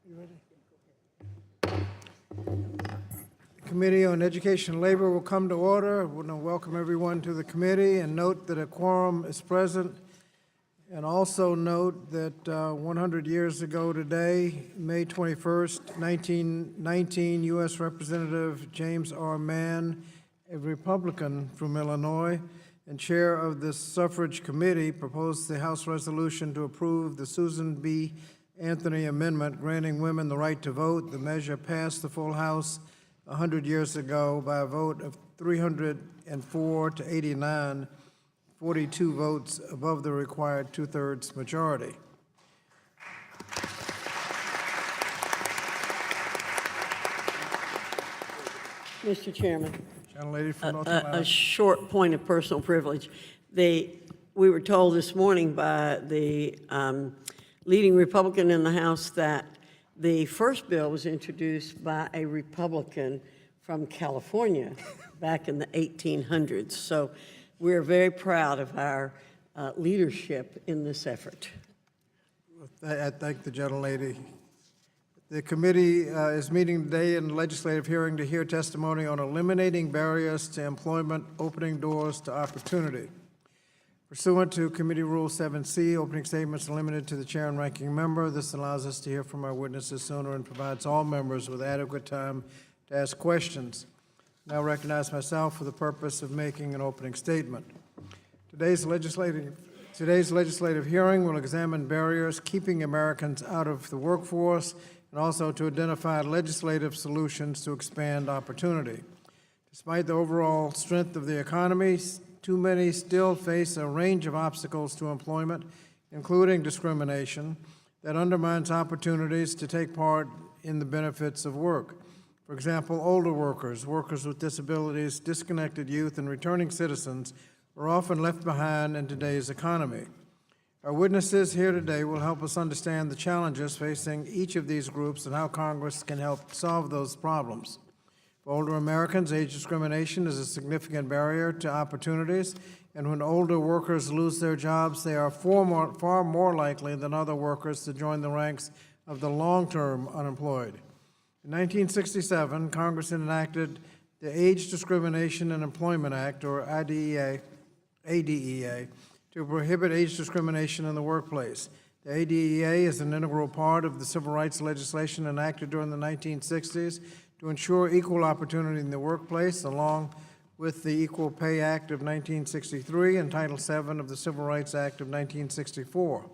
You ready? The Committee on Education and Labor will come to order. I want to welcome everyone to the committee and note that a quorum is present. And also note that 100 years ago today, May 21st, 1919, U.S. Representative James R. Mann, a Republican from Illinois and chair of the Suffrage Committee, proposed the House resolution to approve the Susan B. Anthony Amendment granting women the right to vote. The measure passed the full House 100 years ago by a vote of 304 to 89, 42 votes above the required two-thirds majority. Mr. Chairman, Gentlelady from North Carolina. a short point of personal privilege. We were told this morning by the leading Republican in the House that the first bill was introduced by a Republican from California back in the 1800s. So we're very proud of our leadership in this effort. I thank the gentlelady. The committee is meeting today in a legislative hearing to hear testimony on eliminating barriers to employment, opening doors to opportunity. Pursuant to Committee Rule 7C, opening statements are limited to the chair and ranking member. This allows us to hear from our witnesses sooner and provides all members with adequate time to ask questions. Now recognize myself for the purpose of making an opening statement. Today's legislative hearing will examine barriers keeping Americans out of the workforce and also to identify legislative solutions to expand opportunity. Despite the overall strength of the economy, too many still face a range of obstacles to employment, including discrimination, that undermines opportunities to take part in the benefits of work. For example, older workers, workers with disabilities, disconnected youth, and returning citizens are often left behind in today's economy. Our witnesses here today will help us understand the challenges facing each of these groups and how Congress can help solve those problems. For older Americans, age discrimination is a significant barrier to opportunities, and when older workers lose their jobs, they are far more likely than other workers to join the ranks of the long-term unemployed. In 1967, Congress enacted the Age Discrimination and Employment Act, or ADEA, to prohibit age discrimination in the workplace. The ADEA is an integral part of the civil rights legislation enacted during the 1960s to ensure equal opportunity in the workplace, along with the Equal Pay Act of 1963 and Title VII of the Civil Rights Act of 1964.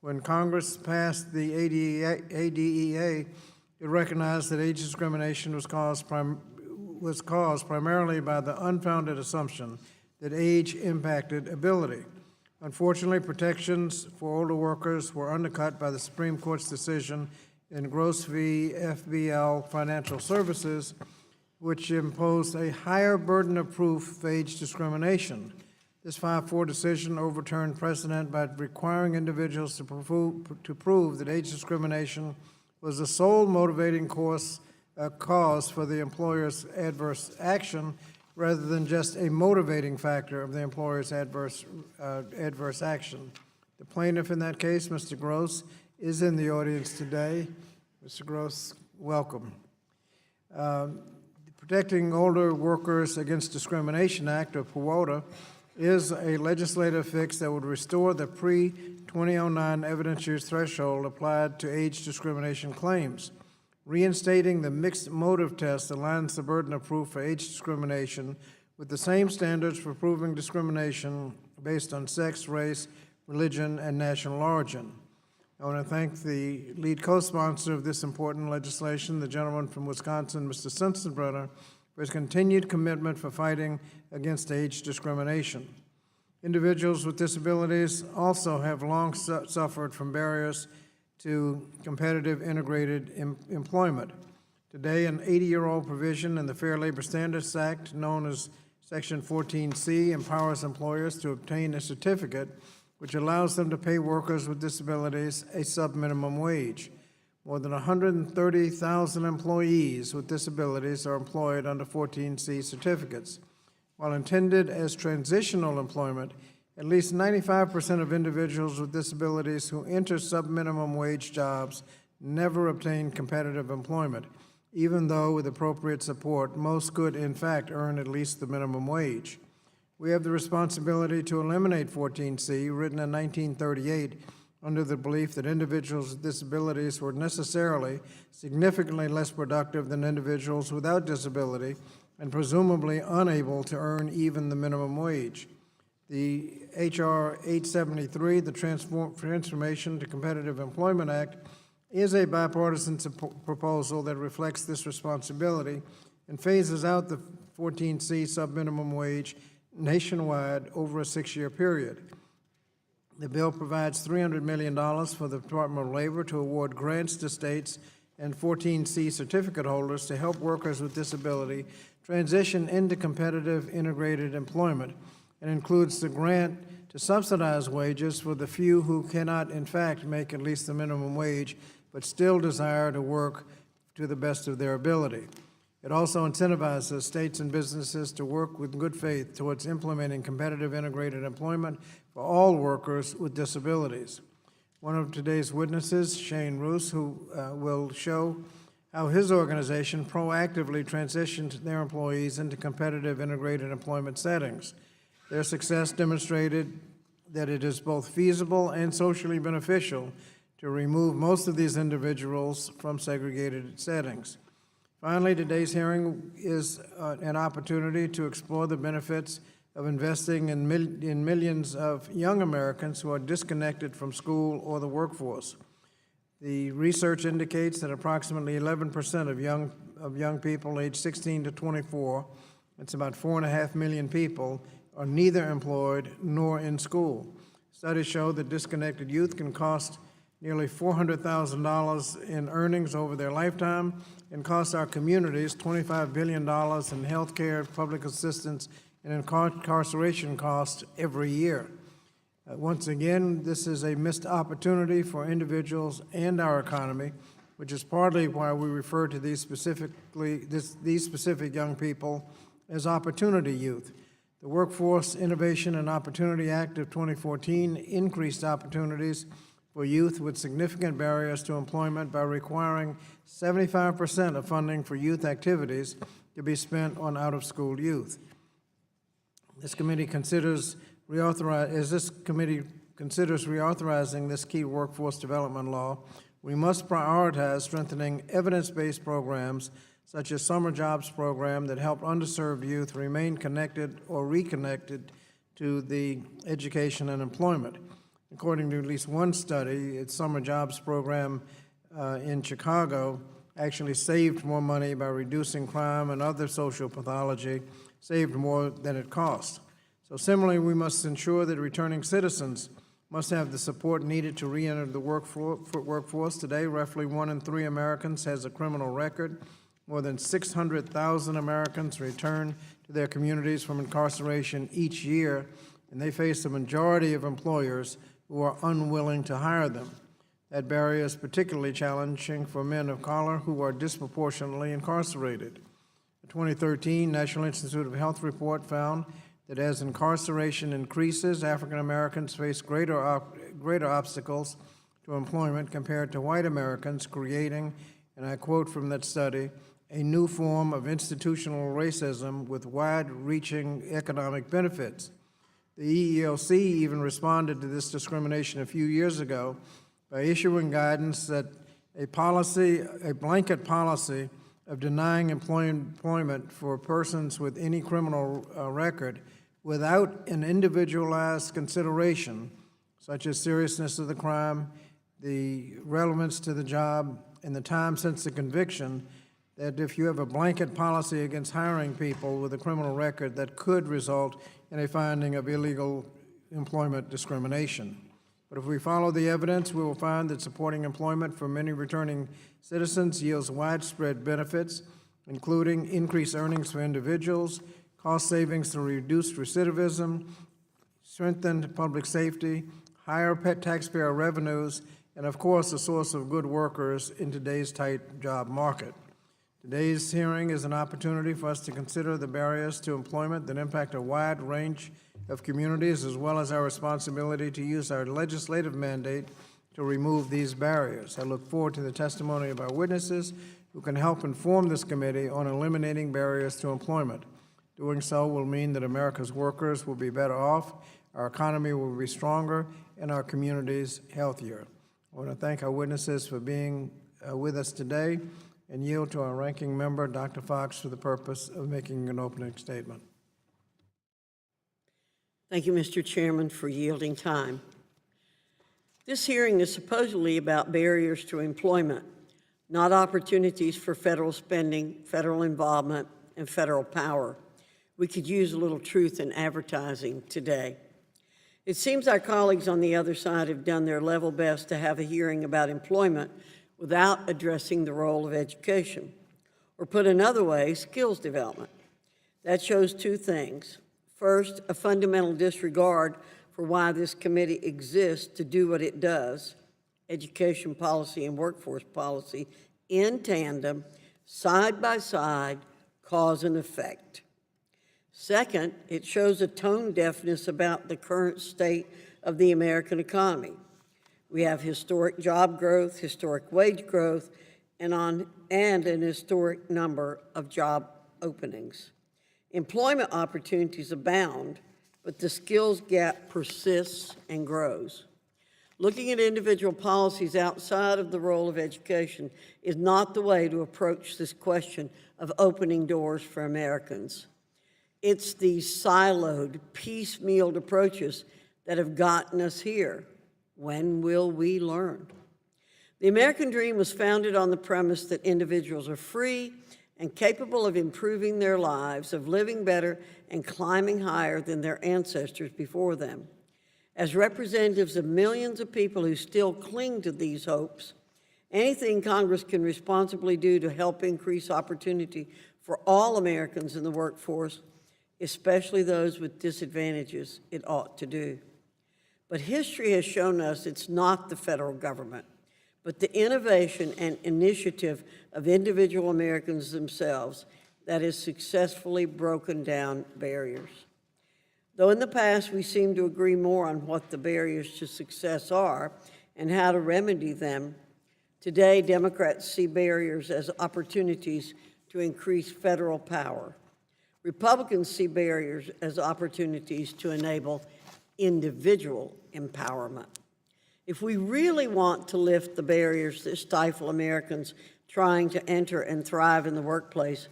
When Congress passed the ADEA, it recognized that age discrimination was caused primarily by the unfounded assumption that age impacted ability. Unfortunately, protections for older workers were undercut by the Supreme Court's decision in Gross v. FBL Financial Services, which imposed a higher burden of proof for age discrimination. This 5-4 decision overturned precedent by requiring individuals to prove that age discrimination was the sole motivating cause for the employer's adverse action, rather than just a motivating factor of the employer's adverse action. The plaintiff in that case, Mr. Gross, is in the audience today. Mr. Gross, welcome. The Protecting Older Workers Against Discrimination Act, or PWOTA, is a legislative fix that would restore the pre-2009 evidence-use threshold applied to age discrimination claims. Reinstating the mixed motive test aligns the burden of proof for age discrimination with the same standards for proving discrimination based on sex, race, religion, and national origin. I want to thank the lead co-sponsor of this important legislation, the gentleman from Wisconsin, Mr. Sensenbrenner, for his continued commitment for fighting against age discrimination. Individuals with disabilities also have long suffered from barriers to competitive integrated employment. Today, an 80-year-old provision in the Fair Labor Standards Act, known as Section 14C, empowers employers to obtain a certificate which allows them to pay workers with disabilities a sub-minimum wage. More than 130,000 employees with disabilities are employed under 14C certificates. While intended as transitional employment, at least 95% of individuals with disabilities who enter sub-minimum wage jobs never obtain competitive employment, even though with appropriate support, most could in fact earn at least the minimum wage. We have the responsibility to eliminate 14C, written in 1938, under the belief that individuals with disabilities were necessarily significantly less productive than individuals without disability and presumably unable to earn even the minimum wage. The H.R. 873, the Transformation to Competitive Employment Act, is a bipartisan proposal that reflects this responsibility and phases out the 14C subminimum wage nationwide over a 6-year period. The bill provides $300 million for the Department of Labor to award grants to states and 14C certificate holders to help workers with disability transition into competitive integrated employment, and includes the grant to subsidize wages for the few who cannot in fact make at least the minimum wage but still desire to work to the best of their ability. It also incentivizes states and businesses to work with good faith towards implementing competitive integrated employment for all workers with disabilities. One of today's witnesses, Shane Roos, who will show how his organization proactively transitioned their employees into competitive integrated employment settings. Their success demonstrated that it is both feasible and socially beneficial to remove most of these individuals from segregated settings. Finally, today's hearing is an opportunity to explore the benefits of investing in millions of young Americans who are disconnected from school or the workforce. The research indicates that approximately 11% of young people aged 16 to 24, it's about 4.5 million people, are neither employed nor in school. Studies show that disconnected youth can cost nearly $400,000 in earnings over their lifetime and cost our communities $25 billion in health care, public assistance, and incarceration costs every year. Once again, this is a missed opportunity for individuals and our economy, which is partly why we refer to these specific young people as opportunity youth. The Workforce Innovation and Opportunity Act of 2014 increased opportunities for youth with significant barriers to employment by requiring 75% of funding for youth activities to be spent on out-of-school youth. This committee considers reauthorizing this key workforce development law, we must prioritize strengthening evidence-based programs such as summer jobs program that help underserved youth remain connected or reconnected to the education and employment. According to at least one study, its summer jobs program in Chicago actually saved more money by reducing crime and other social pathology, saved more than it cost. So similarly, we must ensure that returning citizens must have the support needed to re-enter the workforce. Today, roughly 1 in 3 Americans has a criminal record. More than 600,000 Americans return to their communities from incarceration each year, and they face a majority of employers who are unwilling to hire them. That barrier is particularly challenging for men of color who are disproportionately incarcerated. The 2013 National Institute of Health report found that as incarceration increases, African Americans face greater obstacles to employment compared to white Americans, creating, and I quote from that study, a new form of institutional racism with wide-reaching economic benefits. The EEOC even responded to this discrimination a few years ago by issuing guidance that a blanket policy of denying employment for persons with any criminal record without an individualized consideration, such as seriousness of the crime, the relevance to the job, and the time since the conviction, that if you have a blanket policy against hiring people with a criminal record, that could result in a finding of illegal employment discrimination. But if we follow the evidence, we will find that supporting employment for many returning citizens yields widespread benefits, including increased earnings for individuals, cost savings through reduced recidivism, strengthened public safety, higher taxpayer revenues, and of course, a source of good workers in today's tight job market. Today's hearing is an opportunity for us to consider the barriers to employment that impact a wide range of communities, as well as our responsibility to use our legislative mandate to remove these barriers. I look forward to the testimony of our witnesses who can help inform this committee on eliminating barriers to employment. Doing so will mean that America's workers will be better off, our economy will be stronger, and our communities healthier. I want to thank our witnesses for being with us today and yield to our ranking member, Dr. Fox, for the purpose of making an opening statement. Thank you, Mr. Chairman, for yielding time. This hearing is supposedly about barriers to employment, not opportunities for federal spending, federal involvement, and federal power. We could use a little truth in advertising today. It seems our colleagues on the other side have done their level best to have a hearing about employment without addressing the role of education, or put another way, skills development. That shows two things. First, a fundamental disregard for why this committee exists to do what it does, education policy and workforce policy, in tandem, side by side, cause and effect. Second, it shows a tone deafness about the current state of the American economy. We have historic job growth, historic wage growth, and an historic number of job openings. Employment opportunities abound, but the skills gap persists and grows. Looking at individual policies outside of the role of education is not the way to approach this question of opening doors for Americans. It's these siloed, piecemealed approaches that have gotten us here. When will we learn? The American dream was founded on the premise that individuals are free and capable of improving their lives, of living better and climbing higher than their ancestors before them. As representatives of millions of people who still cling to these hopes, anything Congress can responsibly do to help increase opportunity for all Americans in the workforce, especially those with disadvantages, it ought to do. But history has shown us it's not the federal government, but the innovation and initiative of individual Americans themselves that has successfully broken down barriers. Though in the past we seem to agree more on what the barriers to success are and how to remedy them, today Democrats see barriers as opportunities to increase federal power. Republicans see barriers as opportunities to enable individual empowerment. If we really want to lift the barriers that stifle Americans trying to enter and thrive in the workplace,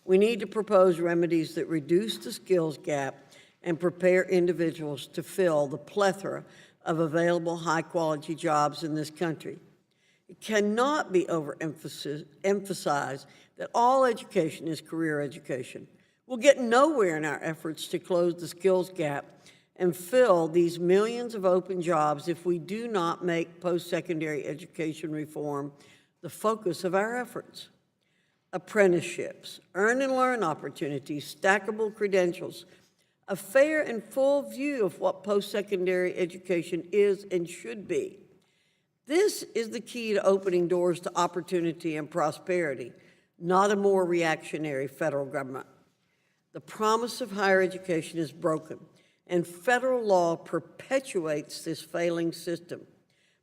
we need to propose remedies that reduce the skills gap and prepare individuals to fill the plethora of available high-quality jobs in this country. It cannot be overemphasized that all education is career education. We'll get nowhere in our efforts to close the skills gap and fill these millions of open jobs if we do not make post-secondary education reform the focus of our efforts. Apprenticeships, earn and learn opportunities, stackable credentials, a fair and full view of what post-secondary education is and should be. This is the key to opening doors to opportunity and prosperity, not a more reactionary federal government. The promise of higher education is broken, and federal law perpetuates this failing system.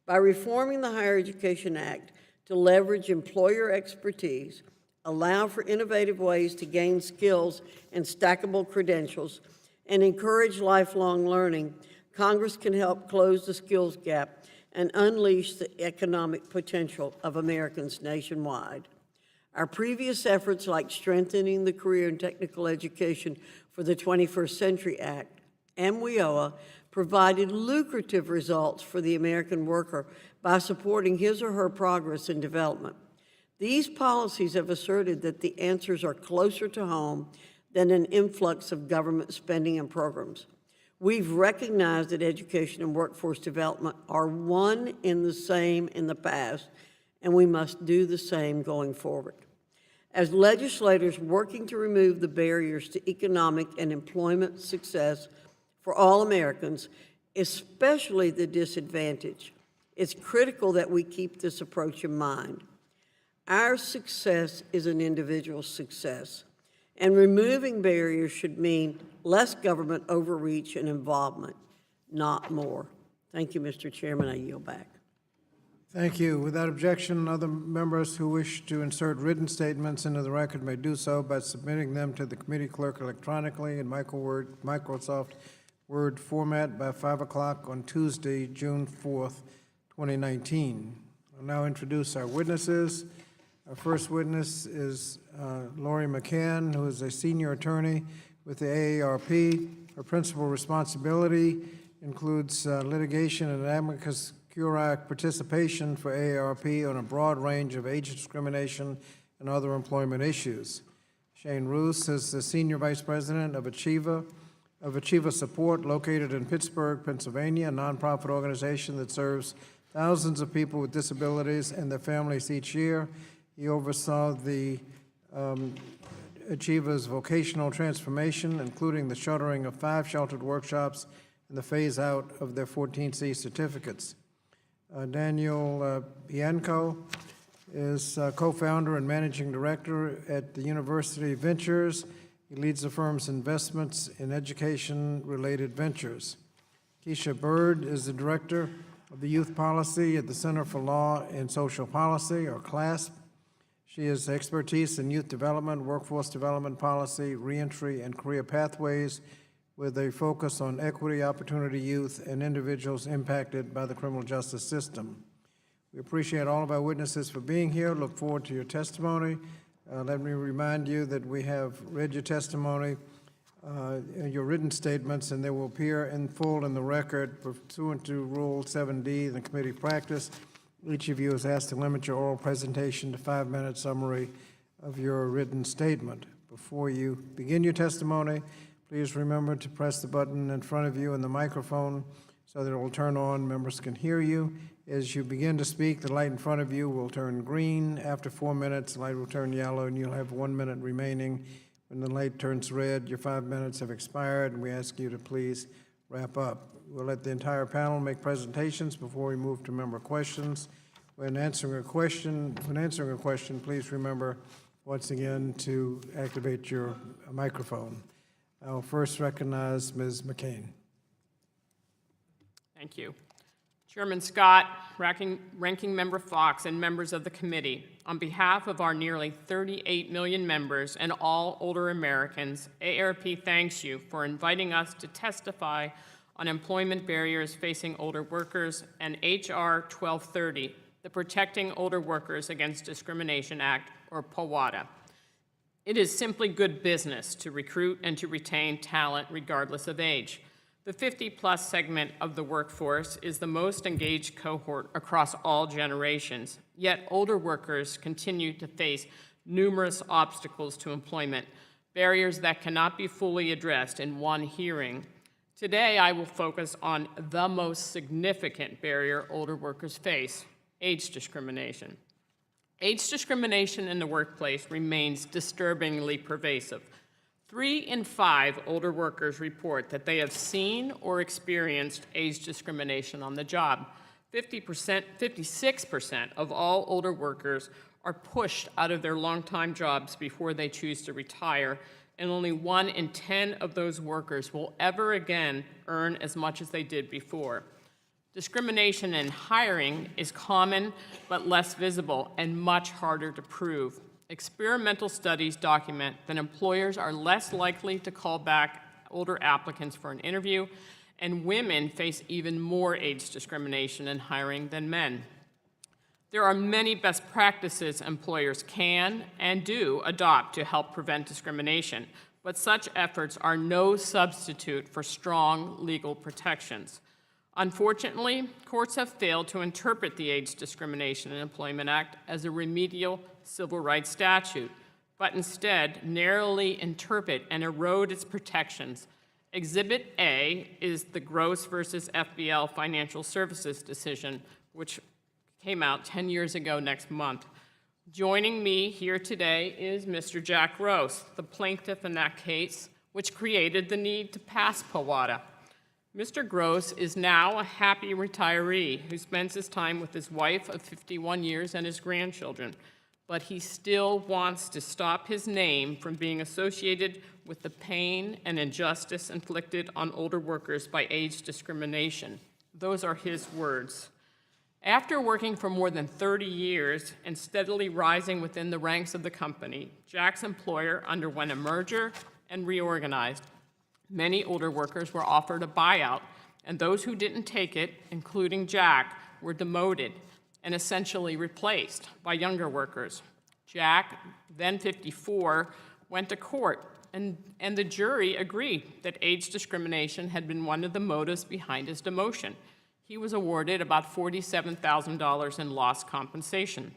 By reforming the Higher Education Act to leverage employer expertise, allow for innovative ways to gain skills and stackable credentials, and encourage lifelong learning, Congress can help close the skills gap and unleash the economic potential of Americans nationwide. Our previous efforts, like strengthening the Career and Technical Education for the 21st Century Act and WIOA, provided lucrative results for the American worker by supporting his or her progress and development. These policies have asserted that the answers are closer to home than an influx of government spending and programs. We've recognized that education and workforce development are one in the same in the past, and we must do the same going forward. As legislators working to remove the barriers to economic and employment success for all Americans, especially the disadvantaged, it's critical that we keep this approach in mind. Our success is an individual success, and removing barriers should mean less government overreach and involvement, not more. Thank you, Mr. Chairman. I yield back. Thank you. Without objection, other members who wish to insert written statements into the record may do so by submitting them to the committee clerk electronically in Microsoft Word format by 5 o'clock on Tuesday, June 4th, 2019. I'll now introduce our witnesses. Our first witness is Lori McCann, who is a senior attorney with the AARP. Her principal responsibility includes litigation and amicus curiae participation for AARP on a broad range of age discrimination and other employment issues. Shane Roos is the Senior Vice President of Achieva Support, located in Pittsburgh, Pennsylvania, a nonprofit organization that serves thousands of people with disabilities and their families each year. He oversaw the Achieva's vocational transformation, including the shuttering of 5 sheltered workshops and the phase-out of their 14C certificates. Daniel Bianco is co-founder and managing director at the University Ventures. He leads the firm's investments in education-related ventures. Keisha Bird is the director of the youth policy at the Center for Law and Social Policy, or CLASP. She has expertise in youth development, workforce development policy, reentry, and career pathways, with a focus on equity, opportunity youth, and individuals impacted by the criminal justice system. We appreciate all of our witnesses for being here. Look forward to your testimony. Let me remind you that we have read your testimony, your written statements, and they will appear in full in the record pursuant to Rule 7D, the committee practice. Each of you is asked to limit your oral presentation to 5-minute summary of your written statement. Before you begin your testimony, please remember to press the button in front of you in the microphone so that it will turn on, members can hear you. As you begin to speak, the light in front of you will turn green. After 4 minutes, the light will turn yellow, and you'll have 1 minute remaining. When the light turns red, your 5 minutes have expired, and we ask you to please wrap up. We'll let the entire panel make presentations before we move to member questions. When answering a question, please remember once again to activate your microphone. I'll first recognize Ms. McCain. Thank you. Chairman Scott, Ranking Member Fox, and members of the committee, on behalf of our nearly 38 million members and all older Americans, AARP thanks you for inviting us to testify on employment barriers facing older workers and H.R. 1230, the Protecting Older Workers Against Discrimination Act, or POWADA. It is simply good business to recruit and to retain talent regardless of age. The 50-plus segment of the workforce is the most engaged cohort across all generations, yet older workers continue to face numerous obstacles to employment, barriers that cannot be fully addressed in one hearing. Today, I will focus on the most significant barrier older workers face: age discrimination. Age discrimination in the workplace remains disturbingly pervasive. 3 in 5 older workers report that they have seen or experienced age discrimination on the job. 56% of all older workers are pushed out of their longtime jobs before they choose to retire, and only 1 in 10 of those workers will ever again earn as much as they did before. Discrimination in hiring is common but less visible and much harder to prove. Experimental studies document that employers are less likely to call back older applicants for an interview, and women face even more age discrimination in hiring than men. There are many best practices employers can and do adopt to help prevent discrimination, but such efforts are no substitute for strong legal protections. Unfortunately, courts have failed to interpret the Age Discrimination in Employment Act as a remedial civil rights statute, but instead narrowly interpret and erode its protections. Exhibit A is the Gross versus FBL Financial Services decision, which came out 10 years ago next month. Joining me here today is Mr. Jack Gross, the plaintiff in that case, which created the need to pass POWADA. Mr. Gross is now a happy retiree who spends his time with his wife of 51 years and his grandchildren, but he still wants to stop his name from being associated with the pain and injustice inflicted on older workers by age discrimination. Those are his words. After working for more than 30 years and steadily rising within the ranks of the company, Jack's employer underwent a merger and reorganized. Many older workers were offered a buyout, and those who didn't take it, including Jack, were demoted and essentially replaced by younger workers. Jack, then 54, went to court, and the jury agreed that age discrimination had been one of the motives behind his demotion. He was awarded about $47,000 in lost compensation.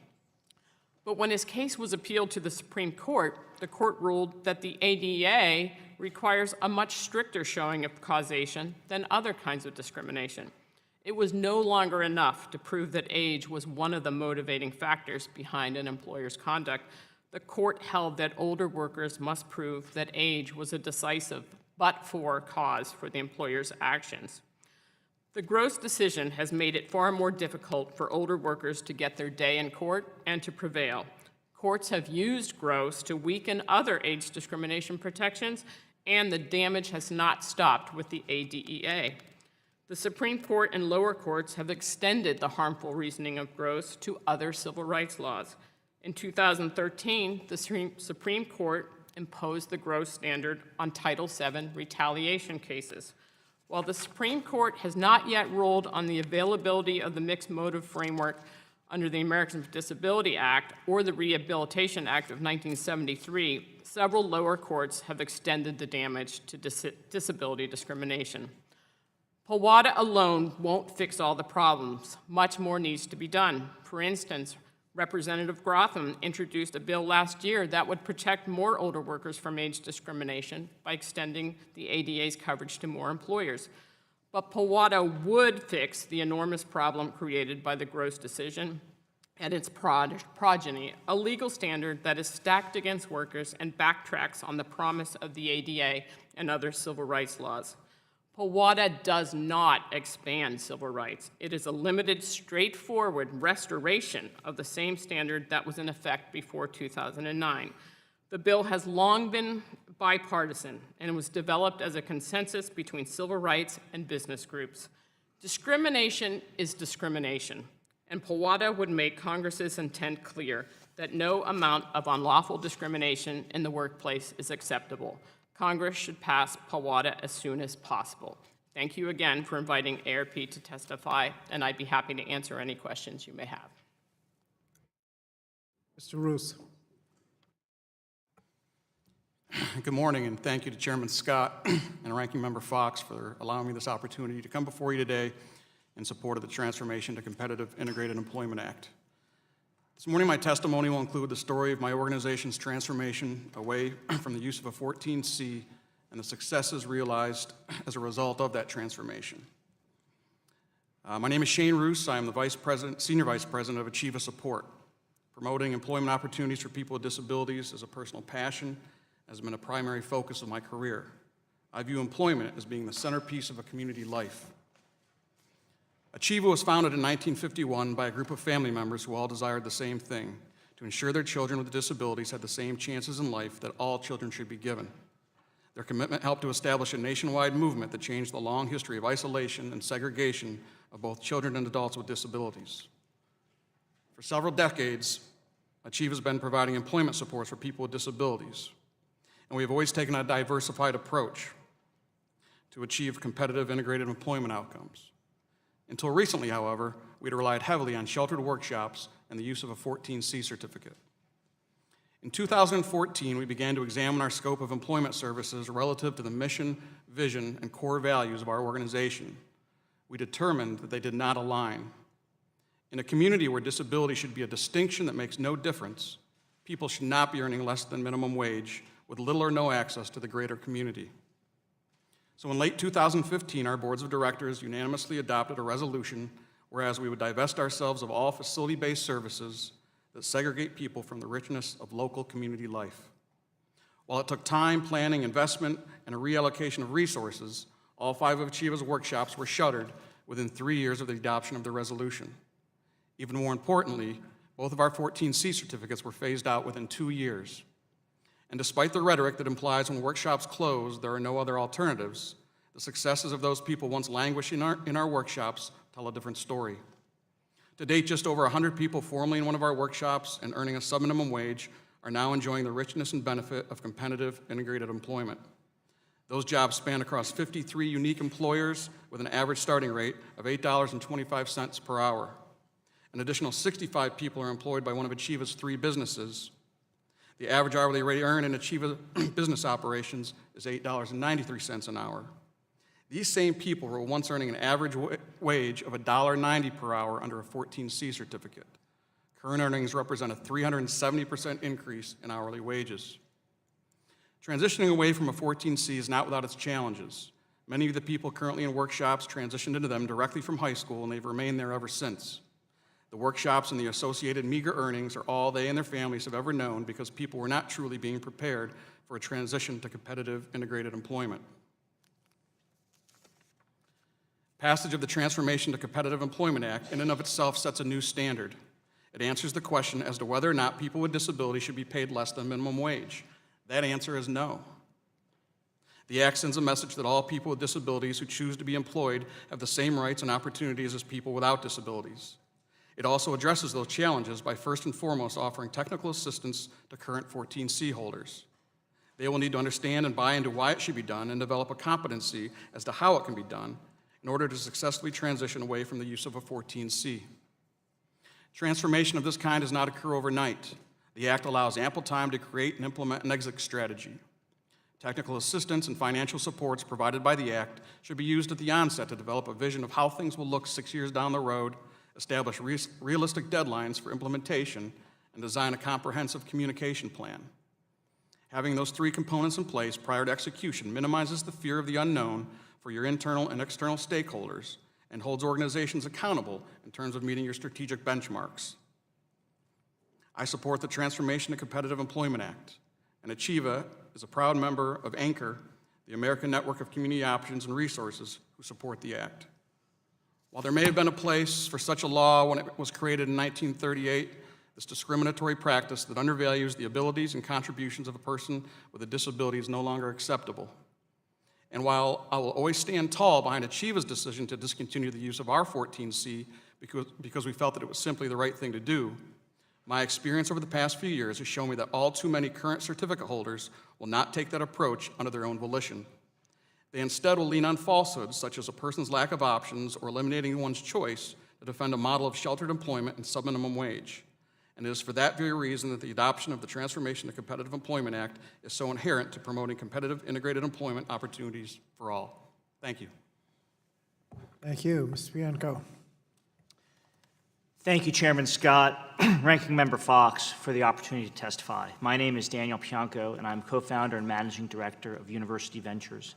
But when his case was appealed to the Supreme Court, the court ruled that the ADA requires a much stricter showing of causation than other kinds of discrimination. It was no longer enough to prove that age was one of the motivating factors behind an employer's conduct. The court held that older workers must prove that age was a decisive but-for cause for the employer's actions. The Gross decision has made it far more difficult for older workers to get their day in court and to prevail. Courts have used Gross to weaken other age discrimination protections, and the damage has not stopped with the ADEA. The Supreme Court and lower courts have extended the harmful reasoning of Gross to other civil rights laws. In 2013, the Supreme Court imposed the Gross standard on Title VII retaliation cases. While the Supreme Court has not yet ruled on the availability of the mixed motive framework under the Americans with Disabilities Act or the Rehabilitation Act of 1973, several lower courts have extended the damage to disability discrimination. PAWADA alone won't fix all the problems. Much more needs to be done. For instance, Representative Grotham introduced a bill last year that would protect more older workers from age discrimination by extending the ADA's coverage to more employers. But PAWADA would fix the enormous problem created by the Gross decision and its progeny, a legal standard that is stacked against workers and backtracks on the promise of the ADA and other civil rights laws. PAWADA does not expand civil rights. It is a limited, straightforward restoration of the same standard that was in effect before 2009. The bill has long been bipartisan, and it was developed as a consensus between civil rights and business groups. Discrimination is discrimination, and PAWADA would make Congress's intent clear that no amount of unlawful discrimination in the workplace is acceptable. Congress should pass PAWADA as soon as possible. Thank you again for inviting ARP to testify, and I'd be happy to answer any questions you may have. Mr. Roos. Good morning, and thank you to Chairman Scott and Ranking Member Fox for allowing me this opportunity to come before you today in support of the Transformation to Competitive Integrated Employment Act. This morning, my testimony will include the story of my organization's transformation away from the use of a 14C and the successes realized as a result of that transformation. My name is Shane Roos. I am the Senior Vice President of Achieva Support. Promoting employment opportunities for people with disabilities is a personal passion, has been a primary focus of my career. I view employment as being the centerpiece of a community life. Achieva was founded in 1951 by a group of family members who all desired the same thing, to ensure their children with disabilities had the same chances in life that all children should be given. Their commitment helped to establish a nationwide movement that changed the long history of isolation and segregation of both children and adults with disabilities. For several decades, Achieva has been providing employment supports for people with disabilities, and we have always taken a diversified approach to achieve competitive integrated employment outcomes. Until recently, however, we'd relied heavily on sheltered workshops and the use of a 14C certificate. In 2014, we began to examine our scope of employment services relative to the mission, vision, and core values of our organization. We determined that they did not align. In a community where disability should be a distinction that makes no difference, people should not be earning less than minimum wage with little or no access to the greater community. So in late 2015, our boards of directors unanimously adopted a resolution whereas we would divest ourselves of all facility-based services that segregate people from the richness of local community life. While it took time, planning, investment, and a reallocation of resources, all 5 of Achieva's workshops were shuttered within 3 years of the adoption of the resolution. Even more importantly, both of our 14C certificates were phased out within 2 years. And despite the rhetoric that implies when workshops close, there are no other alternatives, the successes of those people once languishing in our workshops tell a different story. To date, just over 100 people formerly in one of our workshops and earning a sub-minimum wage are now enjoying the richness and benefit of competitive integrated employment. Those jobs span across 53 unique employers with an average starting rate of $8.25 per hour. An additional 65 people are employed by one of Achieva's 3 businesses. The average hourly rate earned in Achieva business operations is $8.93 an hour. These same people were once earning an average wage of $1.90 per hour under a 14C certificate. Current earnings represent a 370% increase in hourly wages. Transitioning away from a 14C is not without its challenges. Many of the people currently in workshops transitioned into them directly from high school, and they've remained there ever since. The workshops and the associated meager earnings are all they and their families have ever known because people were not truly being prepared for a transition to competitive integrated employment. Passage of the Transformation to Competitive Employment Act in and of itself sets a new standard. It answers the question as to whether or not people with disabilities should be paid less than minimum wage. That answer is no. The Act sends a message that all people with disabilities who choose to be employed have the same rights and opportunities as people without disabilities. It also addresses those challenges by first and foremost offering technical assistance to current 14C holders. They will need to understand and buy into why it should be done and develop a competency as to how it can be done in order to successfully transition away from the use of a 14C. Transformation of this kind does not occur overnight. The Act allows ample time to create and implement an exit strategy. Technical assistance and financial supports provided by the Act should be used at the onset to develop a vision of how things will look 6 years down the road, establish realistic deadlines for implementation, and design a comprehensive communication plan. Having those 3 components in place prior to execution minimizes the fear of the unknown for your internal and external stakeholders and holds organizations accountable in terms of meeting your strategic benchmarks. I support the Transformation to Competitive Employment Act, and Achieva is a proud member of ANCHOR, the American Network of Community Options and Resources, who support the Act. While there may have been a place for such a law when it was created in 1938, this discriminatory practice that undervalues the abilities and contributions of a person with a disability is no longer acceptable. And while I will always stand tall behind Achieva's decision to discontinue the use of our 14C because we felt that it was simply the right thing to do, my experience over the past few years has shown me that all too many current certificate holders will not take that approach under their own volition. They instead will lean on falsehoods such as a person's lack of options or eliminating one's choice to defend a model of sheltered employment and sub-minimum wage. And it is for that very reason that the adoption of the Transformation to Competitive Employment Act is so inherent to promoting competitive integrated employment opportunities for all. Thank you. Thank you. Mr. Bianco. Thank you, Chairman Scott, Ranking Member Fox, for the opportunity to testify. My name is Daniel Pianco, and I'm co-founder and managing director of University Ventures.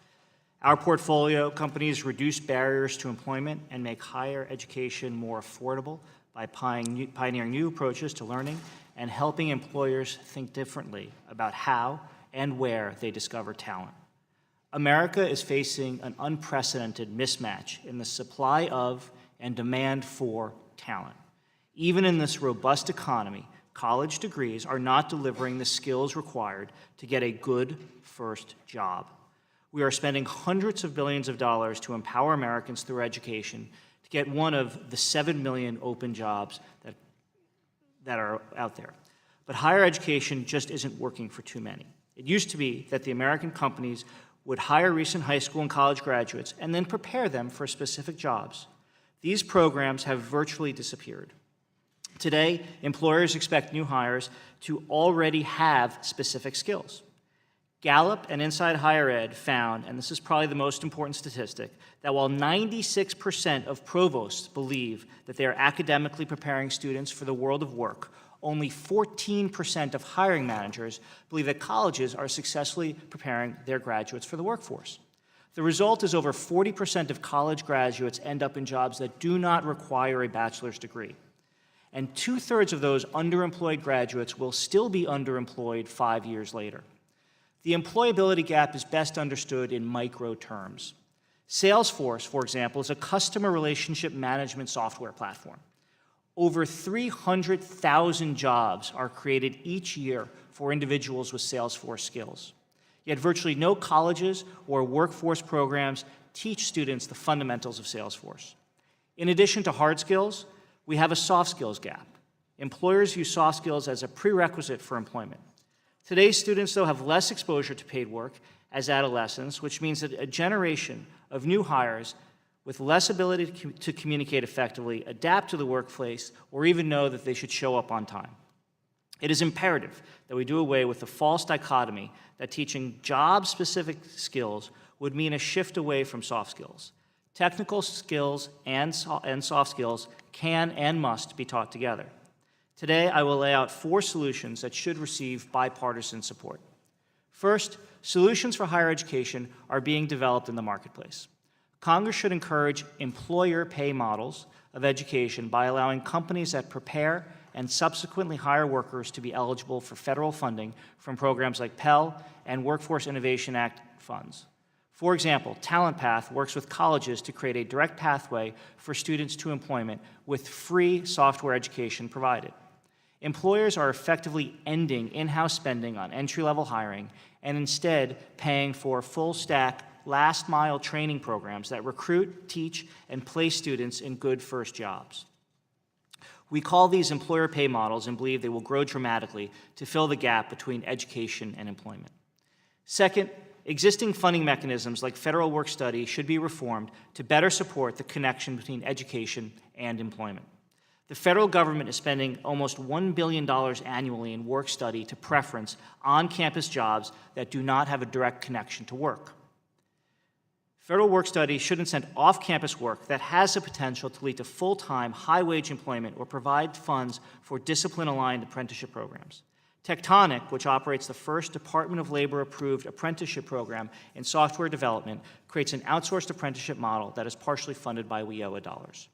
Our portfolio companies reduce barriers to employment and make higher education more affordable by pioneering new approaches to learning and helping employers think differently about how and where they discover talent. America is facing an unprecedented mismatch in the supply of and demand for talent. Even in this robust economy, college degrees are not delivering the skills required to get a good first job. We are spending hundreds of billions of dollars to empower Americans through education to get one of the 7 million open jobs that are out there. But higher education just isn't working for too many. It used to be that the American companies would hire recent high school and college graduates and then prepare them for specific jobs. These programs have virtually disappeared. Today, employers expect new hires to already have specific skills. Gallup and Inside Higher Ed found, and this is probably the most important statistic, that while 96% of provosts believe that they are academically preparing students for the world of work, only 14% of hiring managers believe that colleges are successfully preparing their graduates for the workforce. The result is over 40% of college graduates end up in jobs that do not require a bachelor's degree. And 2/3 of those underemployed graduates will still be underemployed 5 years later. The employability gap is best understood in micro terms. Salesforce, for example, is a customer relationship management software platform. Over 300,000 jobs are created each year for individuals with Salesforce skills. Yet virtually no colleges or workforce programs teach students the fundamentals of Salesforce. In addition to hard skills, We have a soft skills gap. Employers view soft skills as a prerequisite for employment. Today's students, though, have less exposure to paid work as adolescents, which means that a generation of new hires with less ability to communicate effectively, adapt to the workplace, or even know that they should show up on time. It is imperative that we do away with the false dichotomy that teaching job-specific skills would mean a shift away from soft skills. Technical skills and soft skills can and must be taught together. Today, I will lay out 4 solutions that should receive bipartisan support. First, solutions for higher education are being developed in the marketplace. Congress should encourage employer pay models of education by allowing companies that prepare and subsequently hire workers to be eligible for federal funding from programs like Pell and Workforce Innovation Act funds. For example, Talent Path works with colleges to create a direct pathway for students to employment with free software education provided. Employers are effectively ending in-house spending on entry-level hiring and instead paying for full-stack, last-mile training programs that recruit, teach, and place students in good first jobs. We call these employer pay models and believe they will grow dramatically to fill the gap between education and employment. Second, existing funding mechanisms like federal work-study should be reformed to better support the connection between education and employment. The federal government is spending almost $1 billion annually in work-study to preference on-campus jobs that do not have a direct connection to work. Federal work-study should incent off-campus work that has the potential to lead to full-time, high-wage employment or provide funds for discipline-aligned apprenticeship programs. Tectonic, which operates the first Department of Labor-approved apprenticeship program in software development, creates an outsourced apprenticeship model that is partially funded by WIOA dollars.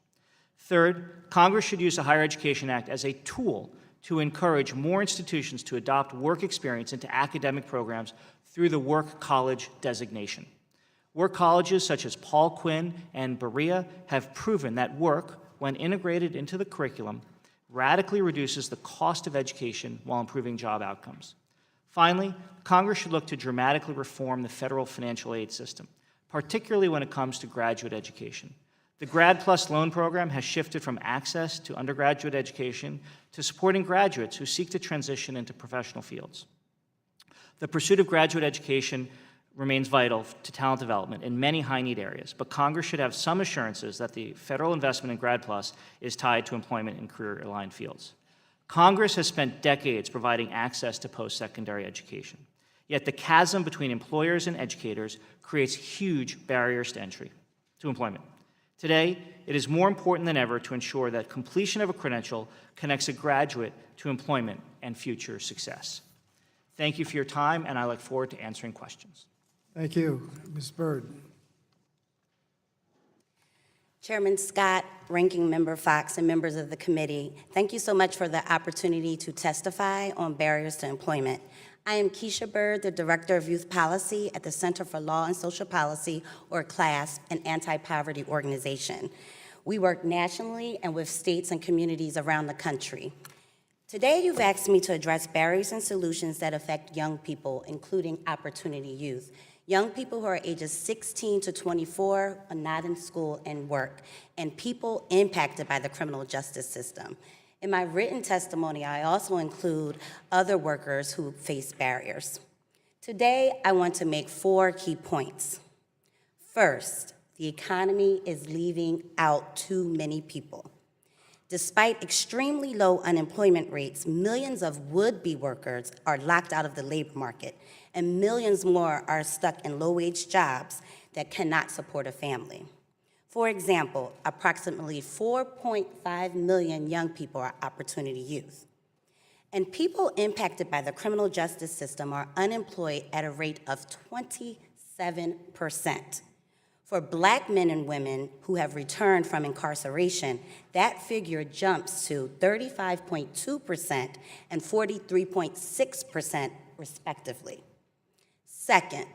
Third, Congress should use the Higher Education Act as a tool to encourage more institutions to adopt work experience into academic programs through the Work College designation. Work colleges such as Paul Quinn and Berea have proven that work, when integrated into the curriculum, radically reduces the cost of education while improving job outcomes. Finally, Congress should look to dramatically reform the federal financial aid system, particularly when it comes to graduate education. The Grad Plus loan program has shifted from access to undergraduate education to supporting graduates who seek to transition into professional fields. The pursuit of graduate education remains vital to talent development in many high-need areas, but Congress should have some assurances that the federal investment in Grad Plus is tied to employment in career-aligned fields. Congress has spent decades providing access to post-secondary education, yet the chasm between employers and educators creates huge barriers to entry to employment. Today, it is more important than ever to ensure that completion of a credential connects a graduate to employment and future success. Thank you for your time, and I look forward to answering questions. Thank you. Ms. Byrd. Chairman Scott, Ranking Member Fox, and members of the committee, thank you so much for the opportunity to testify on barriers to employment. I am Keisha Byrd, the Director of Youth Policy at the Center for Law and Social Policy, or CLASP, an anti-poverty organization. We work nationally and with states and communities around the country. Today, you've asked me to address barriers and solutions that affect young people, including opportunity youth. Young people who are ages 16 to 24 are not in school and work, and people impacted by the criminal justice system. In my written testimony, I also include other workers who face barriers. Today, I want to make 4 key points. First, the economy is leaving out too many people. Despite extremely low unemployment rates, millions of would-be workers are locked out of the labor market, and millions more are stuck in low-wage jobs that cannot support a family. For example, approximately 4.5 million young people are opportunity youth. And people impacted by the criminal justice system are unemployed at a rate of 27%. For Black men and women who have returned from incarceration, that figure jumps to 35.2% and 43.6%, respectively. Second,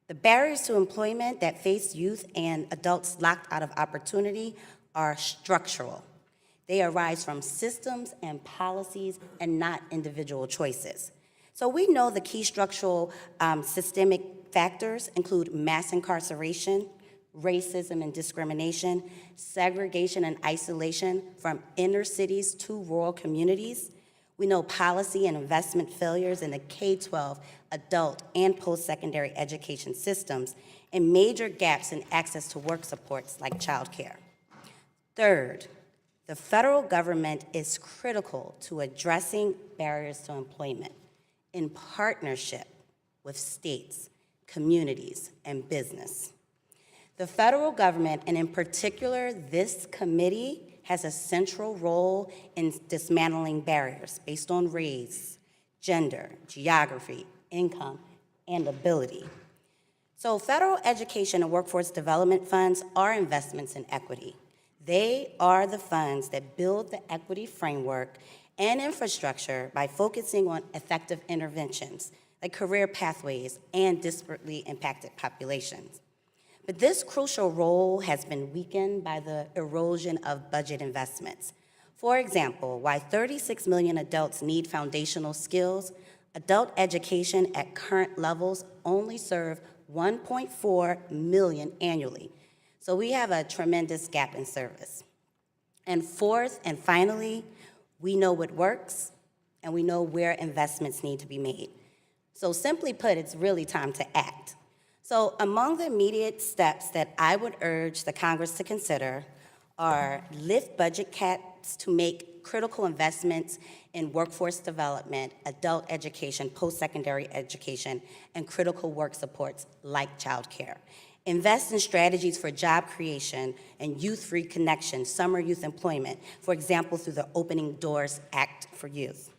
the barriers to employment that face youth and adults locked out of opportunity are structural. They arise from systems and policies and not individual choices. So we know the key structural systemic factors include mass incarceration, racism and discrimination, segregation and isolation from inner cities to rural communities. We know policy and investment failures in the K-12 adult and post-secondary education systems, and major gaps in access to work supports like childcare. Third, the federal government is critical to addressing barriers to employment in partnership with states, communities, and business. The federal government, and in particular this committee, has a central role in dismantling barriers based on race, gender, geography, income, and ability. So federal education and workforce development funds are investments in equity. They are the funds that build the equity framework and infrastructure by focusing on effective interventions like career pathways and disparately impacted populations. But this crucial role has been weakened by the erosion of budget investments. For example, while 36 million adults need foundational skills, adult education at current levels only serve 1.4 million annually. So we have a tremendous gap in service. And fourth and finally, we know what works and we know where investments need to be made. So simply put, it's really time to act. So among the immediate steps that I would urge the Congress to consider are lift budget caps to make critical investments in workforce development, adult education, post-secondary education, and critical work supports like childcare. Invest in strategies for job creation and youth-free connection, summer youth employment, for example, through the Opening Doors Act for Youth.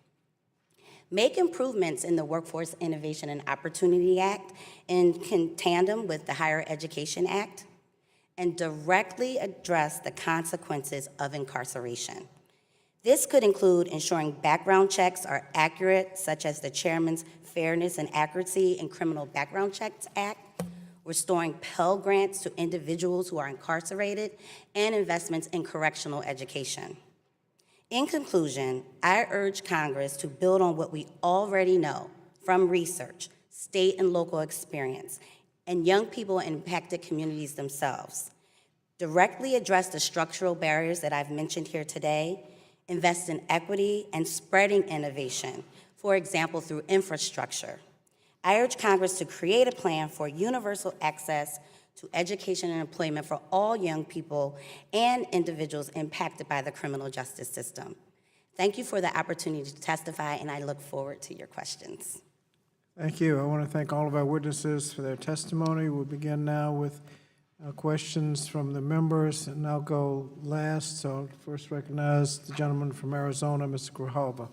Make improvements in the Workforce Innovation and Opportunity Act in tandem with the Higher Education Act, and directly address the consequences of incarceration. This could include ensuring background checks are accurate, such as the Chairman's Fairness and Accuracy in Criminal Background Checks Act, restoring Pell Grants to individuals who are incarcerated, and investments in correctional education. In conclusion, I urge Congress to build on what we already know from research, state and local experience, and young people in impacted communities themselves. Directly address the structural barriers that I've mentioned here today, invest in equity and spreading innovation, for example, through infrastructure. I urge Congress to create a plan for universal access to education and employment for all young people and individuals impacted by the criminal justice system. Thank you for the opportunity to testify, and I look forward to your questions. Thank you. I want to thank all of our witnesses for their testimony. We'll begin now with questions from the members, and I'll go last. So I'll first recognize the gentleman from Arizona, Mr. Grijalva.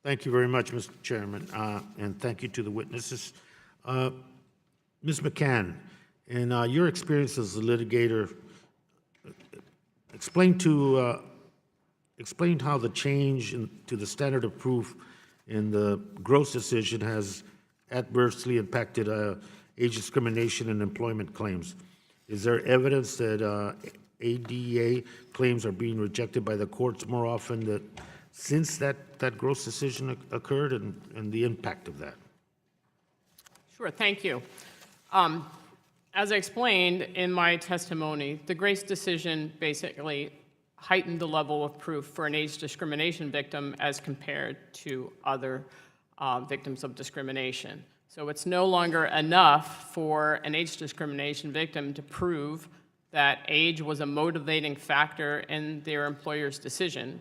Thank you very much, Mr. Chairman, and thank you to the witnesses. Ms. McCann, in your experience as a litigator, explain how the change to the standard of proof in the Gross decision has adversely impacted age discrimination and employment claims. Is there evidence that ADA claims are being rejected by the courts more often since that Gross decision occurred, and the impact of that? Sure, thank you. As I explained in my testimony, the Grace decision basically heightened the level of proof for an age discrimination victim as compared to other victims of discrimination. So it's no longer enough for an age discrimination victim to prove that age was a motivating factor in their employer's decision,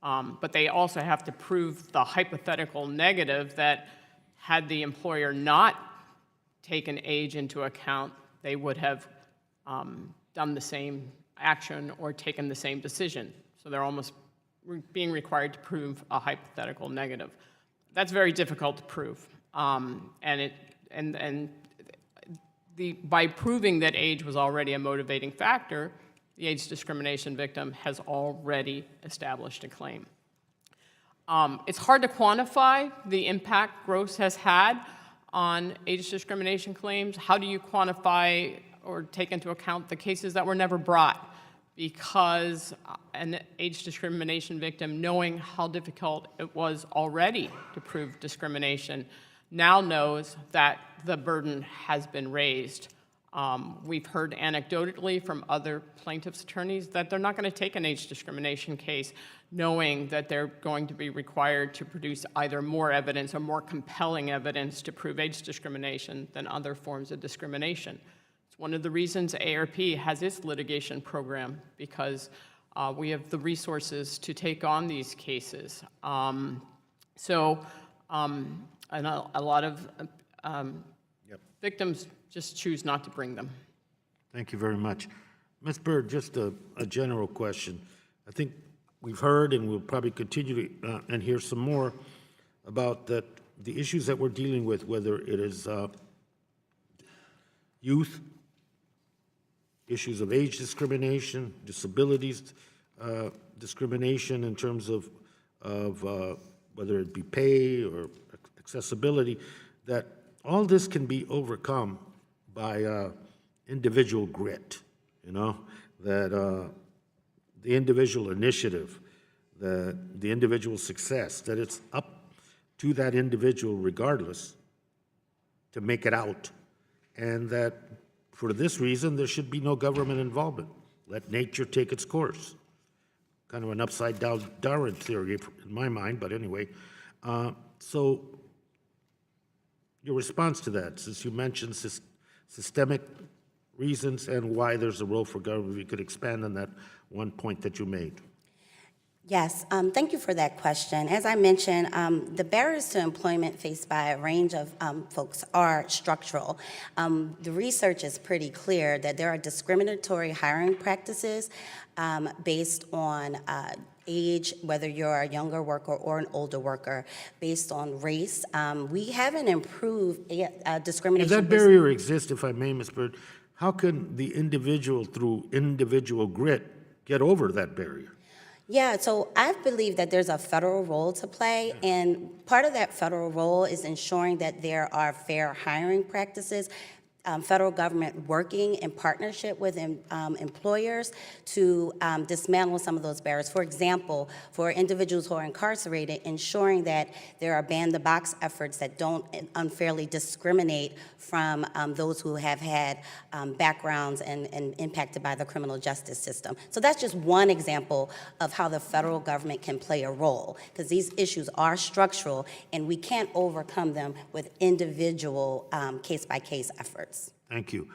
but they also have to prove the hypothetical negative that had the employer not taken age into account, they would have done the same action or taken the same decision. So they're almost being required to prove a hypothetical negative. That's very difficult to prove. By proving that age was already a motivating factor, the age discrimination victim has already established a claim. It's hard to quantify the impact Gross has had on age discrimination claims. How do you quantify or take into account the cases that were never brought? Because an age discrimination victim, knowing how difficult it was already to prove discrimination, now knows that the burden has been raised. We've heard anecdotally from other plaintiffs' attorneys that they're not going to take an age discrimination case knowing that they're going to be required to produce either more evidence or more compelling evidence to prove age discrimination than other forms of discrimination. It's one of the reasons AARP has its litigation program, because we have the resources to take on these cases. And a lot of victims just choose not to bring them. Thank you very much. Ms. Byrd, just a general question. I think we've heard and we'll probably continue to and hear some more about the issues that we're dealing with, whether it is youth, issues of age discrimination, disabilities discrimination in terms of whether it be pay or accessibility, that all this can be overcome by individual grit, you know, that the individual initiative, the individual success, that it's up to that individual regardless to make it out, and that for this reason there should be no government involvement. Let nature take its course. Kind of an upside-down Darwin theory in my mind, but anyway. So your response to that, since you mentioned systemic reasons and why there's a role for government, if you could expand on that one point that you made. Yes, thank you for that question. As I mentioned, the barriers to employment faced by a range of folks are structural. The research is pretty clear that there are discriminatory hiring practices based on age, whether you're a younger worker or an older worker, based on race. We haven't improved discrimination. If that barrier exists, if I may, Ms. Byrd, how can the individual, through individual grit, get over that barrier? Yeah, so I believe that there's a federal role to play, and part of that federal role is ensuring that there are fair hiring practices, federal government working in partnership with employers to dismantle some of those barriers. For example, for individuals who are incarcerated, ensuring that there are ban-the-box efforts that don't unfairly discriminate from those who have had backgrounds and impacted by the criminal justice system. So that's just one example of how the federal government can play a role, because these issues are structural and we can't overcome them with individual case-by-case efforts. Thank you.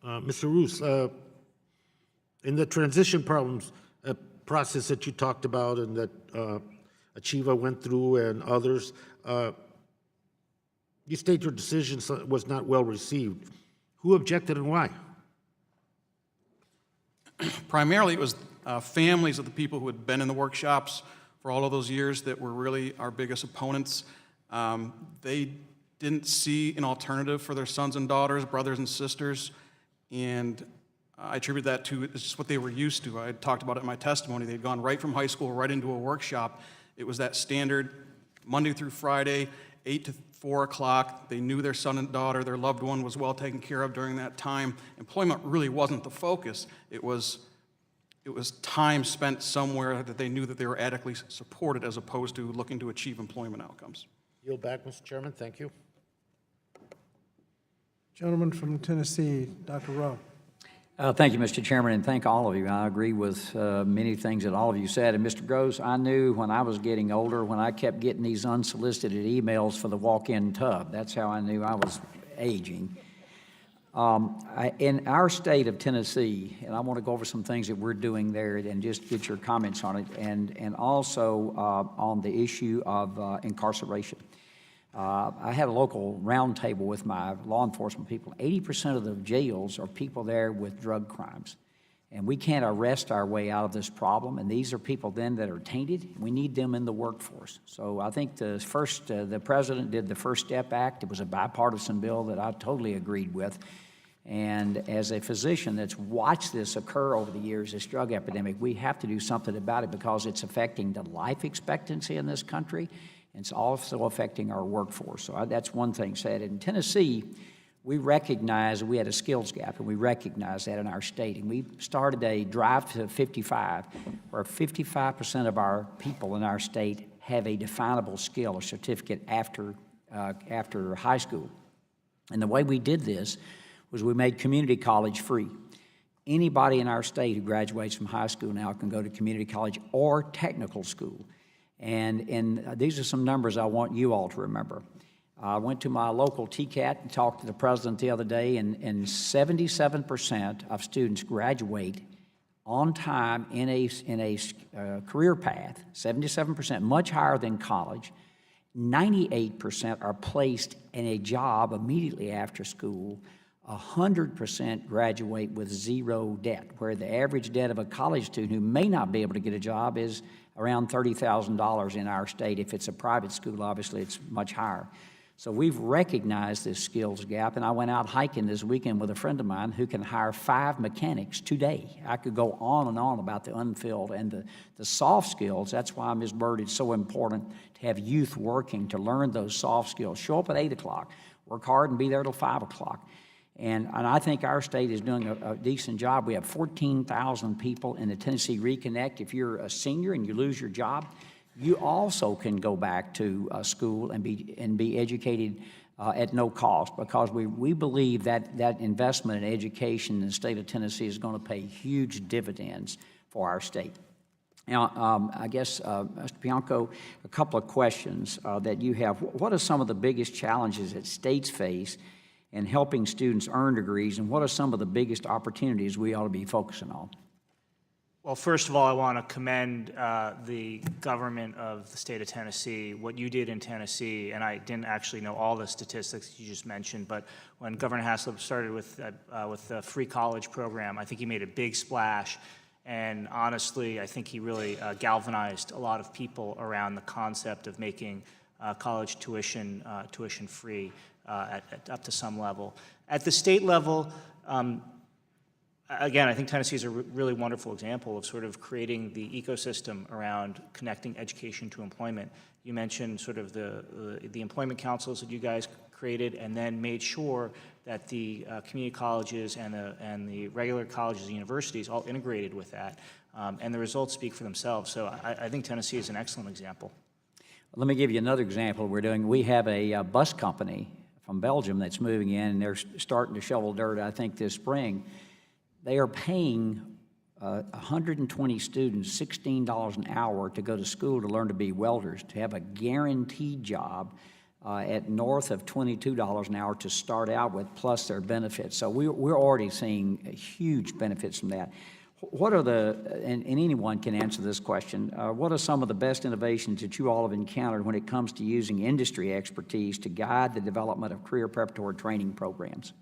Mr. Roos, in the transition problems process that you talked about and that Achieva went through and others, you state your decision was not well received. Who objected and why? Primarily, it was families of the people who had been in the workshops for all of those years that were really our biggest opponents. They didn't see an alternative for their sons and daughters, brothers and sisters, and I attribute that to it's just what they were used to. I talked about it in my testimony. They'd gone right from high school right into a workshop. It was that standard Monday through Friday, 8 to 4 o'clock. They knew their son and daughter, their loved one was well taken care of during that time. Employment really wasn't the focus. It was time spent somewhere that they knew that they were adequately supported as opposed to looking to achieve employment outcomes. Yield back, Mr. Chairman. Thank you. Gentleman from Tennessee, Dr. Rowe. Thank you, Mr. Chairman, and thank all of you. I agree with many things that all of you said. And Mr. Gross, I knew when I was getting older, when I kept getting these unsolicited emails for the walk-in tub, that's how I knew I was aging. In our state of Tennessee, and I want to go over some things that we're doing there and just get your comments on it, and also on the issue of incarceration. I had a local roundtable with my law enforcement people. 80% of the jails are people there with drug crimes. And we can't arrest our way out of this problem, and these are people then that are tainted. We need them in the workforce. So I think the president did the First Step Act. It was a bipartisan bill that I totally agreed with. And as a physician that's watched this occur over the years, this drug epidemic, we have to do something about it because it's affecting the life expectancy in this country. It's also affecting our workforce. So that's one thing said. In Tennessee, we recognize we had a skills gap, and we recognize that in our state. And we started a drive to 55, where 55% of our people in our state have a definable skill or certificate after after high school. And the way we did this was we made community college free. Anybody in our state who graduates from high school now can go to community college or technical school. And these are some numbers I want you all to remember. I went to my local TCAT and talked to the president the other day, and 77% of students graduate on time in a career path, 77%, much higher than college. 98% are placed in a job immediately after school. 100% graduate with zero debt, where the average debt of a college student who may not be able to get a job is around $30,000 in our state. If it's a private school, obviously it's much higher. So we've recognized this skills gap, and I went out hiking this weekend with a friend of mine who can hire 5 mechanics today. I could go on and on about the unfilled and the soft skills. That's why, Ms. Bird, it's so important to have youth working to learn those soft skills. Show up at 8 o'clock, work hard, and be there till 5 o'clock. And I think our state is doing a decent job. We have 14,000 people in the Tennessee Reconnect. If you're a senior and you lose your job, you also can go back to school and be educated at no cost, because we believe that investment in education in the state of Tennessee is going to pay huge dividends for our state. Now, I guess, Mr. Bianco, a couple of questions that you have. What are some of the biggest challenges that states face in helping students earn degrees, and what are some of the biggest opportunities we ought to be focusing on? Well, first of all, I want to commend the government of the state of Tennessee. What you did in Tennessee, and I didn't actually know all the statistics you just mentioned, but when Governor Haslip started with the free college program, I think he made a big splash. And honestly, I think he really galvanized a lot of people around the concept of making college tuition free up to some level. At the state level, again, I think Tennessee is a really wonderful example of sort of creating the ecosystem around connecting education to employment. You mentioned sort of the employment councils that you guys created, and then made sure that the community colleges and the regular colleges and universities all integrated with that, and the results speak for themselves. So I think Tennessee is an excellent example. Let me give you another example we're doing. We have a bus company from Belgium that's moving in, and they're starting to shovel dirt, I think, this spring. They are paying 120 students $16 an hour to go to school to learn to be welders, to have a guaranteed job at north of $22 an hour to start out with, plus their benefits. So we're already seeing huge benefits from that. What are and anyone can answer this question, what are some of the best innovations that you all have encountered when it comes to using industry expertise to guide the development of career preparatory training programs?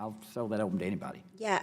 I'll throw that open to anybody. Yeah,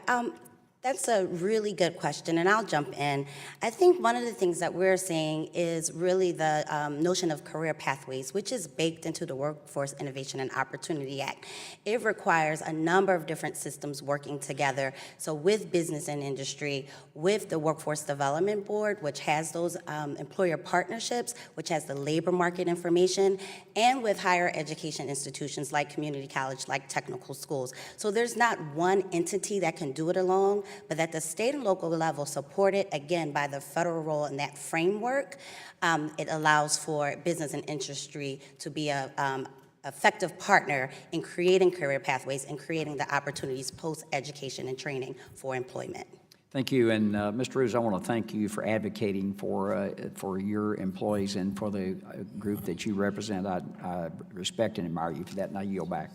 that's a really good question, and I'll jump in. I think one of the things that we're seeing is really the notion of career pathways, which is baked into the Workforce Innovation and Opportunity Act. It requires a number of different systems working together. So with business and industry, with the Workforce Development Board, which has those employer partnerships, which has the labor market information, and with higher education institutions like community college, like technical schools. So there's not one entity that can do it alone, but at the state and local level, supported, again, by the federal role in that framework, it allows for business and industry to be a effective partner in creating career pathways and creating the opportunities post-education and training for employment. Thank you, and Mr. Roos, I want to thank you for advocating for your employees and for the group that you represent. I respect and admire you for that, and I yield back.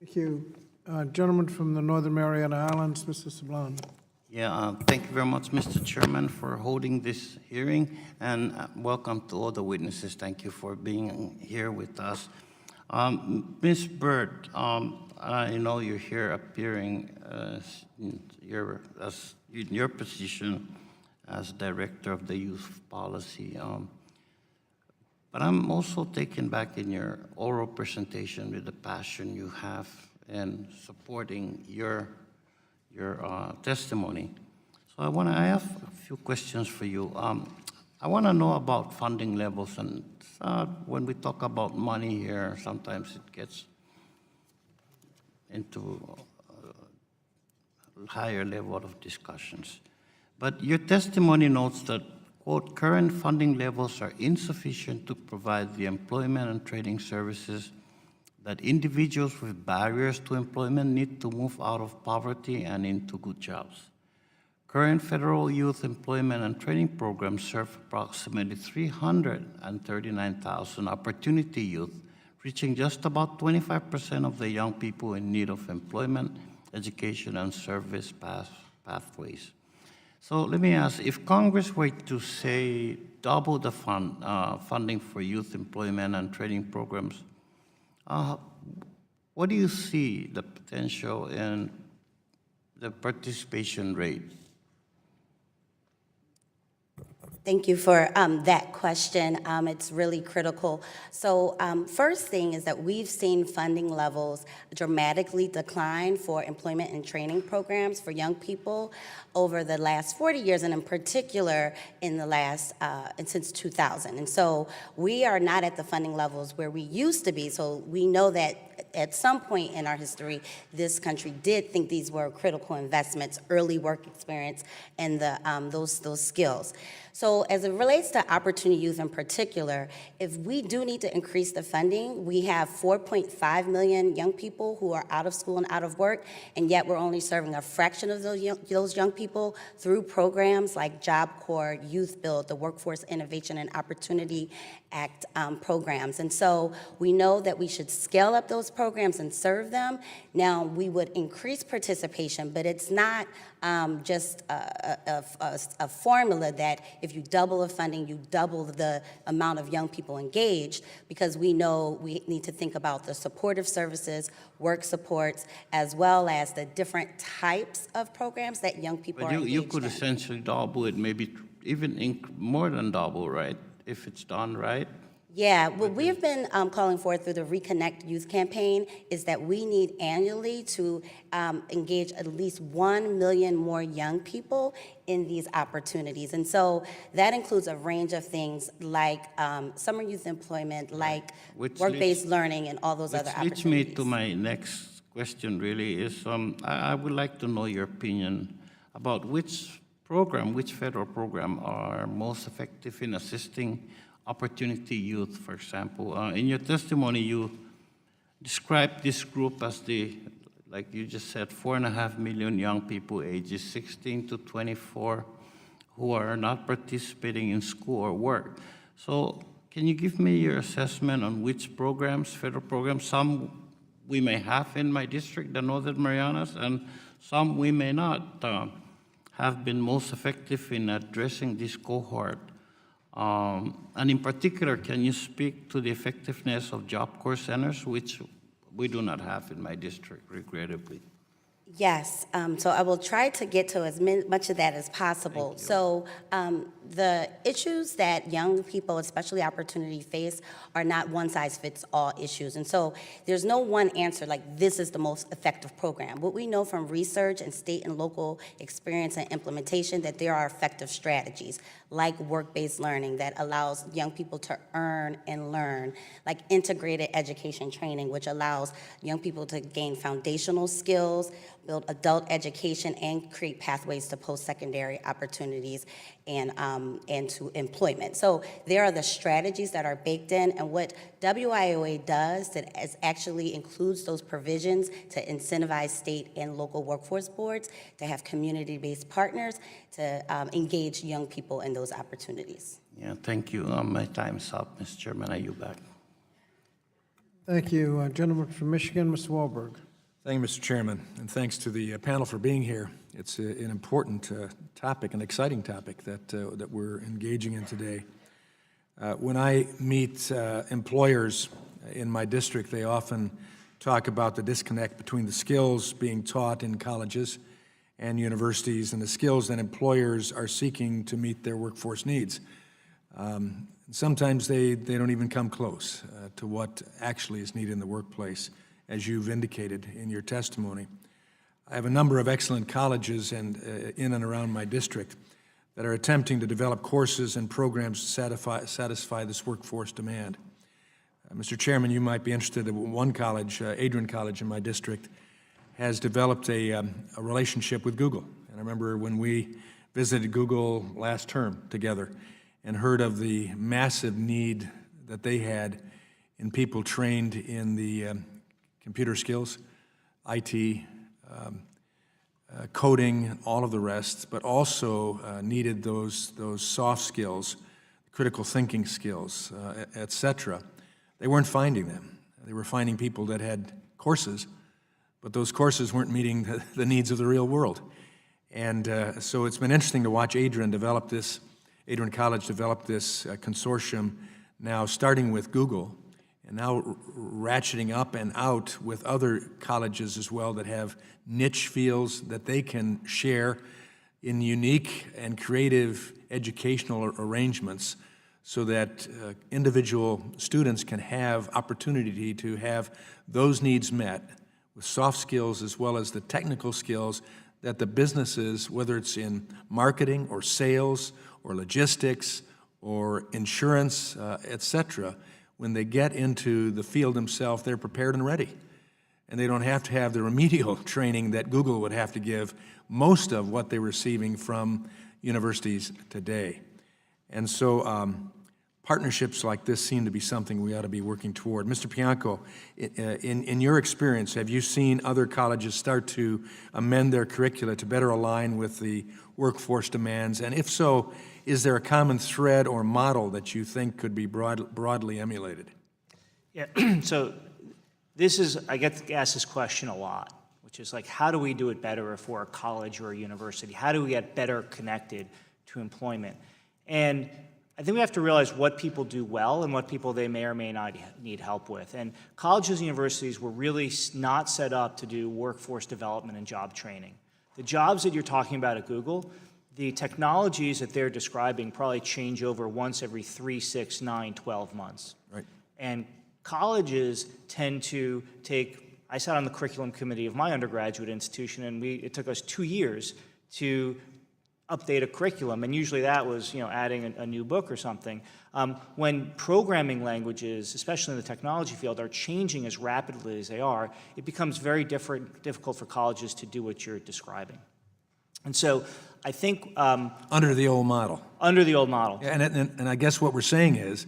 Thank you. Gentleman from the Northern Mariana Islands, Mr. Sablan. Yeah, thank you very much, Mr. Chairman, for holding this hearing, and welcome to all the witnesses. Thank you for being here with us. Ms. Bird, I know you're here appearing in your position as Director of the Youth Policy, but I'm also taken back in your oral presentation with the passion you have in supporting your testimony. So I have a few questions for you. I want to know about funding levels, and when we talk about money here, sometimes it gets into a higher level of discussions. But your testimony notes that quote, current funding levels are insufficient to provide the employment and training services that individuals with barriers to employment need to move out of poverty and into good jobs. Current federal youth employment and training programs serve approximately 339,000 opportunity youth, reaching just about 25% of the young people in need of employment, education, and service pathways. So let me ask, if Congress were to say double the funding for youth employment and training programs, what do you see the potential in the participation rate? Thank you for that question. It's really critical. So first thing is that we've seen funding levels dramatically decline for employment and training programs for young people over the last 40 years, and in particular in the last, since 2000. And so we are not at the funding levels where we used to be. So we know that at some point in our history, this country did think these were critical investments, early work experience, and those skills. So as it relates to Opportunity Youth in particular, if we do need to increase the funding, we have 4.5 million young people who are out of school and out of work, and yet we're only serving a fraction of those young people through programs like Job Corps, Youth Build, the Workforce Innovation and Opportunity Act programs. And so we know that we should scale up those programs and serve them. Now, we would increase participation, but it's not just a formula that if you double the funding, you double the amount of young people engaged, because we know we need to think about the supportive services, work supports, as well as the different types of programs that young people are engaged You could in. essentially double it, maybe even more than double, right? If it's done right. Yeah, what we've been calling for through the Reconnect Youth campaign is that we need annually to engage at least 1 million more young people in these opportunities. And so that includes a range of things like summer youth employment, like work-based learning, and all those other Which opportunities. leads me to my next question, really, is I would like to know your opinion about which federal program are most effective in assisting opportunity youth, for example. In your testimony, you described this group as like you just said, 4.5 million young people ages 16 to 24 who are not participating in school or work. So can you give me your assessment on which programs, federal programs, some we may have in my district, the Northern Marianas, and some we may not have been most effective in addressing this cohort? And in particular, can you speak to the effectiveness of Job Corps centers, which we do not have in my district, regrettably? Yes, so I will try to get to as much of that as possible. So the issues that young people, especially opportunity, face are not one-size-fits-all issues. And so there's no one answer like this is the most effective program. What we know from research and state and local experience and implementation, that there are effective strategies like work-based learning that allows young people to earn and learn, like integrated education training, which allows young people to gain foundational skills, build adult education, and create pathways to post-secondary opportunities and to employment. So there are the strategies that are baked in, and what WIOA does that actually includes those provisions to incentivize state and local workforce boards to have community-based partners to engage young people in those opportunities. Yeah, thank you. My time's up, Mr. Chairman. I yield back. Thank you. Gentleman from Michigan, Mr. Wahlberg. Thank you, Mr. Chairman, and thanks to the panel for being here. It's an important topic, an exciting topic that we're engaging in today. When I meet employers in my district, they often talk about the disconnect between the skills being taught in colleges and universities and the skills that employers are seeking to meet their workforce needs. Sometimes they don't even come close to what actually is needed in the workplace, as you've indicated in your testimony. I have a number of excellent colleges in and around my district that are attempting to develop courses and programs to satisfy this workforce demand. Mr. Chairman, you might be interested in one college, Adrian College in my district, has developed a relationship with Google. And I remember when we visited Google last term together, and heard of the massive need that they had in people trained in the computer skills, IT, coding, all of the rest, but also needed those soft skills, critical thinking skills, et cetera. They weren't finding them. They were finding people that had courses, but those courses weren't meeting the needs of the real world. And so it's been interesting to watch Adrian College develop this consortium, now starting with Google, and now ratcheting up and out with other colleges as well that have niche fields that they can share in unique and creative educational arrangements so that individual students can have opportunity to have those needs met with soft skills as well as the technical skills that the businesses, whether it's in marketing or sales or logistics or insurance, et cetera, when they get into the field themselves, they're prepared and ready. And they don't have to have the remedial training that Google would have to give most of what they're receiving from universities today. And so partnerships like this seem to be something we ought to be working toward. Mr. Pianco, in your experience, have you seen other colleges start to amend their curricula to better align with the workforce demands? And if so, is there a common thread or model that you think could be broadly emulated? Yeah, so I get asked this question a lot, which is like, how do we do it better if we're a college or a university? How do we get better connected to employment? And I think we have to realize what people do well and what people they may or may not need help with. And colleges and universities were really not set up to do workforce development and job training. The jobs that you're talking about at Google, the technologies that they're describing probably change over once every 3, 6, 9, 12 months. Right. And colleges tend to I sat on the curriculum committee of my undergraduate institution, and it took us 2 years to update a curriculum, and usually that was, adding a new book or something. When programming languages, especially in the technology field, are changing as rapidly as they are, it becomes very difficult for colleges to do what you're describing. And so I think... under the old model. Under the old model. Yeah, and I guess what we're saying is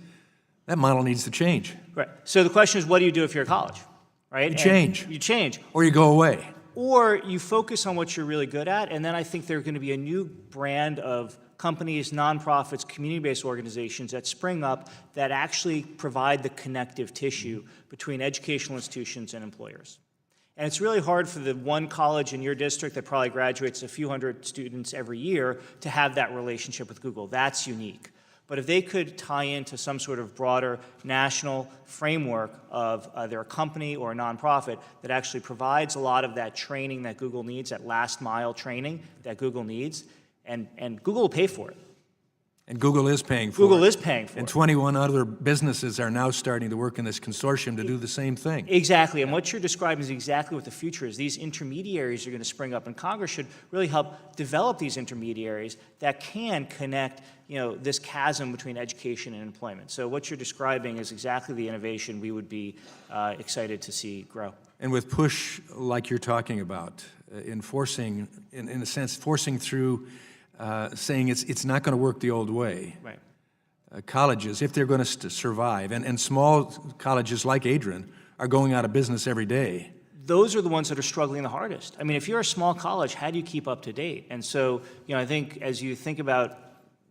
that model needs to change. Right. So the question is, what do you do if you're a college? Right? You change. You change. Or you go away. Or you focus on what you're really good at, and then I think there are going to be a new brand of companies, nonprofits, community-based organizations that spring up that actually provide the connective tissue between educational institutions and employers. And it's really hard for the one college in your district that probably graduates a few hundred students every year to have that relationship with Google. That's unique. But if they could tie into some sort of broader national framework of either a company or a nonprofit that actually provides a lot of that training that Google needs, that last mile training that Google needs, and Google will pay for it. And Google is paying for it. Google is paying for it. And 21 other businesses are now starting to work in this consortium to do the same thing. Exactly, and what you're describing is exactly what the future is. These intermediaries are going to spring up, and Congress should really help develop these intermediaries that can connect, this chasm between education and employment. So what you're describing is exactly the innovation we would be excited to see grow. And with push, like you're talking about, in a sense, forcing through saying it's not going to work the old way. Right. Colleges, if they're going to survive, and small colleges like Adrian are going out of business every day. Those are the ones that are struggling the hardest. I mean, if you're a small college, how do you keep up to date? And so, I think as you think about,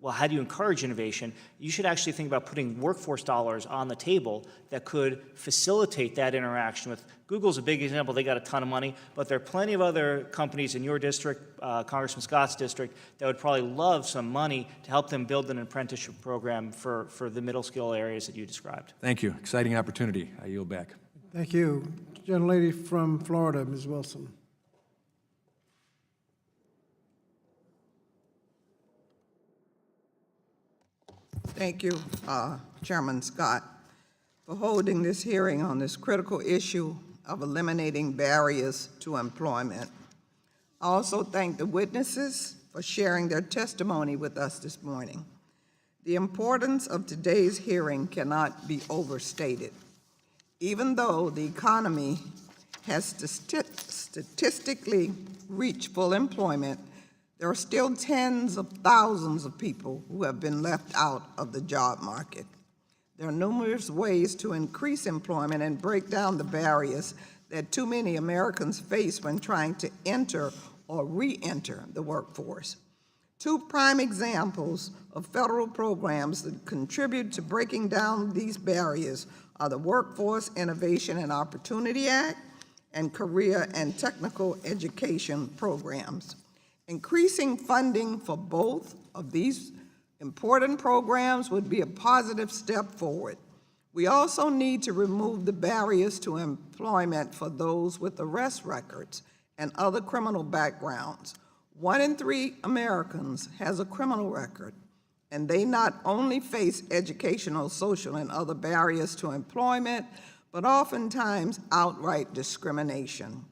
well, how do you encourage innovation? You should actually think about putting workforce dollars on the table that could facilitate that interaction with. Google's a big example. They got a ton of money, but there are plenty of other companies in your district, Congressman Scott's district, that would probably love some money to help them build an apprenticeship program for the middle skill areas that you described. Thank you. Exciting opportunity. I yield back. Thank you. Gentlelady from Florida, Ms. Wilson. Thank you, Chairman Scott, for holding this hearing on this critical issue of eliminating barriers to employment. I also thank the witnesses for sharing their testimony with us this morning. The importance of today's hearing cannot be overstated. Even though the economy has statistically reached full employment, There are still tens of thousands of people who have been left out of the job market. There are numerous ways to increase employment and break down the barriers that too many Americans face when trying to enter or re-enter the workforce. Two prime examples of federal programs that contribute to breaking down these barriers are the Workforce Innovation and Opportunity Act and Career and Technical Education programs. Increasing funding for both of these important programs would be a positive step forward. We also need to remove the barriers to employment for those with arrest records and other criminal backgrounds. 1 in 3 Americans has a criminal record, and they not only face educational, social, and other barriers to employment, but oftentimes outright discrimination.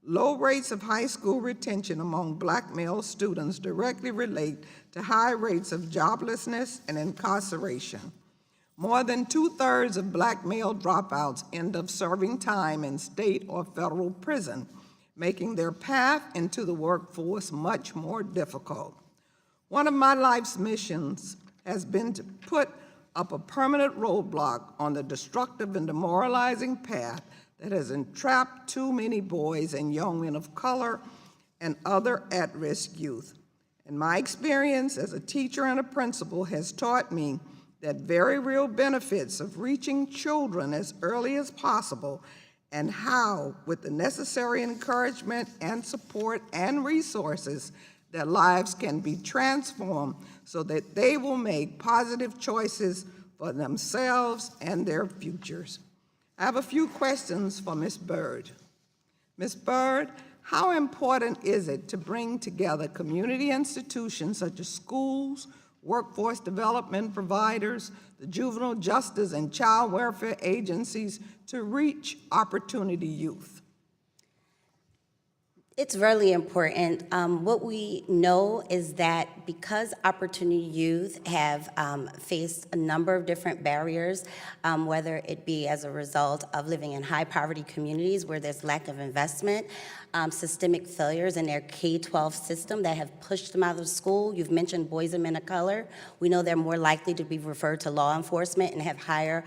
Low rates of high school retention among Black male students directly relate to high rates of joblessness and incarceration. More than 2/3 of Black male dropouts end up serving time in state or federal prison, making their path into the workforce much more difficult. One of my life's missions has been to put up a permanent roadblock on the destructive and demoralizing path that has entrapped too many boys and young men of color and other at-risk youth. And my experience as a teacher and a principal has taught me that very real benefits of reaching children as early as possible, and how, with the necessary encouragement and support and resources, their lives can be transformed so that they will make positive choices for themselves and their futures. I have a few questions for Ms. Byrd. Ms. Byrd, how important is it to bring together community institutions such as schools, workforce development providers, the juvenile justice and child welfare agencies to reach opportunity youth? It's really important. What we know is that because Opportunity Youth have faced a number of different barriers, whether it be as a result of living in high poverty communities where there's lack of investment, systemic failures in their K-12 system that have pushed them out of school. You've mentioned boys and men of color. We know they're more likely to be referred to law enforcement and have higher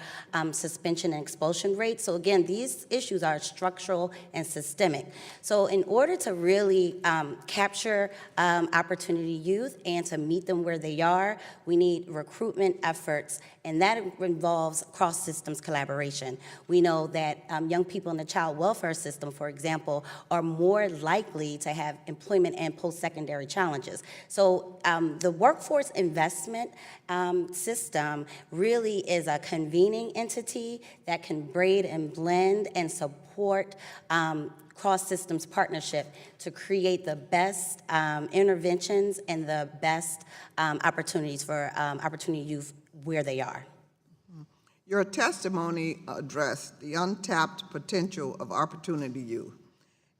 suspension and expulsion rates. So again, these issues are structural and systemic. So in order to really capture Opportunity Youth and to meet them where they are, we need recruitment efforts, and that involves cross-systems collaboration. We know that young people in the child welfare system, for example, are more likely to have employment and post-secondary challenges. So the workforce investment system really is a convening entity that can braid and blend and support cross-systems partnership to create the best interventions and the best opportunities for Opportunity Youth where they are. Your testimony addressed the untapped potential of Opportunity Youth.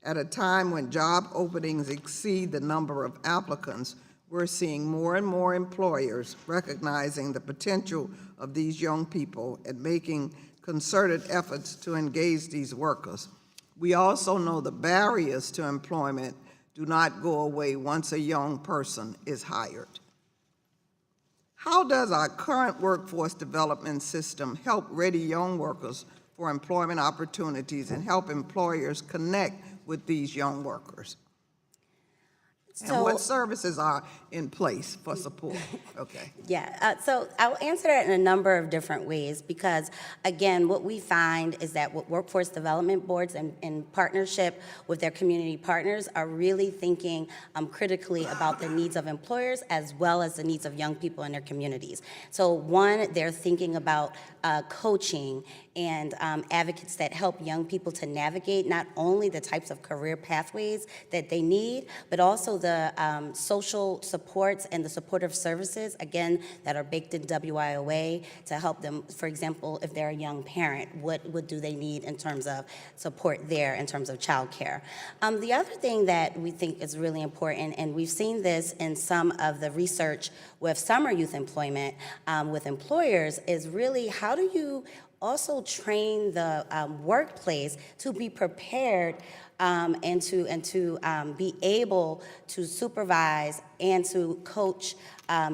At a time when job openings exceed the number of applicants, we're seeing more and more employers recognizing the potential of these young people and making concerted efforts to engage these workers. We also know the barriers to employment do not go away once a young person is hired. How does our current workforce development system help ready young workers for employment opportunities and help employers connect with these young workers? And what services are in place for support? Okay. Yeah, so I'll answer that in a number of different ways because, again, what we find is that workforce development boards in partnership with their community partners are really thinking critically about the needs of employers as well as the needs of young people in their communities. So one, they're thinking about coaching and advocates that help young people to navigate not only the types of career pathways that they need, but also the social supports and the supportive services, again, that are baked in WIOA to help them, for example, if they're a young parent, what do they need in terms of support there in terms of childcare. The other thing that we think is really important, and we've seen this in some of the research with summer youth employment with employers, is really how do you also train the workplace to be prepared and to be able to supervise and to coach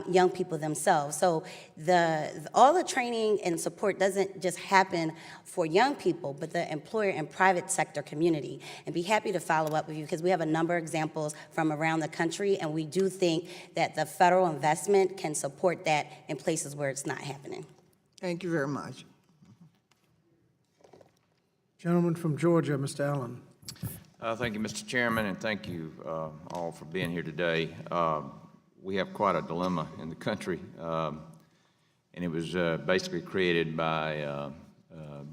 young people themselves. So all the training and support doesn't just happen for young people, but the employer and private sector community. And be happy to follow up with you because we have a number of examples from around the country, and we do think that the federal investment can support that in places where it's not happening. Thank you very much. Gentleman from Georgia, Mr. Allen. Thank you, Mr. Chairman, and thank you all for being here today. We have quite a dilemma in the country, and it was basically created by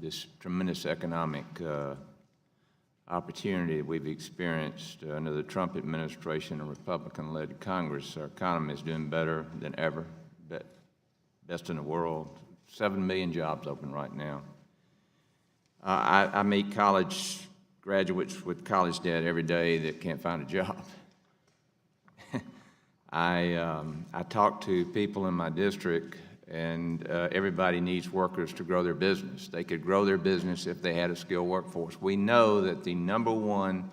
this tremendous economic opportunity that we've experienced under the Trump administration and Republican-led Congress. Our economy is doing better than ever, best in the world. 7 million jobs open right now. I meet college graduates with college debt every day that can't find a job. I talk to people in my district, and everybody needs workers to grow their business. They could grow their business if they had a skilled workforce. We know that the number one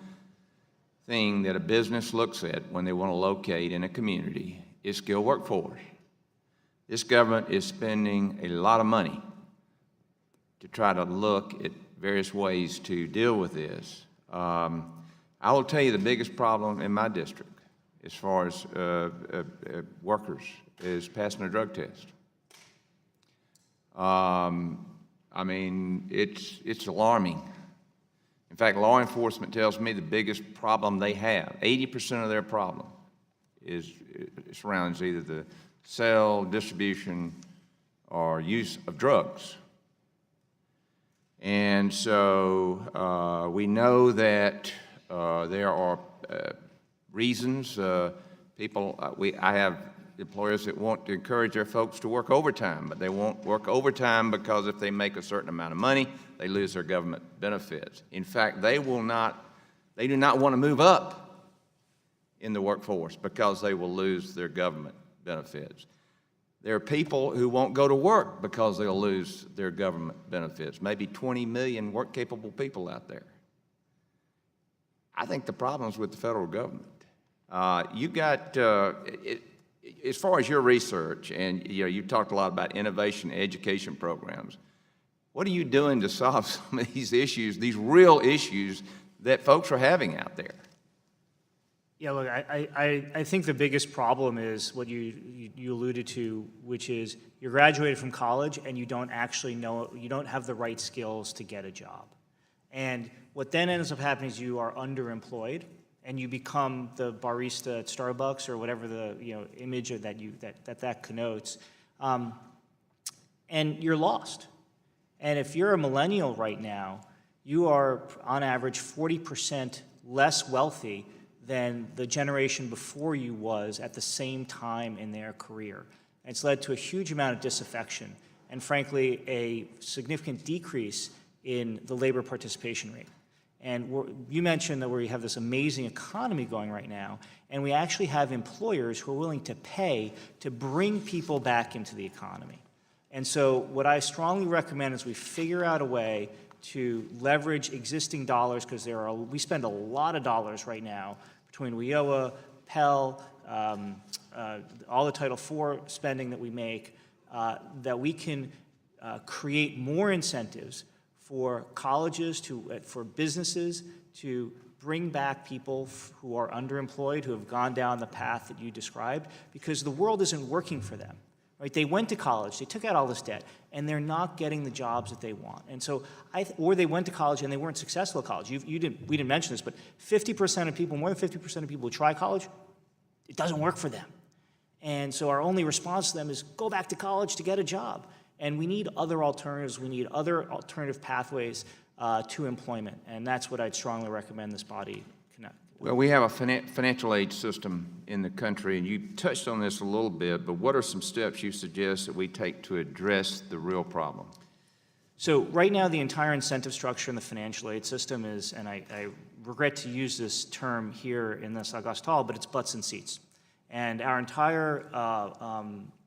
thing that a business looks at when they want to locate in a community is skilled workforce. This government is spending a lot of money to try to look at various ways to deal with this. I will tell you the biggest problem in my district as far as workers is passing a drug test. I mean, it's alarming. In fact, law enforcement tells me the biggest problem they have, 80% of their problem, surrounds either the sale, distribution, or use of drugs. And so we know that there are reasons. I have employers that want to encourage their folks to work overtime, but they won't work overtime because if they make a certain amount of money, they lose their government benefits. In fact, they do not want to move up in the workforce because they will lose their government benefits. There are people who won't go to work because they'll lose their government benefits, maybe 20 million work-capable people out there. I think the problem's with the federal government. As far as your research, and you talked a lot about innovation education programs, what are you doing to solve some of these issues, these real issues that folks are having out there? Yeah, look, I think the biggest problem is what you alluded to, which is you're graduated from college and you don't actually know, you don't have the right skills to get a job. And what then ends up happening is you are underemployed and you become the barista at Starbucks or whatever the image that connotes, and you're lost. And if you're a millennial right now, you are on average 40% less wealthy than the generation before you was at the same time in their career. And it's led to a huge amount of disaffection and, frankly, a significant decrease in the labor participation rate. And you mentioned that we have this amazing economy going right now, and we actually have employers who are willing to pay to bring people back into the economy. And so what I strongly recommend is we figure out a way to leverage existing dollars, because we spend a lot of dollars right now between WIOA, Pell, all the Title IV spending that we make, that we can create more incentives for colleges, for businesses to bring back people who are underemployed, who have gone down the path that you described, because the world isn't working for them. Right? They went to college, they took out all this debt, and they're not getting the jobs that they want. And so, or they went to college and they weren't successful at college. We didn't mention this, but 50% of people, more than 50% of people who try college, it doesn't work for them. And so our only response to them is go back to college to get a job. And we need other alternatives. We need other alternative pathways to employment. And that's what I'd strongly recommend this body connect. Well, we have a financial aid system in the country, and you touched on this a little bit, but what are some steps you suggest that we take to address the real problem? So right now, the entire incentive structure in the financial aid system is, and I regret to use this term here in this august hall, but it's butts and seats. And our entire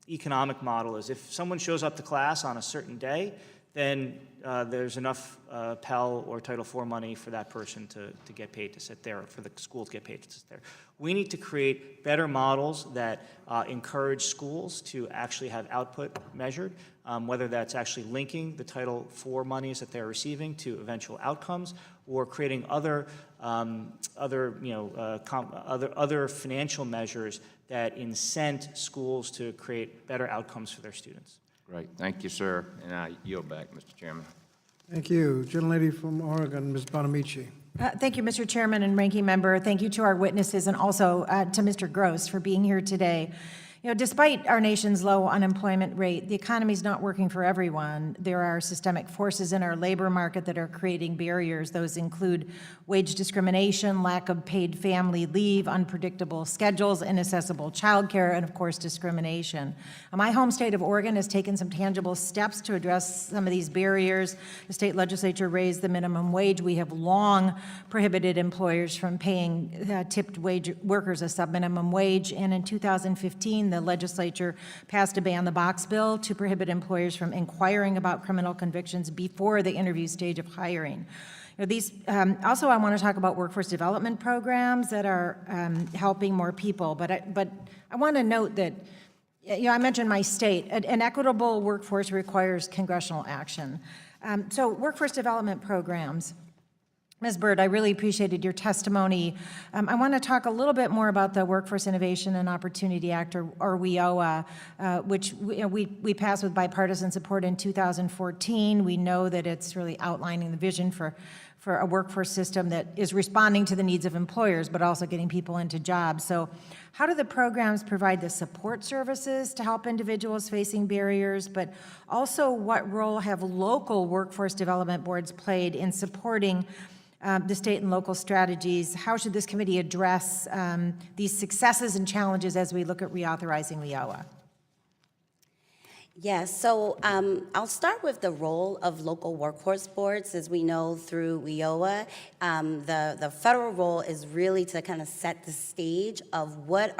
economic model is if someone shows up to class on a certain day, then there's enough Pell or Title IV money for that person to get paid to sit there, or for the school to get paid to sit there. We need to create better models that encourage schools to actually have output measured, whether that's actually linking the Title IV monies that they're receiving to eventual outcomes, or creating other financial measures that incent schools to create better outcomes for their students. Great, thank you, sir, and I yield back, Mr. Chairman. Thank you. Gentlelady from Oregon, Ms. Bonamici. Thank you, Mr. Chairman and Ranking Member. Thank you to our witnesses and also to Mr. Gross for being here today. You know, despite our nation's low unemployment rate, the economy is not working for everyone. There are systemic forces in our labor market that are creating barriers. Those include wage discrimination, lack of paid family leave, unpredictable schedules, inaccessible childcare, and of course, discrimination. My home state of Oregon has taken some tangible steps to address some of these barriers. The state legislature raised the minimum wage. We have long prohibited employers from paying tipped wage workers a sub-minimum wage, and in 2015, the legislature passed a ban-the-box bill to prohibit employers from inquiring about criminal convictions before the interview stage of hiring. You know, also, I want to talk about workforce development programs that are helping more people, but I want to note that, you know, I mentioned my state. An equitable workforce requires congressional action. So workforce development programs. Ms. Byrd, I really appreciated your testimony. I want to talk a little bit more about the Workforce Innovation and Opportunity Act, or WIOA, which we passed with bipartisan support in 2014. We know that it's really outlining the vision for a workforce system that is responding to the needs of employers, but also getting people into jobs. So how do the programs provide the support services to help individuals facing barriers, but also what role have local workforce development boards played in supporting the state and local strategies? How should this committee address these successes and challenges as we look at reauthorizing WIOA? Yes, so I'll start with the role of local workforce boards. As we know through WIOA, the federal role is really to kind of set the stage of what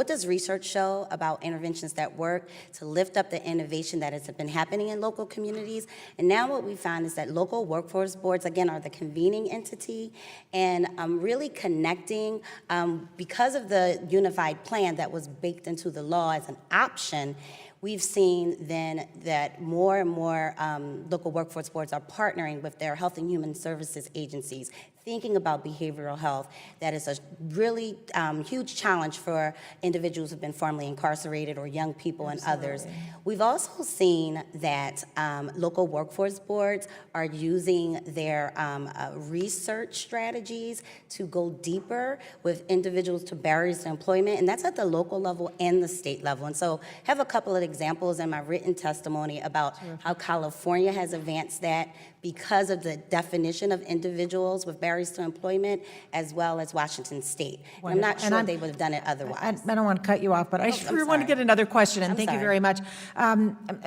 does research show about interventions that work, to lift up the innovation that has been happening in local communities. And now what we found is that local workforce boards, again, are the convening entity, and really connecting, because of the unified plan that was baked into the law as an option. We've seen then that more and more local workforce boards are partnering with their health and human services agencies, thinking about behavioral health. That is a really huge challenge for individuals who've been formerly incarcerated or young people and others. We've also seen that local workforce boards are using their research strategies to go deeper with individuals to barriers to employment, and that's at the local level and the state level. And so I have a couple of examples in my written testimony about how California has advanced that because of the definition of individuals with barriers to employment, as well as Washington State. I'm not sure they would have done it otherwise. I don't want to cut you off, but I sure want to get another question, and thank you very much.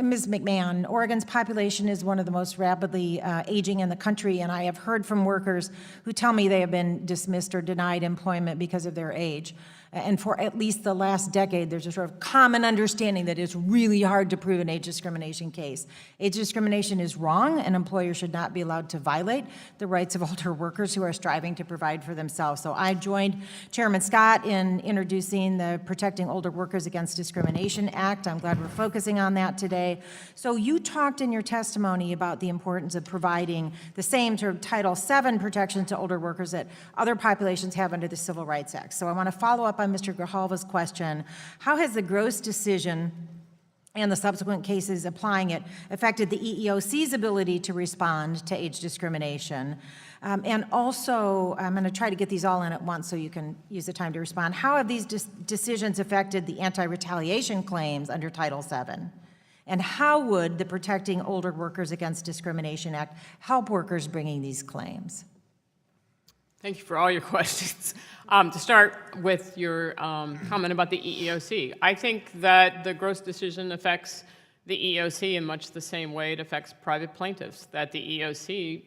Ms. McMahon, Oregon's population is one of the most rapidly aging in the country, and I have heard from workers who tell me they have been dismissed or denied employment because of their age. And for at least the last decade, there's a sort of common understanding that it's really hard to prove an age discrimination case. Age discrimination is wrong, and employers should not be allowed to violate the rights of older workers who are striving to provide for themselves. So I joined Chairman Scott in introducing the Protecting Older Workers Against Discrimination Act. I'm glad we're focusing on that today. So you talked in your testimony about the importance of providing the same sort of Title VII protection to older workers that other populations have under the Civil Rights Act. So I want to follow up on Mr. Grijalva's question. How has the Gross decision and the subsequent cases applying it affected the EEOC's ability to respond to age discrimination? And also, I'm going to try to get these all in at once so you can use the time to respond. How have these decisions affected the anti-retaliation claims under Title VII? And how would the Protecting Older Workers Against Discrimination Act help workers bringing these claims? Thank you for all your questions. To start with your comment about the EEOC, I think that the Gross decision affects the EEOC in much the same way it affects private plaintiffs, that the EEOC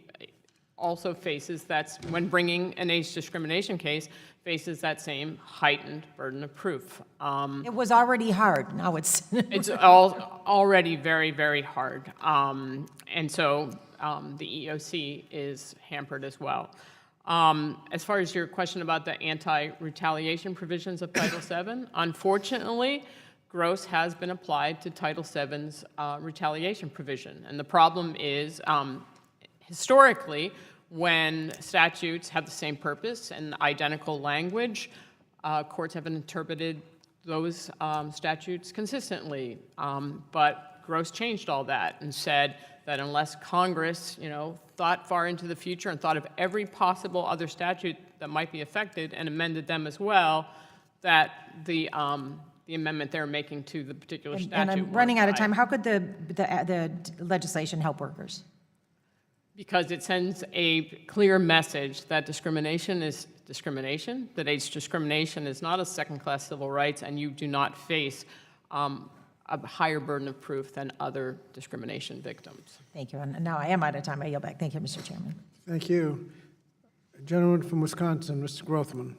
also faces when bringing an age discrimination case, faces that same heightened burden of proof. It was already hard, now it's. It's already very, very hard. And so the EEOC is hampered as well. As far as your question about the anti-retaliation provisions of Title VII, unfortunately, Gross has been applied to Title VII's retaliation provision. And the problem is, historically, when statutes have the same purpose and identical language, courts have interpreted those statutes consistently. But Gross changed all that and said that unless Congress, thought far into the future and thought of every possible other statute that might be affected and amended them as well, that the amendment they're making to the particular statute. And I'm running out of time. How could the legislation help workers? Because it sends a clear message that discrimination is discrimination, that age discrimination is not a second-class civil rights, and you do not face a higher burden of proof than other discrimination victims. Thank you. And now I am out of time. I yield back. Thank you, Mr. Chairman. Thank you. Gentleman from Wisconsin, Mr. Grothman.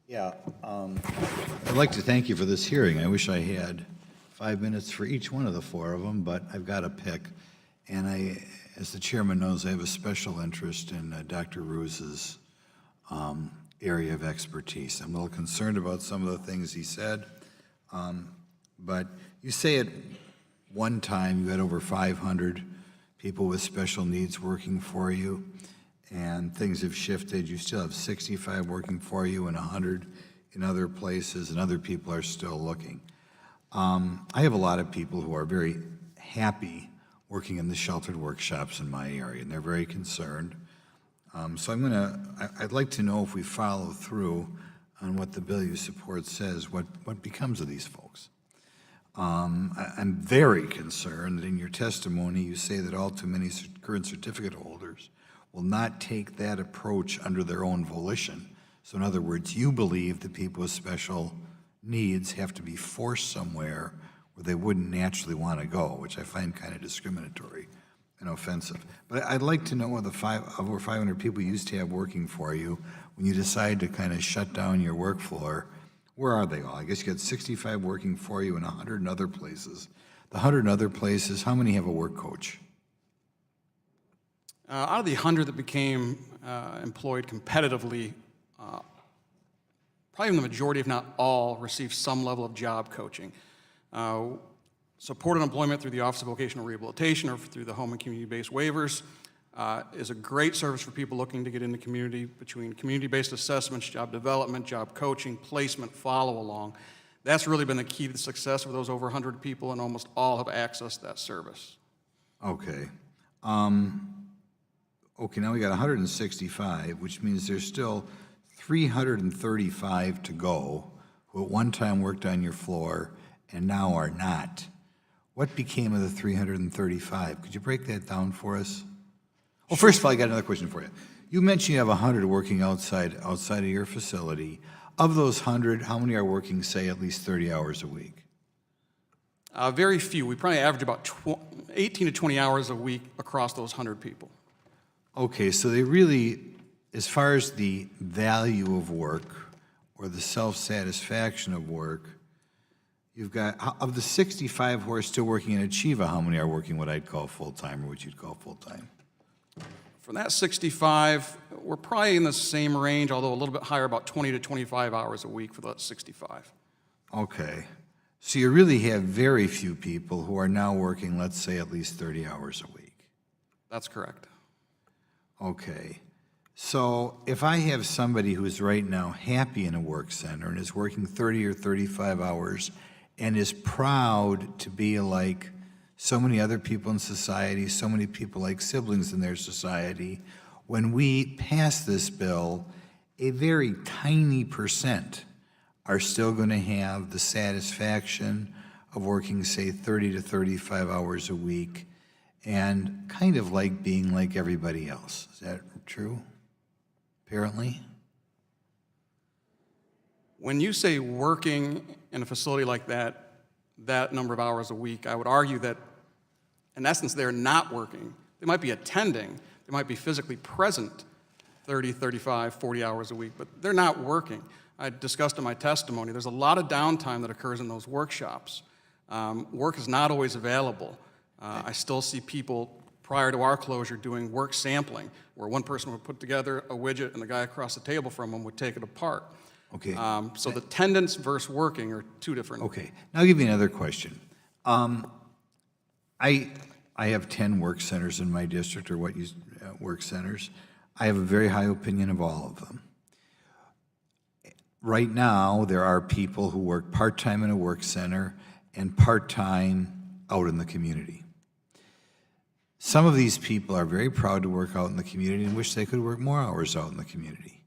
Yeah, I'd like to thank you for this hearing. I wish I had 5 minutes for each one of the four of them, but I've got to pick. And as the chairman knows, I have a special interest in Dr. Roos's area of expertise. I'm a little concerned about some of the things he said, but you say at one time you had over 500 people with special needs working for you, and things have shifted. You still have 65 working for you and 100 in other places, and other people are still looking. I have a lot of people who are very happy working in the sheltered workshops in my area, and they're very concerned. So I'd like to know if we follow through on what the bill you support says, what becomes of these folks. I'm very concerned that in your testimony you say that all too many current certificate holders will not take that approach under their own volition. So in other words, you believe that people with special needs have to be forced somewhere where they wouldn't naturally want to go, which I find kind of discriminatory and offensive. But I'd like to know what the over 500 people you used to have working for you, when you decided to kind of shut down your work floor, where are they all? I guess you got 65 working for you and 100 in other places. The 100 in other places, how many have a work coach? Out of the 100 that became employed competitively, probably the majority, if not all, received some level of job coaching. Supported employment through the Office of Vocational Rehabilitation or through the home and community-based waivers is a great service for people looking to get in the community, between community-based assessments, job development, job coaching, placement, follow-along. That's really been the key to the success of those over 100 people, and almost all have accessed that service. Okay. Okay, now we got 165, which means there's still 335 to go who at one time worked on your floor and now are not. What became of the 335? Could you break that down for us? Well, first of all, I got another question for you. You mentioned you have 100 working outside of your facility. Of those 100, how many are working, say, at least 30 hours a week? Very few. We probably average about 18 to 20 hours a week across those 100 people. Okay, so they really, as far as the value of work or the self-satisfaction of work, you've got, of the 65 who are still working in Achieva, how many are working what I'd call full-time or what you'd call full-time? From that 65, we're probably in the same range, although a little bit higher, about 20 to 25 hours a week for that 65. Okay. So you really have very few people who are now working, let's say, at least 30 hours a week. That's correct. Okay. So if I have somebody who's right now happy in a work center and is working 30 or 35 hours and is proud to be like so many other people in society, so many people like siblings in their society, when we pass this bill, a very tiny percent are still going to have the satisfaction of working, say, 30 to 35 hours a week and kind of like being like everybody else. Is that true, apparently? When you say working in a facility like that, that number of hours a week, I would argue that, in essence, they're not working. They might be attending. They might be physically present 30, 35, 40 hours a week, but they're not working. I discussed in my testimony, there's a lot of downtime that occurs in those workshops. Work is not always available. I still see people prior to our closure doing work sampling, where one person would put together a widget and the guy across the table from them would take it apart. Okay. So the attendance versus working are two different. Okay, now I'll give you another question. I have 10 work centers in my district, or what you, work centers. I have a very high opinion of all of them. Right now, there are people who work part-time in a work center and part-time out in the community. Some of these people are very proud to work out in the community and wish they could work more hours out in the community.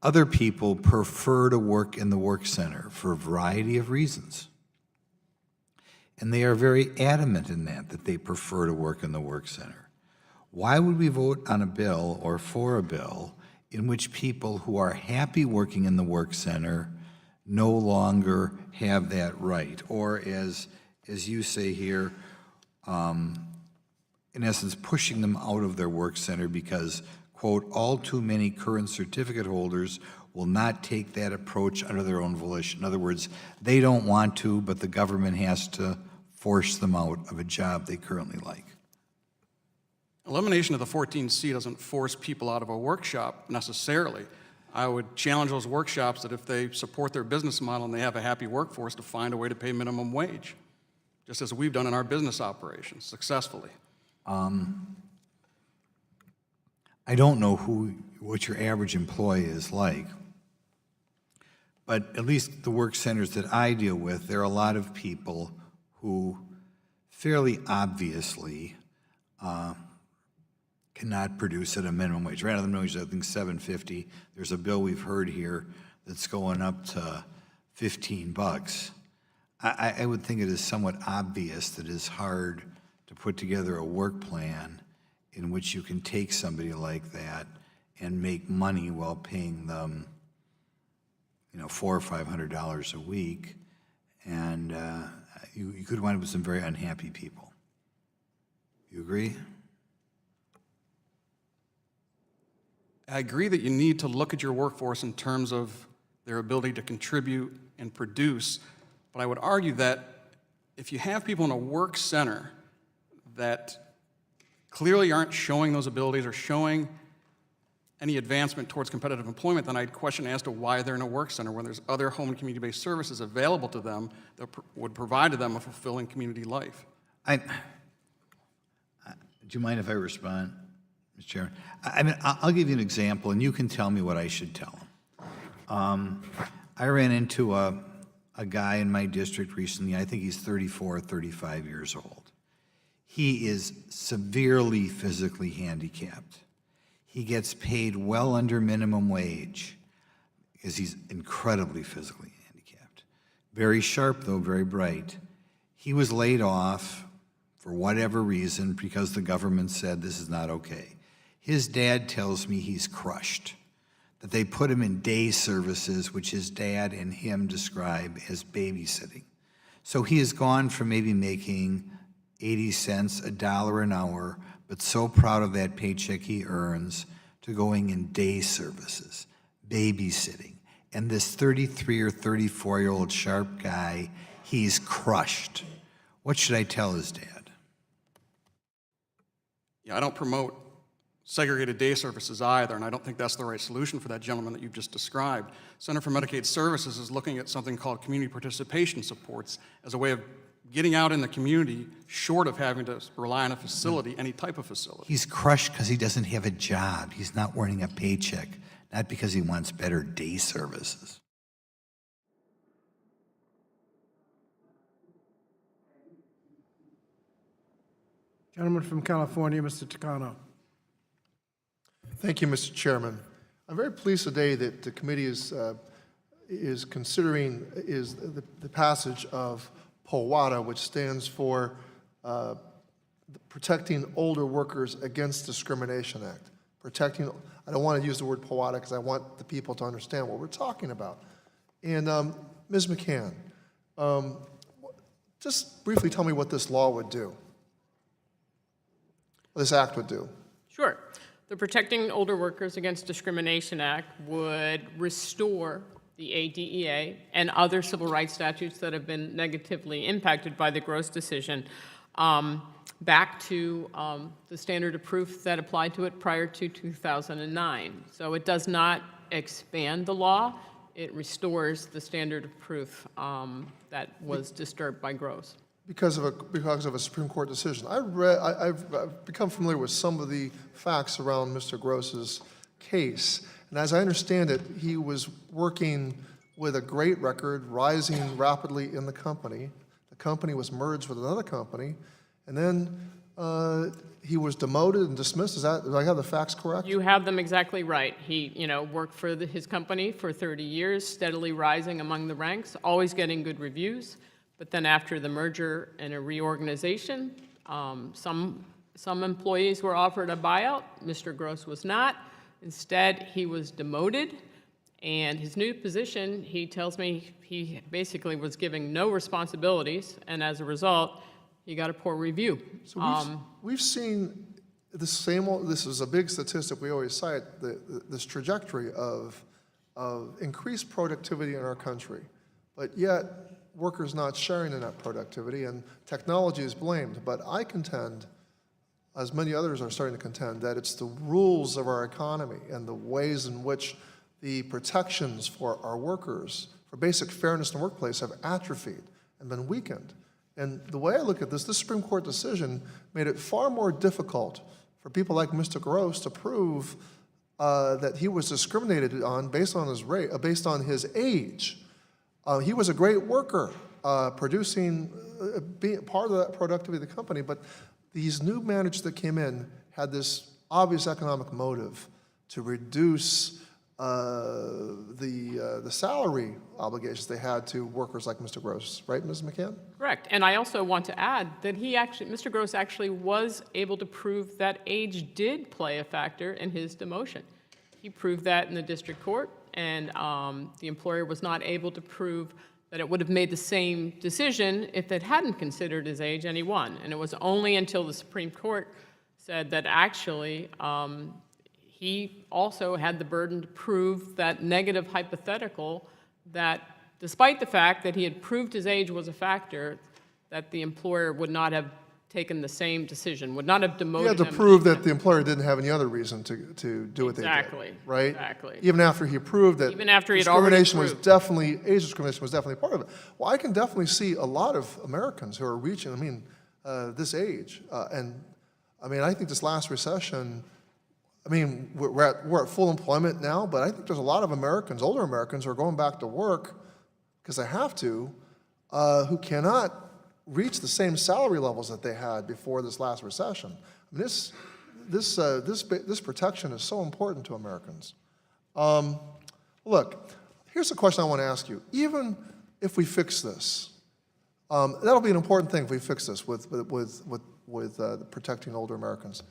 Other people prefer to work in the work center for a variety of reasons. And they are very adamant in that they prefer to work in the work center. Why would we vote on a bill or for a bill in which people who are happy working in the work center no longer have that right? Or as you say here, in essence, pushing them out of their work center because, quote, all too many current certificate holders will not take that approach under their own volition. In other words, they don't want to, but the government has to force them out of a job they currently like. Elimination of the 14C doesn't force people out of a workshop necessarily. I would challenge those workshops that if they support their business model and they have a happy workforce, to find a way to pay minimum wage, just as we've done in our business operations successfully. I don't know what your average employee is like, but at least the work centers that I deal with, there are a lot of people who fairly obviously cannot produce at a minimum wage. Right now, the minimum wage is, I think, $7.50. There's a bill we've heard here that's going up to $15. I would think it is somewhat obvious that it's hard to put together a work plan in which you can take somebody like that and make money while paying them, $400 or $500 a week, and you could wind up with some very unhappy people. You agree? I agree that you need to look at your workforce in terms of their ability to contribute and produce, but I would argue that if you have people in a work center that clearly aren't showing those abilities or showing any advancement towards competitive employment, then I'd question as to why they're in a work center when there's other home and community-based services available to them that would provide to them a fulfilling community life. Do you mind if I respond, Mr. Chairman? I mean, I'll give you an example, and you can tell me what I should tell him. I ran into a guy in my district recently. I think he's 34 or 35 years old. He is severely physically handicapped. He gets paid well under minimum wage because he's incredibly physically handicapped. Very sharp, though, very bright. He was laid off for whatever reason because the government said this is not okay. His dad tells me he's crushed, that they put him in day services, which his dad and him describe as babysitting. So he has gone from maybe making 80 cents, $1 an hour, but so proud of that paycheck he earns, to going in day services, babysitting. And this 33 or 34-year-old sharp guy, he's crushed. What should I tell his dad? Yeah, I don't promote segregated day services either, and I don't think that's the right solution for that gentleman that you've just described. Center for Medicaid Services is looking at something called community participation supports as a way of getting out in the community short of having to rely on a facility, any type of facility. He's crushed because he doesn't have a job. He's not earning a paycheck, not because he wants better day services. Gentleman from California, Mr. Takano. Thank you, Mr. Chairman. I'm very pleased today that the committee is considering the passage of POWADA, which stands for Protecting Older Workers Against Discrimination Act. I don't want to use the word POWADA because I want the people to understand what we're talking about. And Ms. McCann, just briefly tell me what this law would do, what this act would do. Sure. The Protecting Older Workers Against Discrimination Act would restore the ADEA and other civil rights statutes that have been negatively impacted by the Gross decision back to the standard of proof that applied to it prior to 2009. So it does not expand the law. It restores the standard of proof that was disturbed by Gross. Because of a Supreme Court decision. I've become familiar with some of the facts around Mr. Gross's case, and as I understand it, he was working with a great record, rising rapidly in the company. The company was merged with another company, and then he was demoted and dismissed. Do I have the facts correct? You have them exactly right. He, worked for his company for 30 years, steadily rising among the ranks, always getting good reviews. But then after the merger and a reorganization, some employees were offered a buyout. Mr. Gross was not. Instead, he was demoted. And his new position, he tells me, he basically was giving no responsibilities. And as a result, he got a poor review. So we've seen the same, this is a big statistic we always cite, this trajectory of increased productivity in our country. But yet, workers not sharing in that productivity, and technology is blamed. But I contend, as many others are starting to contend, that it's the rules of our economy and the ways in which the protections for our workers, for basic fairness in the workplace, have atrophied and been weakened. And the way I look at this Supreme Court decision made it far more difficult for people like Mr. Gross to prove that he was discriminated on based on his age. He was a great worker, producing, being part of that productivity of the company, but these new managers that came in had this obvious economic motive to reduce the salary obligations they had to workers like Mr. Gross, right, Ms. McCann? Correct. And I also want to add that Mr. Gross actually was able to prove that age did play a factor in his demotion. He proved that in the district court, and the employer was not able to prove that it would have made the same decision if it hadn't considered his age, and he won. And it was only until the Supreme Court said that actually he also had the burden to prove that negative hypothetical, that despite the fact that he had proved his age was a factor, that the employer would not have taken the same decision, would not have demoted him. He had to prove that the employer didn't have any other reason to do what they did. Exactly. Right? Exactly. Even after he proved that Even after he had already age proved. discrimination was definitely part of it. Well, I can definitely see a lot of Americans who are reaching, this age. And I think this last recession, we're at full employment now, but I think there's a lot of Americans, older Americans, who are going back to work because they have to, who cannot reach the same salary levels that they had before this last recession. This protection is so important to Americans. Look, here's the question I want to ask you. Even if we fix this, that'll be an important thing if we fix this with protecting older Americans.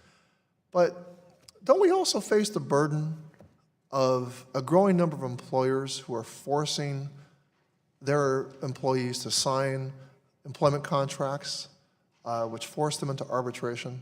But don't we also face the burden of a growing number of employers who are forcing their employees to sign employment contracts, which force them into arbitration,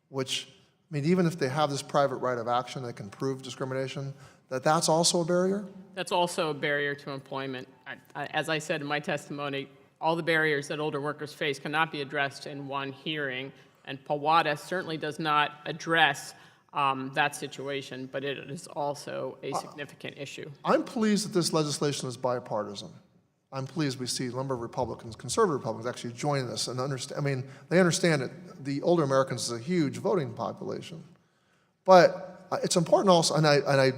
which, even if they have this private right of action that can prove discrimination, that's also a barrier? That's also a barrier to employment. As I said in my testimony, all the barriers that older workers face cannot be addressed in one hearing, and PAWADA certainly does not address that situation, but it is also a significant issue. I'm pleased that this legislation is bipartisan. I'm pleased we see a number of Republicans, conservative Republicans, actually joining this and understand. They understand that the older Americans is a huge voting population. But it's important also, and I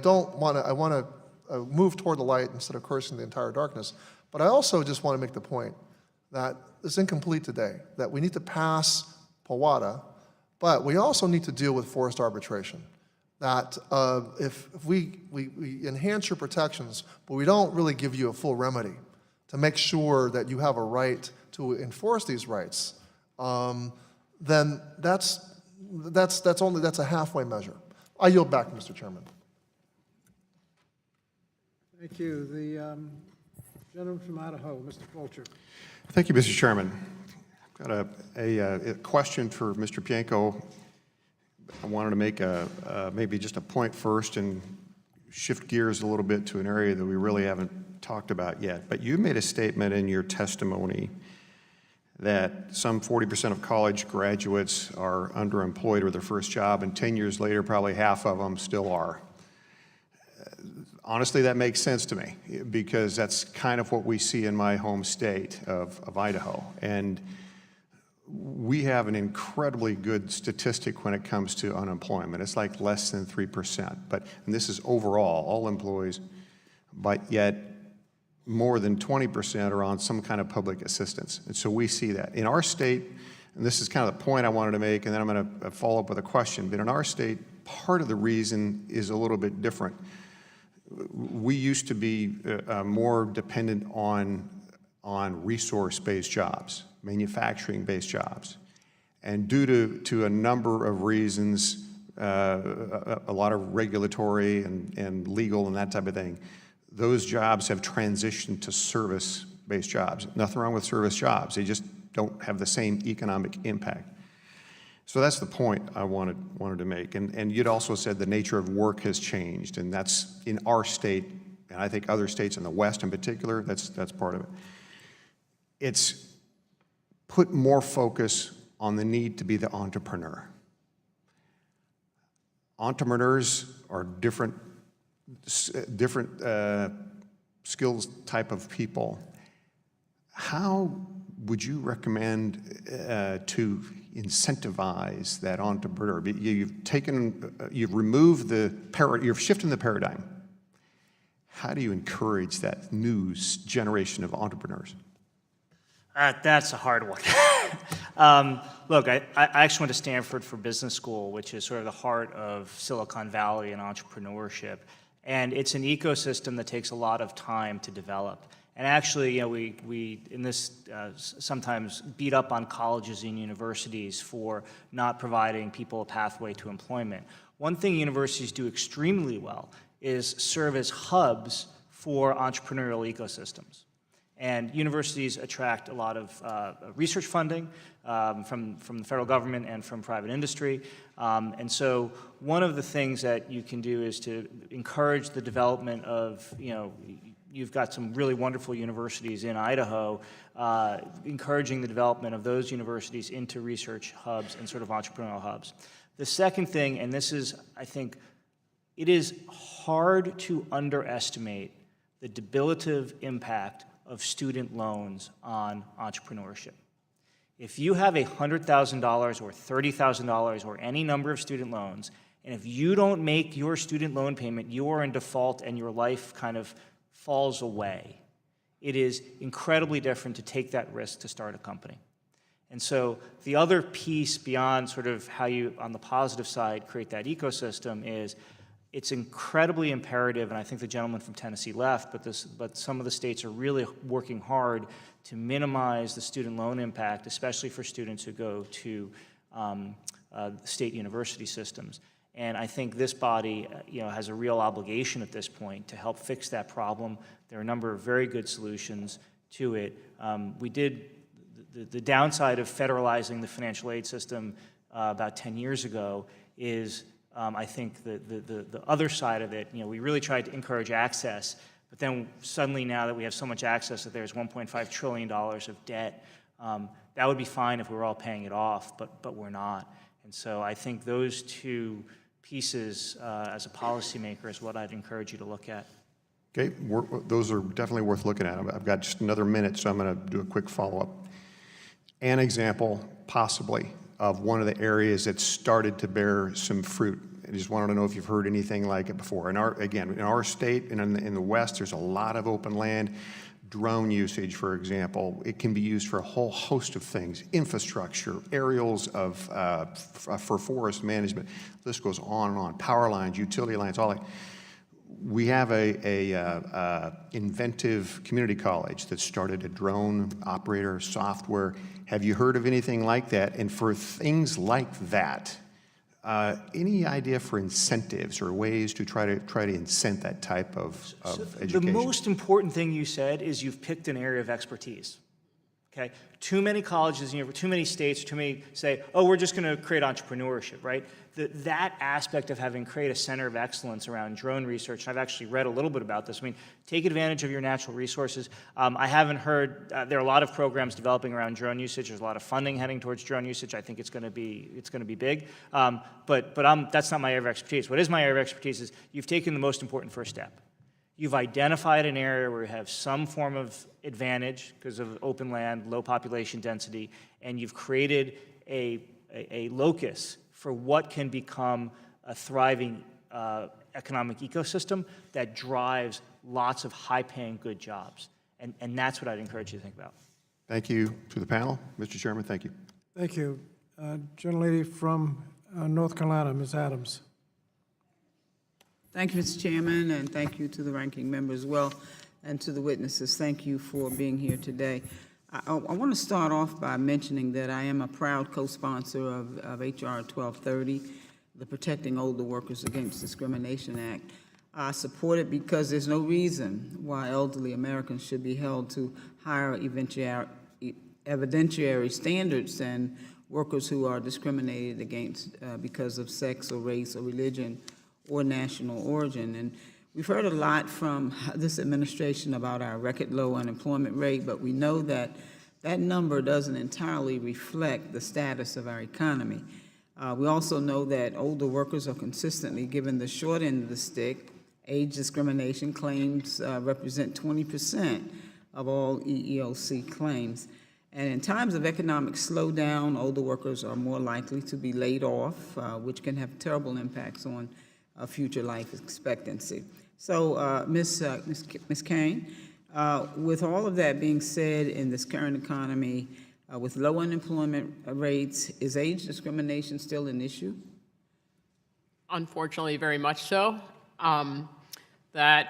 want to move toward the light instead of cursing the entire darkness. But I also just want to make the point that it's incomplete today, that we need to pass PAWADA, but we also need to deal with forced arbitration. That if we enhance your protections, but we don't really give you a full remedy to make sure that you have a right to enforce these rights, then that's a halfway measure. I yield back, Mr. Chairman. Thank you. The gentleman from Idaho, Mr. Fulcher. Thank you, Mr. Chairman. I've got a question for Mr. Pianko. I wanted to make maybe just a point first and shift gears a little bit to an area that we really haven't talked about yet. But you made a statement in your testimony that some 40% of college graduates are underemployed with their first job, and 10 years later, probably half of them still are. Honestly, that makes sense to me, because that's kind of what we see in my home state of Idaho. And we have an incredibly good statistic when it comes to unemployment. It's like less than 3%. And this is overall, all employees, but yet more than 20% are on some kind of public assistance. And so we see that. In our state, and this is kind of the point I wanted to make, and then I'm going to follow up with a question, but in our state, part of the reason is a little bit different. We used to be more dependent on resource-based jobs, manufacturing-based jobs. And due to a number of reasons, a lot of regulatory and legal and that type of thing, those jobs have transitioned to service-based jobs. Nothing wrong with service jobs. They just don't have the same economic impact. So that's the point I wanted to make. And you'd also said the nature of work has changed, and that's in our state, and I think other states in the West in particular, that's part of it. It's put more focus on the need to be the entrepreneur. Entrepreneurs are different skills type of people. How would you recommend to incentivize that entrepreneur? You've removed you're shifting the paradigm. How do you encourage that new generation of entrepreneurs? That's a hard one. Look, I actually went to Stanford for business school, which is sort of the heart of Silicon Valley and entrepreneurship. And it's an ecosystem that takes a lot of time to develop. And actually, we in this sometimes beat up on colleges and universities for not providing people a pathway to employment. One thing universities do extremely well is serve as hubs for entrepreneurial ecosystems. And universities attract a lot of research funding from the federal government and from private industry. And so one of the things that you can do is to encourage the development of, you've got some really wonderful universities in Idaho, encouraging the development of those universities into research hubs and sort of entrepreneurial hubs. The second thing, and this is, I think, it is hard to underestimate the debilitative impact of student loans on entrepreneurship. If you have $100,000 or $30,000 or any number of student loans, and if you don't make your student loan payment, you are in default and your life kind of falls away. It is incredibly different to take that risk to start a company. And so the other piece beyond sort of how you, on the positive side, create that ecosystem is it's incredibly imperative, and I think the gentleman from Tennessee left, but some of the states are really working hard to minimize the student loan impact, especially for students who go to state university systems. And I think this body, has a real obligation at this point to help fix that problem. There are a number of very good solutions to it. We did the downside of federalizing the financial aid system about 10 years ago is, I think the other side of it, we really tried to encourage access, but then suddenly now that we have so much access that there's $1.5 trillion of debt, that would be fine if we were all paying it off, but we're not. And so I think those two pieces as a policymaker is what I'd encourage you to look at. Okay, those are definitely worth looking at. I've got just another minute, so I'm going to do a quick follow-up. An example, possibly, of one of the areas that started to bear some fruit. I just wanted to know if you've heard anything like it before. In our state and in the West, there's a lot of open land. Drone usage, for example, it can be used for a whole host of things. Infrastructure, aerials for forest management. This goes on and on. Power lines, utility lines, all that. We have a inventive community college that started a drone operator software. Have you heard of anything like that? And for things like that, any idea for incentives or ways to try to incent that type of education? The most important thing you said is you've picked an area of expertise. Okay? Too many colleges, too many states, too many say, oh, we're just going to create entrepreneurship, right? That aspect of having create a center of excellence around drone research, and I've actually read a little bit about this. I mean, take advantage of your natural resources. I haven't heard, there are a lot of programs developing around drone usage. There's a lot of funding heading towards drone usage. I think it's going to be big. But that's not my area of expertise. What is my area of expertise is you've taken the most important first step. You've identified an area where you have some form of advantage because of open land, low population density, and you've created a locus for what can become a thriving economic ecosystem that drives lots of high-paying, good jobs. And that's what I'd encourage you to think about. Thank you to the panel. Mr. Chairman, thank you. Thank you. Gentlelady from North Carolina, Ms. Adams. Thank you, Mr. Chairman, and thank you to the ranking member as well, and to the witnesses. Thank you for being here today. I want to start off by mentioning that I am a proud co-sponsor of H.R. 1230, the Protecting Older Workers Against Discrimination Act. I support it because there's no reason why elderly Americans should be held to higher evidentiary standards than workers who are discriminated against because of sex or race or religion or national origin. And we've heard a lot from this administration about our record low unemployment rate, but we know that that number doesn't entirely reflect the status of our economy. We also know that older workers are consistently given the short end of the stick. Age discrimination claims represent 20% of all EEOC claims. And in times of economic slowdown, older workers are more likely to be laid off, which can have terrible impacts on future life expectancy. So, Ms. Kane, with all of that being said, in this current economy, with low unemployment rates, is age discrimination still an issue? Unfortunately, very much so. That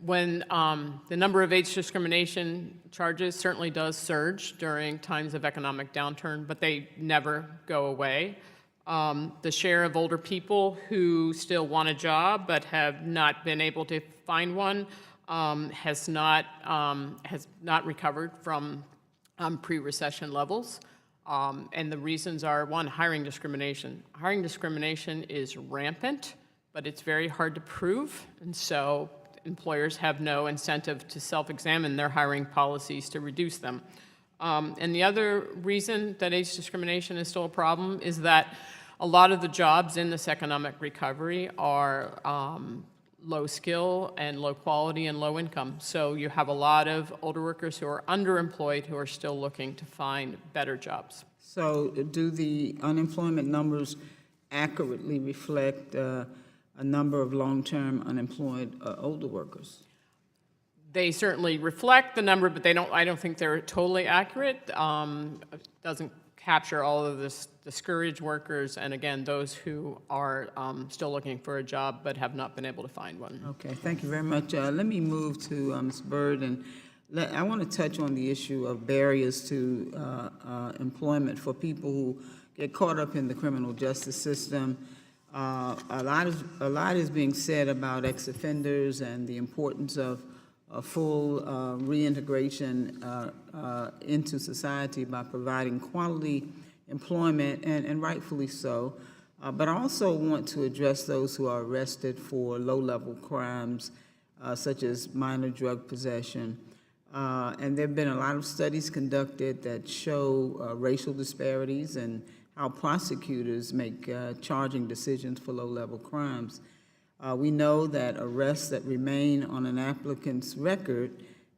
when the number of age discrimination charges certainly does surge during times of economic downturn, but they never go away. The share of older people who still want a job but have not been able to find one has not recovered from pre-recession levels. And the reasons are, one, hiring discrimination. Hiring discrimination is rampant, but it's very hard to prove, and so employers have no incentive to self-examine their hiring policies to reduce them. And the other reason that age discrimination is still a problem is that a lot of the jobs in this economic recovery are low skill and low quality and low income. So you have a lot of older workers who are underemployed who are still looking to find better jobs. So do the unemployment numbers accurately reflect a number of long-term unemployed older workers? They certainly reflect the number, but I don't think they're totally accurate. It doesn't capture all of this discouraged workers, and again, those who are still looking for a job but have not been able to find one. Okay, thank you very much. Let me move to Ms. Byrd, and I want to touch on the issue of barriers to employment for people who get caught up in the criminal justice system. A lot is being said about ex-offenders and the importance of a full reintegration into society by providing quality employment, and rightfully so. But I also want to address those who are arrested for low-level crimes, such as minor drug possession. And there have been a lot of studies conducted that show racial disparities and how prosecutors make charging decisions for low-level crimes. We know that arrests that remain on an applicant's record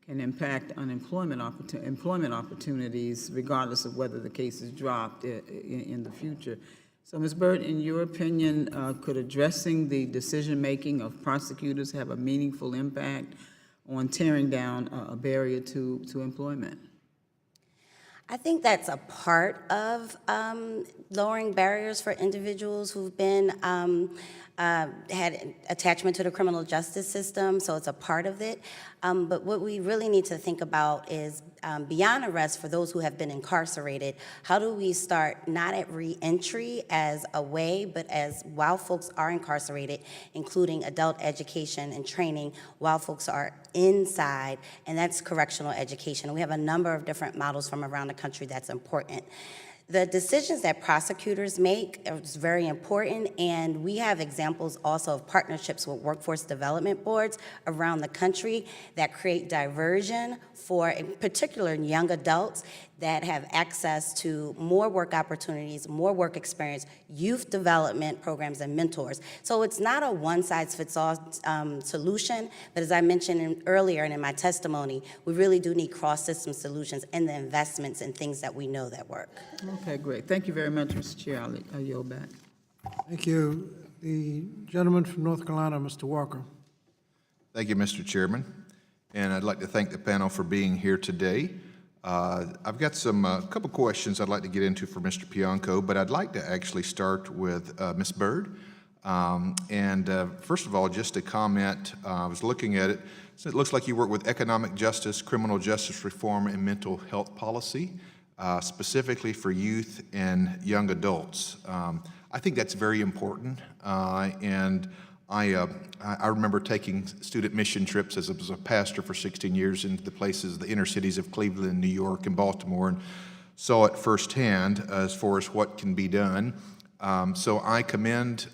can impact employment opportunities, regardless of whether the case is dropped in the future. So, Ms. Byrd, in your opinion, could addressing the decision-making of prosecutors have a meaningful impact on tearing down a barrier to employment? I think that's a part of lowering barriers for individuals who've been had an attachment to the criminal justice system, so it's a part of it. But what we really need to think about is beyond arrest for those who have been incarcerated, how do we start not at re-entry as a way, but as while folks are incarcerated, including adult education and training while folks are inside, and that's correctional education. We have a number of different models from around the country that's important. The decisions that prosecutors make is very important, and we have examples also of partnerships with workforce development boards around the country that create diversion for, in particular, young adults that have access to more work opportunities, more work experience, youth development programs, and mentors. So it's not a one-size-fits-all solution, but as I mentioned earlier and in my testimony, we really do need cross-system solutions and the investments in things that we know that work. Okay, great. Thank you very much, Mr. Chair. I'll yield back. Thank you. The gentleman from North Carolina, Mr. Walker. Thank you, Mr. Chairman. And I'd like to thank the panel for being here today. I've got a couple questions I'd like to get into for Mr. Bianco, but I'd like to actually start with Ms. Byrd. First of all, just a comment, I was looking at it. So it looks like you work with economic justice, criminal justice reform, and mental health policy, specifically for youth and young adults. I think that's very important, and I remember taking student mission trips as a pastor for 16 years into the places, the inner cities of Cleveland, New York, and Baltimore, and saw it firsthand as far as what can be done. So I commend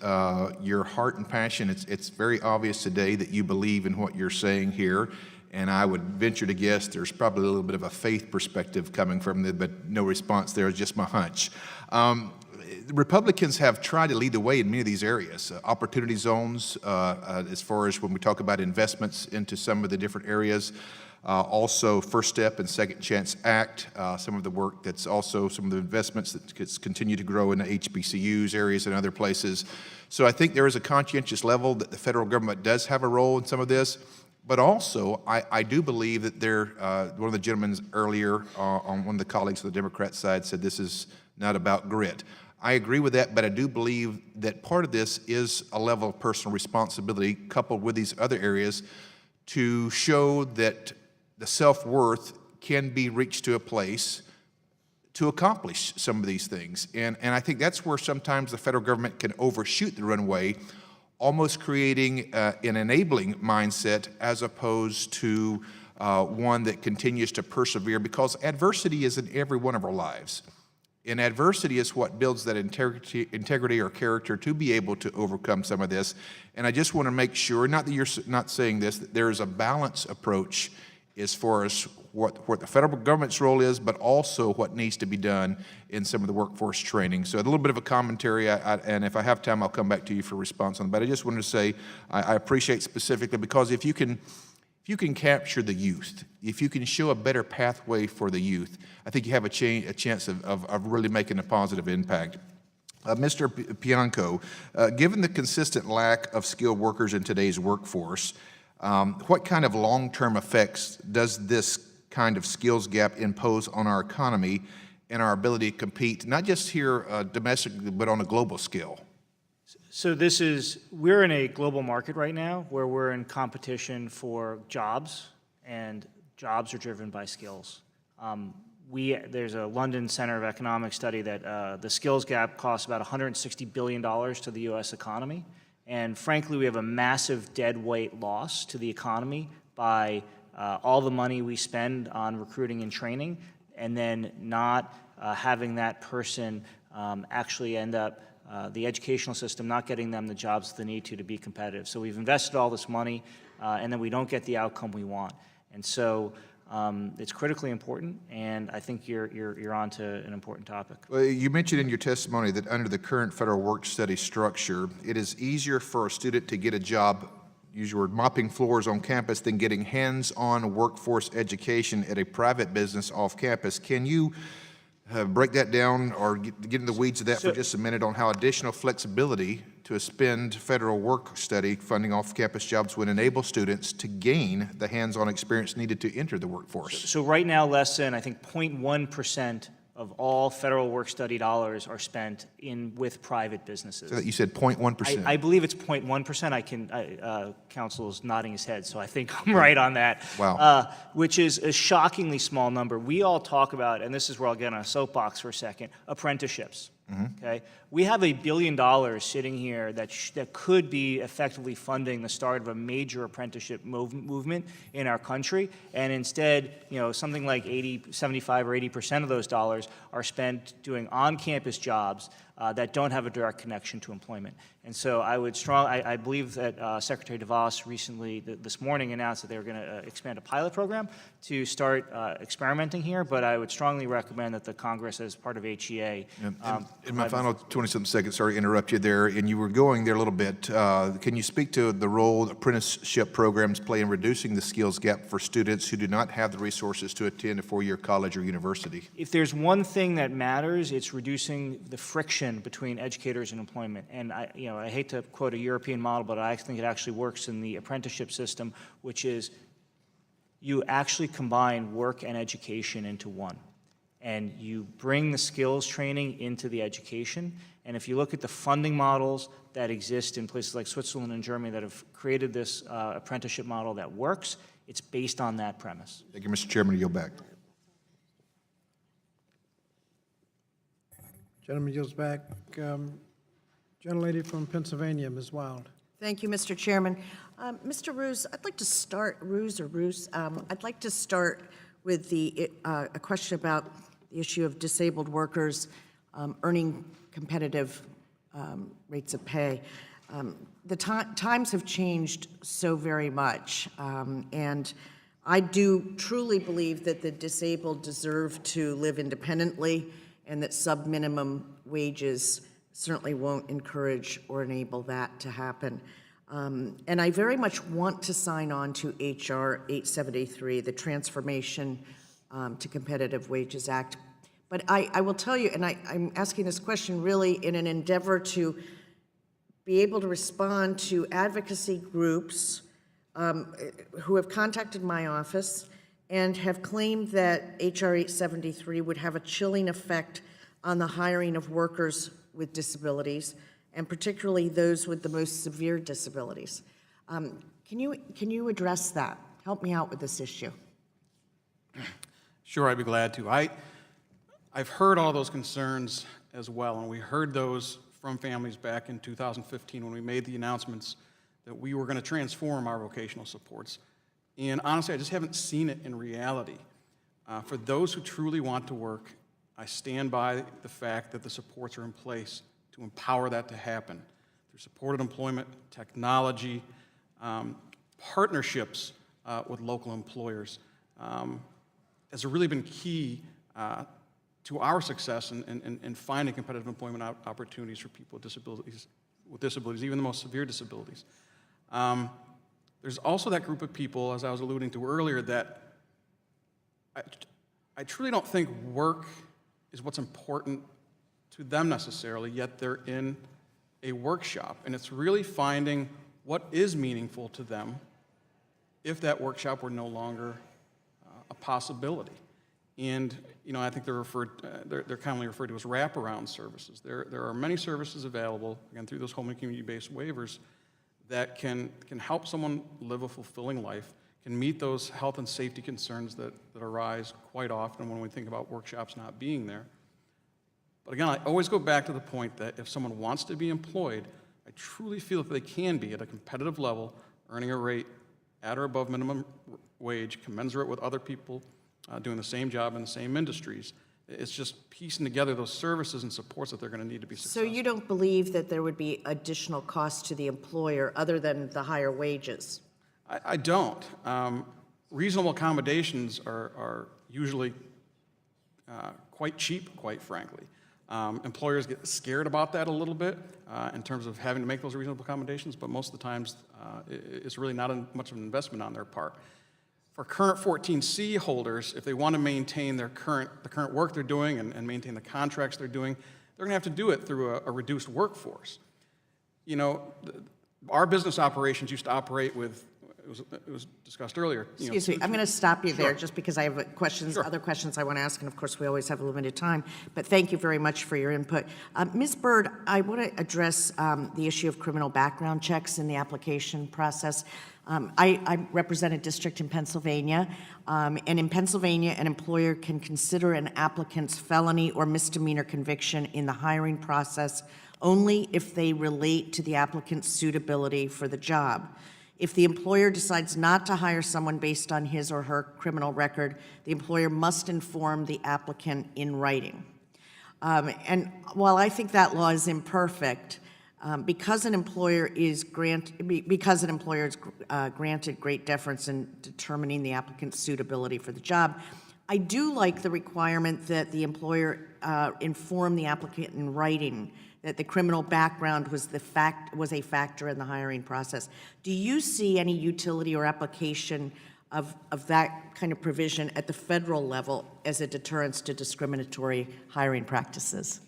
your heart and passion. It's very obvious today that you believe in what you're saying here, and I would venture to guess there's probably a little bit of a faith perspective coming from it, but no response there, it's just my hunch. Republicans have tried to lead the way in many of these areas, opportunity zones, as far as when we talk about investments into some of the different areas, also First Step and Second Chance Act, some of the work that's also some of the investments that continue to grow in the HBCUs areas and other places. So I think there is a conscientious level that the federal government does have a role in some of this. But also, I do believe that one of the gentlemen earlier on one of the colleagues on the Democrat side said this is not about grit. I agree with that, but I do believe that part of this is a level of personal responsibility coupled with these other areas to show that the self-worth can be reached to a place to accomplish some of these things. And I think that's where sometimes the federal government can overshoot the runway, almost creating an enabling mindset as opposed to one that continues to persevere, because adversity is in every one of our lives. And adversity is what builds that integrity or character to be able to overcome some of this. And I just want to make sure, not that you're not saying this, that there is a balanced approach as far as what the federal government's role is, but also what needs to be done in some of the workforce training. So a little bit of a commentary, and if I have time, I'll come back to you for a response on that. But I just wanted to say I appreciate specifically, because if you can capture the youth, if you can show a better pathway for the youth, I think you have a chance of really making a positive impact. Mr. Bianco, given the consistent lack of skilled workers in today's workforce, what kind of long-term effects does this kind of skills gap impose on our economy and our ability to compete, not just here domestically, but on a global scale? So we're in a global market right now where we're in competition for jobs, and jobs are driven by skills. There's a London Center of Economics study that the skills gap costs about $160 billion to the U.S. economy. And frankly, we have a massive dead weight loss to the economy by all the money we spend on recruiting and training, and then not having that person actually end up the educational system not getting them the jobs they need to be competitive. So we've invested all this money, and then we don't get the outcome we want. And so it's critically important, and I think you're on to an important topic. Well, you mentioned in your testimony that under the current federal work-study structure, it is easier for a student to get a job, use your word, mopping floors on campus than getting hands-on workforce education at a private business off campus. Can you break that down or get in the weeds of that for just a minute on how additional flexibility to spend federal work-study funding off-campus jobs would enable students to gain the hands-on experience needed to enter the workforce? So right now, less than, I think, 0.1% of all federal work-study dollars are spent with private businesses. So you said 0.1%. I believe it's 0.1%. Council is nodding his head, so I think I'm right on that. Wow. Which is a shockingly small number. We all talk about, and this is where I'll get on a soapbox for a second, apprenticeships. Okay, we have $1 billion sitting here that could be effectively funding the start of a major apprenticeship movement in our country, and instead, something like 75 or 80% of those dollars are spent doing on-campus jobs that don't have a direct connection to employment. And so I believe that Secretary DeVos recently, this morning, announced that they were going to expand a pilot program to start experimenting here, but I would strongly recommend that the Congress, as part of HEA. In my final 20-something seconds, sorry to interrupt you there, and you were going there a little bit. Can you speak to the role apprenticeship programs play in reducing the skills gap for students who do not have the resources to attend a four-year college or university? If there's one thing that matters, it's reducing the friction between educators and employment. And I hate to quote a European model, but I think it actually works in the apprenticeship system, which is you actually combine work and education into one. And you bring the skills training into the education. And if you look at the funding models that exist in places like Switzerland and Germany that have created this apprenticeship model that works, it's based on that premise. Thank you, Mr. Chairman. Yield back. Gentleman yields back. Gentlelady from Pennsylvania, Ms. Wild. Thank you, Mr. Chairman. Mr. Roos, I'd like to start, I'd like to start with a question about the issue of disabled workers earning competitive rates of pay. The times have changed so very much, and I do truly believe that the disabled deserve to live independently, and that sub-minimum wages certainly won't encourage or enable that to happen. And I very much want to sign on to H.R. 873, the Transformation to Competitive Wages Act. But I will tell you, and I'm asking this question really in an endeavor to be able to respond to advocacy groups who have contacted my office and have claimed that H.R. 873 would have a chilling effect on the hiring of workers with disabilities, and particularly those with the most severe disabilities. Can you address that? Help me out with this issue. Sure, I'd be glad to. I've heard all those concerns as well, and we heard those from families back in 2015 when we made the announcements that we were going to transform our vocational supports. And honestly, I just haven't seen it in reality. For those who truly want to work, I stand by the fact that the supports are in place to empower that to happen through supported employment, technology, partnerships with local employers has really been key to our success in finding competitive employment opportunities for people with disabilities, even the most severe disabilities. There's also that group of people, as I was alluding to earlier, that I truly don't think work is what's important to them necessarily, yet they're in a workshop. And it's really finding what is meaningful to them if that workshop were no longer a possibility. And I think they're commonly referred to as wraparound services. There are many services available, again, through those home and community-based waivers that can help someone live a fulfilling life, can meet those health and safety concerns that arise quite often when we think about workshops not being there. But again, I always go back to the point that if someone wants to be employed, I truly feel that they can be at a competitive level, earning a rate at or above minimum wage, commensurate with other people doing the same job in the same industries. It's just piecing together those services and supports that they're going to need to be successful. So you don't believe that there would be additional cost to the employer other than the higher wages? I don't. Reasonable accommodations are usually quite cheap, quite frankly. Employers get scared about that a little bit in terms of having to make those reasonable accommodations, but most of the times it's really not much of an investment on their part. For current 14C holders, if they want to maintain the current work they're doing and maintain the contracts they're doing, they're going to have to do it through a reduced workforce. Our business operations used to operate with it was discussed earlier. You know, Excuse me, I'm going to stop you there, Sure. just because I have questions, Sure. other questions I want to ask, and of course, we always have limited time. But thank you very much for your input. Ms. Byrd, I want to address the issue of criminal background checks in the application process. I represent a district in Pennsylvania, and in Pennsylvania, an employer can consider an applicant's felony or misdemeanor conviction in the hiring process only if they relate to the applicant's suitability for the job. If the employer decides not to hire someone based on his or her criminal record, the employer must inform the applicant in writing. And while I think that law is imperfect, because an employer is granted great deference in determining the applicant's suitability for the job, I do like the requirement that the employer inform the applicant in writing that the criminal background was a factor in the hiring process. Do you see any utility or application of that kind of provision at the federal level as a deterrence to discriminatory hiring practices?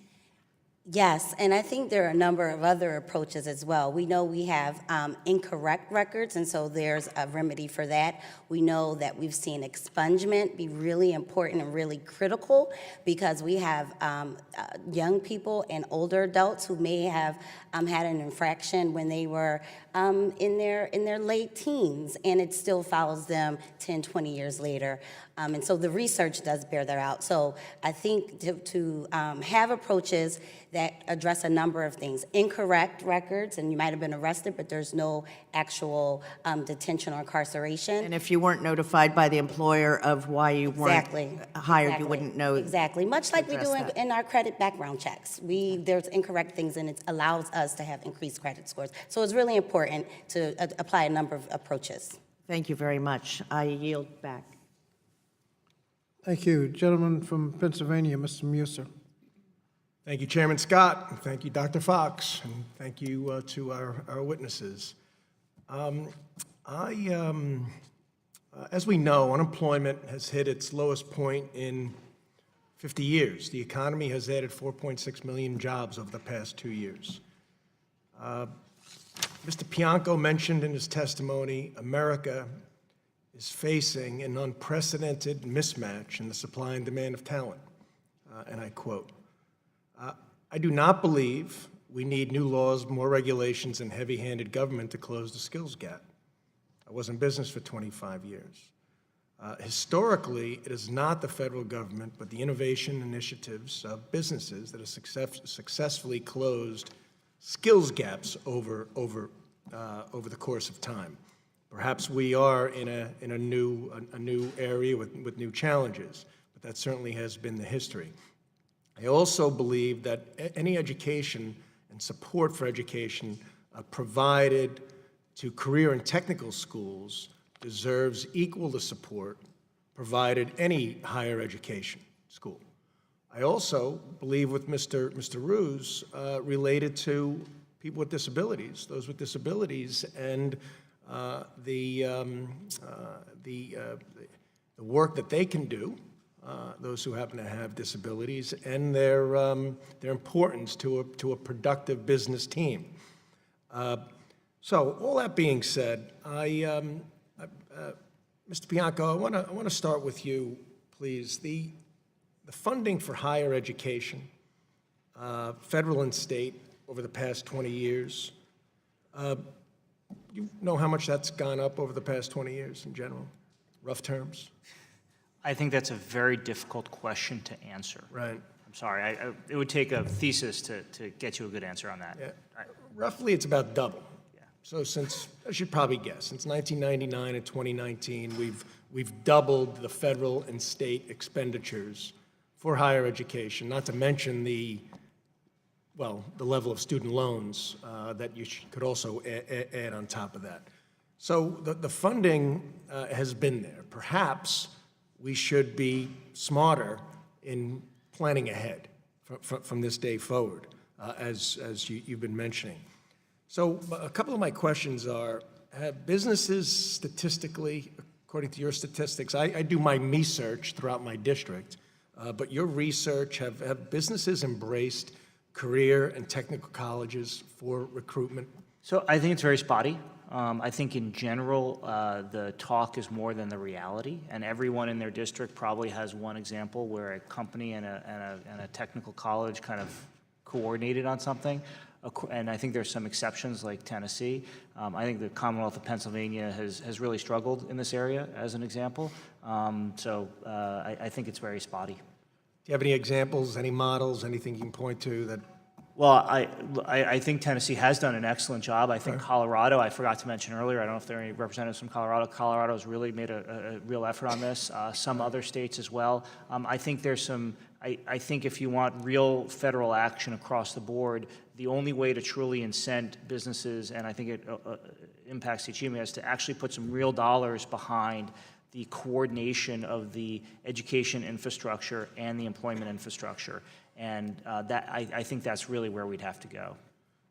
Yes, and I think there are a number of other approaches as well. We know we have incorrect records, and so there's a remedy for that. We know that we've seen expungement be really important and really critical because we have young people and older adults who may have had an infraction when they were in their late teens, and it still follows them 10, 20 years later. And so the research does bear that out. So I think to have approaches that address a number of things. Incorrect records, and you might have been arrested, but there's no actual detention or incarceration. And if you weren't notified by the employer of why you weren't hired, you wouldn't know. Exactly, much like we do address that. in our credit background checks. There's incorrect things, and it allows us to have increased credit scores. So it's really important to apply a number of approaches. Thank you very much. I yield back. Thank you. Gentleman from Pennsylvania, Mr. Muser. Thank you, Chairman Scott, and thank you, Dr. Fox, and thank you to our witnesses. As we know, unemployment has hit its lowest point in 50 years. The economy has added 4.6 million jobs over the past 2 years. Mr. Bianco mentioned in his testimony, America is facing an unprecedented mismatch in the supply and demand of talent, and I quote, I do not believe we need new laws, more regulations, and heavy-handed government to close the skills gap. I was in business for 25 years. Historically, it is not the federal government, but the innovation initiatives of businesses that have successfully closed skills gaps over the course of time. Perhaps we are in a new area with new challenges, but that certainly has been the history. I also believe that any education and support for education provided to career and technical schools deserves equal the support provided any higher education school. I also believe with Mr. Ruse related to people with disabilities, those with disabilities, and the work that they can do, those who happen to have disabilities, and their importance to a productive business team. So all that being said, Mr. Bianco, I want to start with you, please. The funding for higher education, federal and state, over the past 20 years, you know how much that's gone up over the past 20 years in general, rough terms? I think that's a very difficult question to answer. Right. I'm sorry. It would take a thesis to get you a good answer on that. Yeah. Roughly, it's about double. Yeah. So since, I should probably guess, since 1999 and 2019, we've doubled the federal and state expenditures for higher education, not to mention the level of student loans that you could also add on top of that. So the funding has been there. Perhaps we should be smarter in planning ahead from this day forward, as you've been mentioning. So a couple of my questions are, have businesses statistically, according to your statistics, I do my research throughout my district, but your research, have businesses embraced career and technical colleges for recruitment? So I think it's very spotty. I think in general, the talk is more than the reality, and everyone in their district probably has one example where a company and a technical college kind of coordinated on something. And I think there's some exceptions like Tennessee. I think the Commonwealth of Pennsylvania has really struggled in this area as an example. I think it's very spotty. Do you have any examples, any models, anything you can point to that? Well, I think Tennessee has done an excellent job. I think Colorado, I forgot to mention earlier, I don't know if there are any representatives from Colorado. Colorado has really made a real effort on this. Some other states as well. I think there's some, I think if you want real federal action across the board, the only way to truly incent businesses, and I think it impacts the achievement, is to actually put some real dollars behind the coordination of the education infrastructure and the employment infrastructure. And I think that's really where we'd have to go.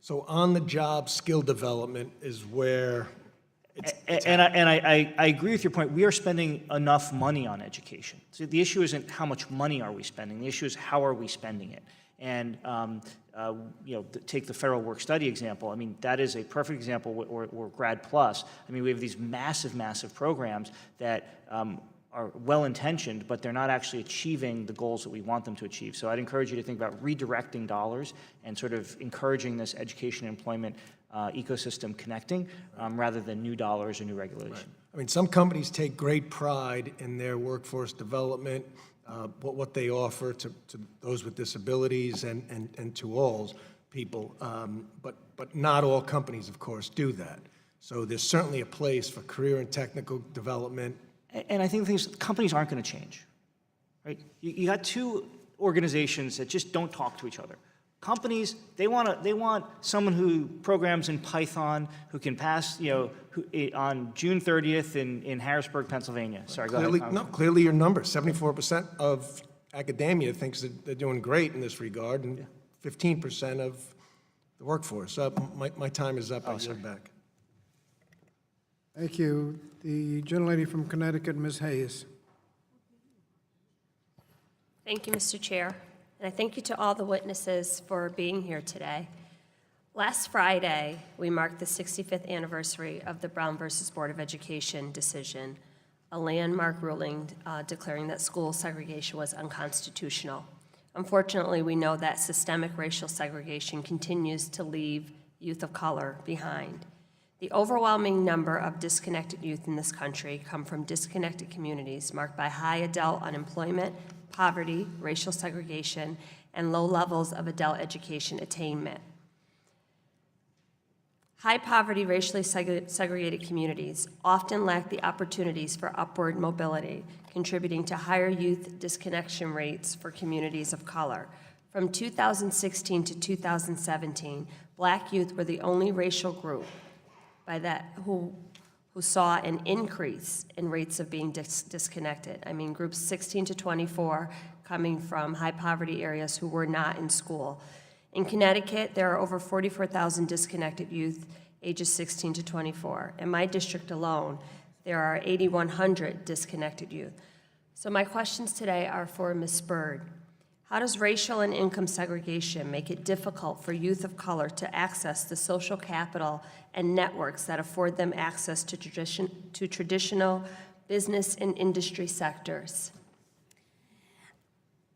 So on-the-job skill development is where I agree with your point. We are spending enough money on education. So the issue isn't how much money are we spending. The issue is how are we spending it. And take the federal work-study example. I mean, that is a perfect example, or Grad Plus. I mean, we have these massive, massive programs that are well-intentioned, but they're not actually achieving the goals that we want them to achieve. So I'd encourage you to think about redirecting dollars and sort of encouraging this education and employment ecosystem connecting rather than new dollars or new regulation. Right. I mean, some companies take great pride in their workforce development, what they offer to those with disabilities and to all people, but not all companies, of course, do that. So there's certainly a place for career and technical development. And I think companies aren't going to change, right? You got two organizations that just don't talk to each other. Companies, they want someone who programs in Python, who can pass, on June 30th in Harrisburg, Pennsylvania. Sorry, go ahead. No, clearly your number, 74% of academia thinks that they're doing great in this regard, and 15% of the workforce. My time is up. I yield back. Thank you. The gentlelady from Connecticut, Ms. Hayes. Thank you, Mr. Chair. And I thank you to all the witnesses for being here today. Last Friday, we marked the 65th anniversary of the Brown versus Board of Education decision, a landmark ruling declaring that school segregation was unconstitutional. Unfortunately, we know that systemic racial segregation continues to leave youth of color behind. The overwhelming number of disconnected youth in this country come from disconnected communities marked by high adult unemployment, poverty, racial segregation, and low levels of adult education attainment. High poverty, racially segregated communities often lack the opportunities for upward mobility, contributing to higher youth disconnection rates for communities of color. From 2016 to 2017, Black youth were the only racial group who saw an increase in rates of being disconnected. I mean, groups 16 to 24 coming from high poverty areas who were not in school. In Connecticut, there are over 44,000 disconnected youth ages 16 to 24. In my district alone, there are 8,100 disconnected youth. So my questions today are for Ms. Bird. How does racial and income segregation make it difficult for youth of color to access the social capital and networks that afford them access to traditional business and industry sectors?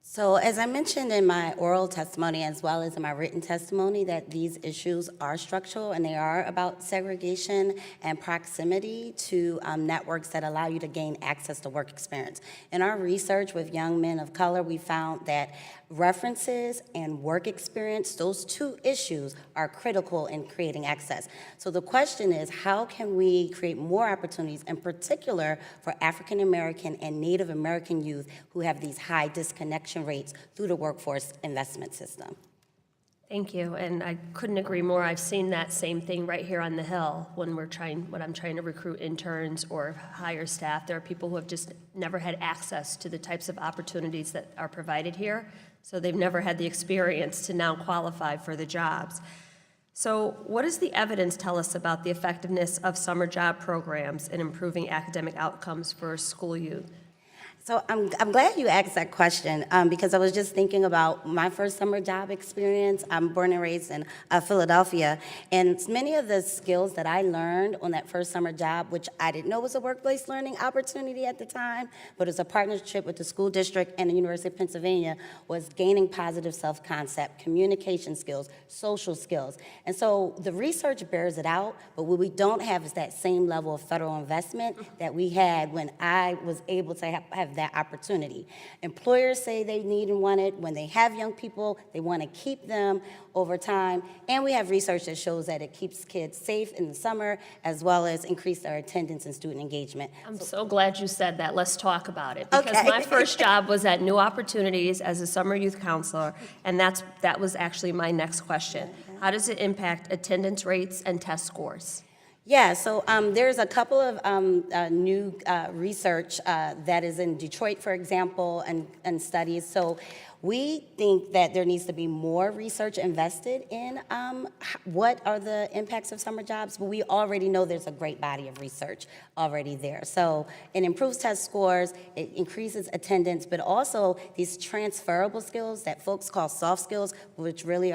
So as I mentioned in my oral testimony as well as in my written testimony, that these issues are structural and they are about segregation and proximity to networks that allow you to gain access to work experience. In our research with young men of color, we found that references and work experience, those two issues are critical in creating access. So the question is, how can we create more opportunities, in particular for African American and Native American youth who have these high disconnection rates through the workforce investment system? Thank you, and I couldn't agree more. I've seen that same thing right here on the Hill when I'm trying to recruit interns or hire staff. There are people who have just never had access to the types of opportunities that are provided here, so they've never had the experience to now qualify for the jobs. So what does the evidence tell us about the effectiveness of summer job programs in improving academic outcomes for school youth? So I'm glad you asked that question because I was just thinking about my first summer job experience. I'm born and raised in Philadelphia, and many of the skills that I learned on that first summer job, which I didn't know was a workplace learning opportunity at the time, but it was a partnership with the school district and the University of Pennsylvania, was gaining positive self-concept, communication skills, social skills. And so the research bears it out, but what we don't have is that same level of federal investment that we had when I was able to have that opportunity. Employers say they need and want it. When they have young people, they want to keep them over time. And we have research that shows that it keeps kids safe in the summer, as well as increase their attendance and student engagement. I'm so glad you said that. Let's talk about it. Because Okay. my first job was at New Opportunities as a summer youth counselor, and that was actually my next question. How does it impact attendance rates and test scores? Yeah, so there's a couple of new research that is in Detroit, for example, and studies. So we think that there needs to be more research invested in what are the impacts of summer jobs, but we already know there's a great body of research already there. So it improves test scores, it increases attendance, but also these transferable skills that folks call soft skills, which really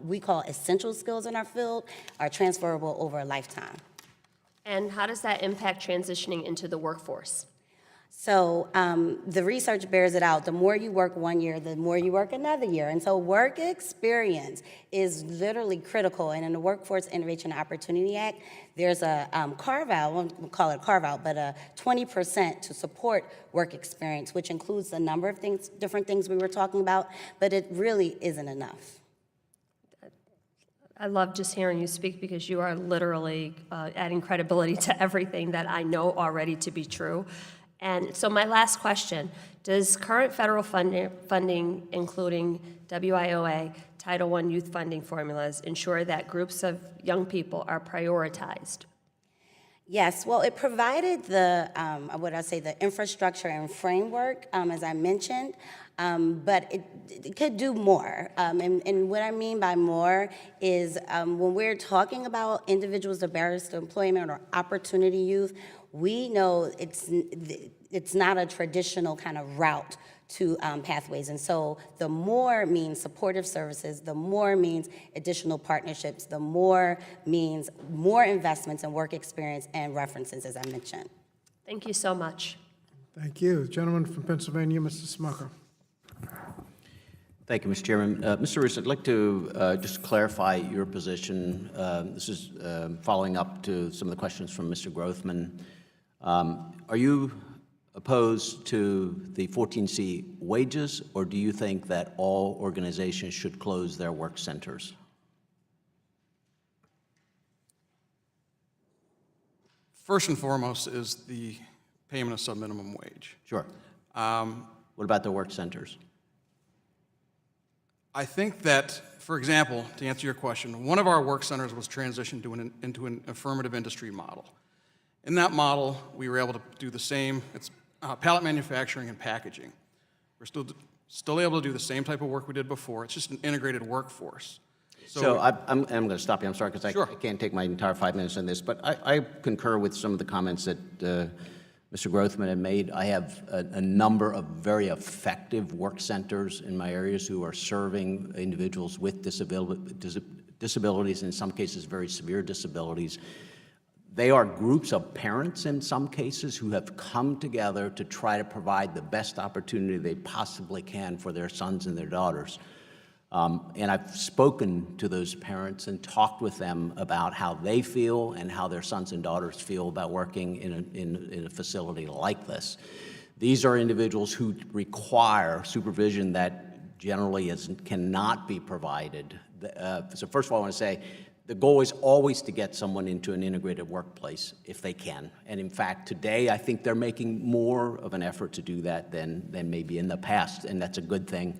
we call essential skills in our field, are transferable over a lifetime. And how does that impact transitioning into the workforce? So the research bears it out. The more you work 1 year, the more you work another year. And so work experience is literally critical. And in the Workforce Innovation and Opportunity Act, there's a carve-out, I won't call it a carve-out, but a 20% to support work experience, which includes a number of things, different things we were talking about, but it really isn't enough. I love just hearing you speak because you are literally adding credibility to everything that I know already to be true. And so my last question, does current federal funding, including WIOA, Title I youth funding formulas, ensure that groups of young people are prioritized? Yes, well, it provided the, the infrastructure and framework, as I mentioned, but it could do more. And what I mean by more is when we're talking about individuals with barriers to employment or opportunity youth, we know it's not a traditional kind of route to pathways. And so the more means supportive services, the more means additional partnerships, the more means more investments in work experience and references, as I mentioned. Thank you so much. Thank you. Gentleman from Pennsylvania, Mr. Smucker. Thank you, Mr. Chairman. Mr. Roos, I'd like to just clarify your position. This is following up to some of the questions from Mr. Grothman. Are you opposed to the 14C wages, or do you think that all organizations should close their work centers? First and foremost is the payment of subminimum wage. Sure. What about the work centers? I think that, for example, to answer your question, one of our work centers was transitioned into an affirmative industry model. In that model, we were able to do the same. It's pallet manufacturing and packaging. We're still able to do the same type of work we did before. It's just an integrated workforce. So I'm going to stop you. I'm sorry, because Sure. I can't take my entire 5 minutes on this, but I concur with some of the comments that Mr. Grothman had made. I have a number of very effective work centers in my areas who are serving individuals with disabilities, in some cases very severe disabilities. They are groups of parents in some cases who have come together to try to provide the best opportunity they possibly can for their sons and their daughters. And I've spoken to those parents and talked with them about how they feel and how their sons and daughters feel about working in a facility like this. These are individuals who require supervision that generally cannot be provided. So first of all, I want to say, the goal is always to get someone into an integrated workplace if they can. And in fact, today, I think they're making more of an effort to do that than maybe in the past, and that's a good thing.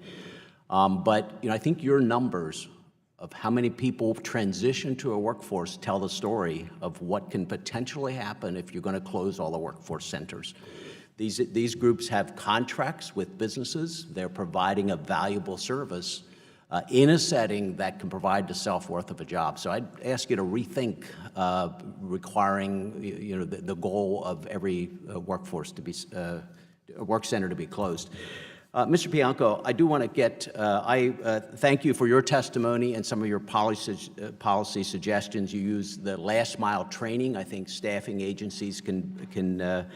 But I think your numbers of how many people transition to a workforce tell the story of what can potentially happen if you're going to close all the workforce centers. These groups have contracts with businesses. They're providing a valuable service in a setting that can provide the self-worth of a job. So I'd ask you to rethink requiring the goal of every workforce to work center to be closed. Mr. Bianco, I do want to get, thank you for your testimony and some of your policy suggestions. You use the last mile training. I think staffing agencies can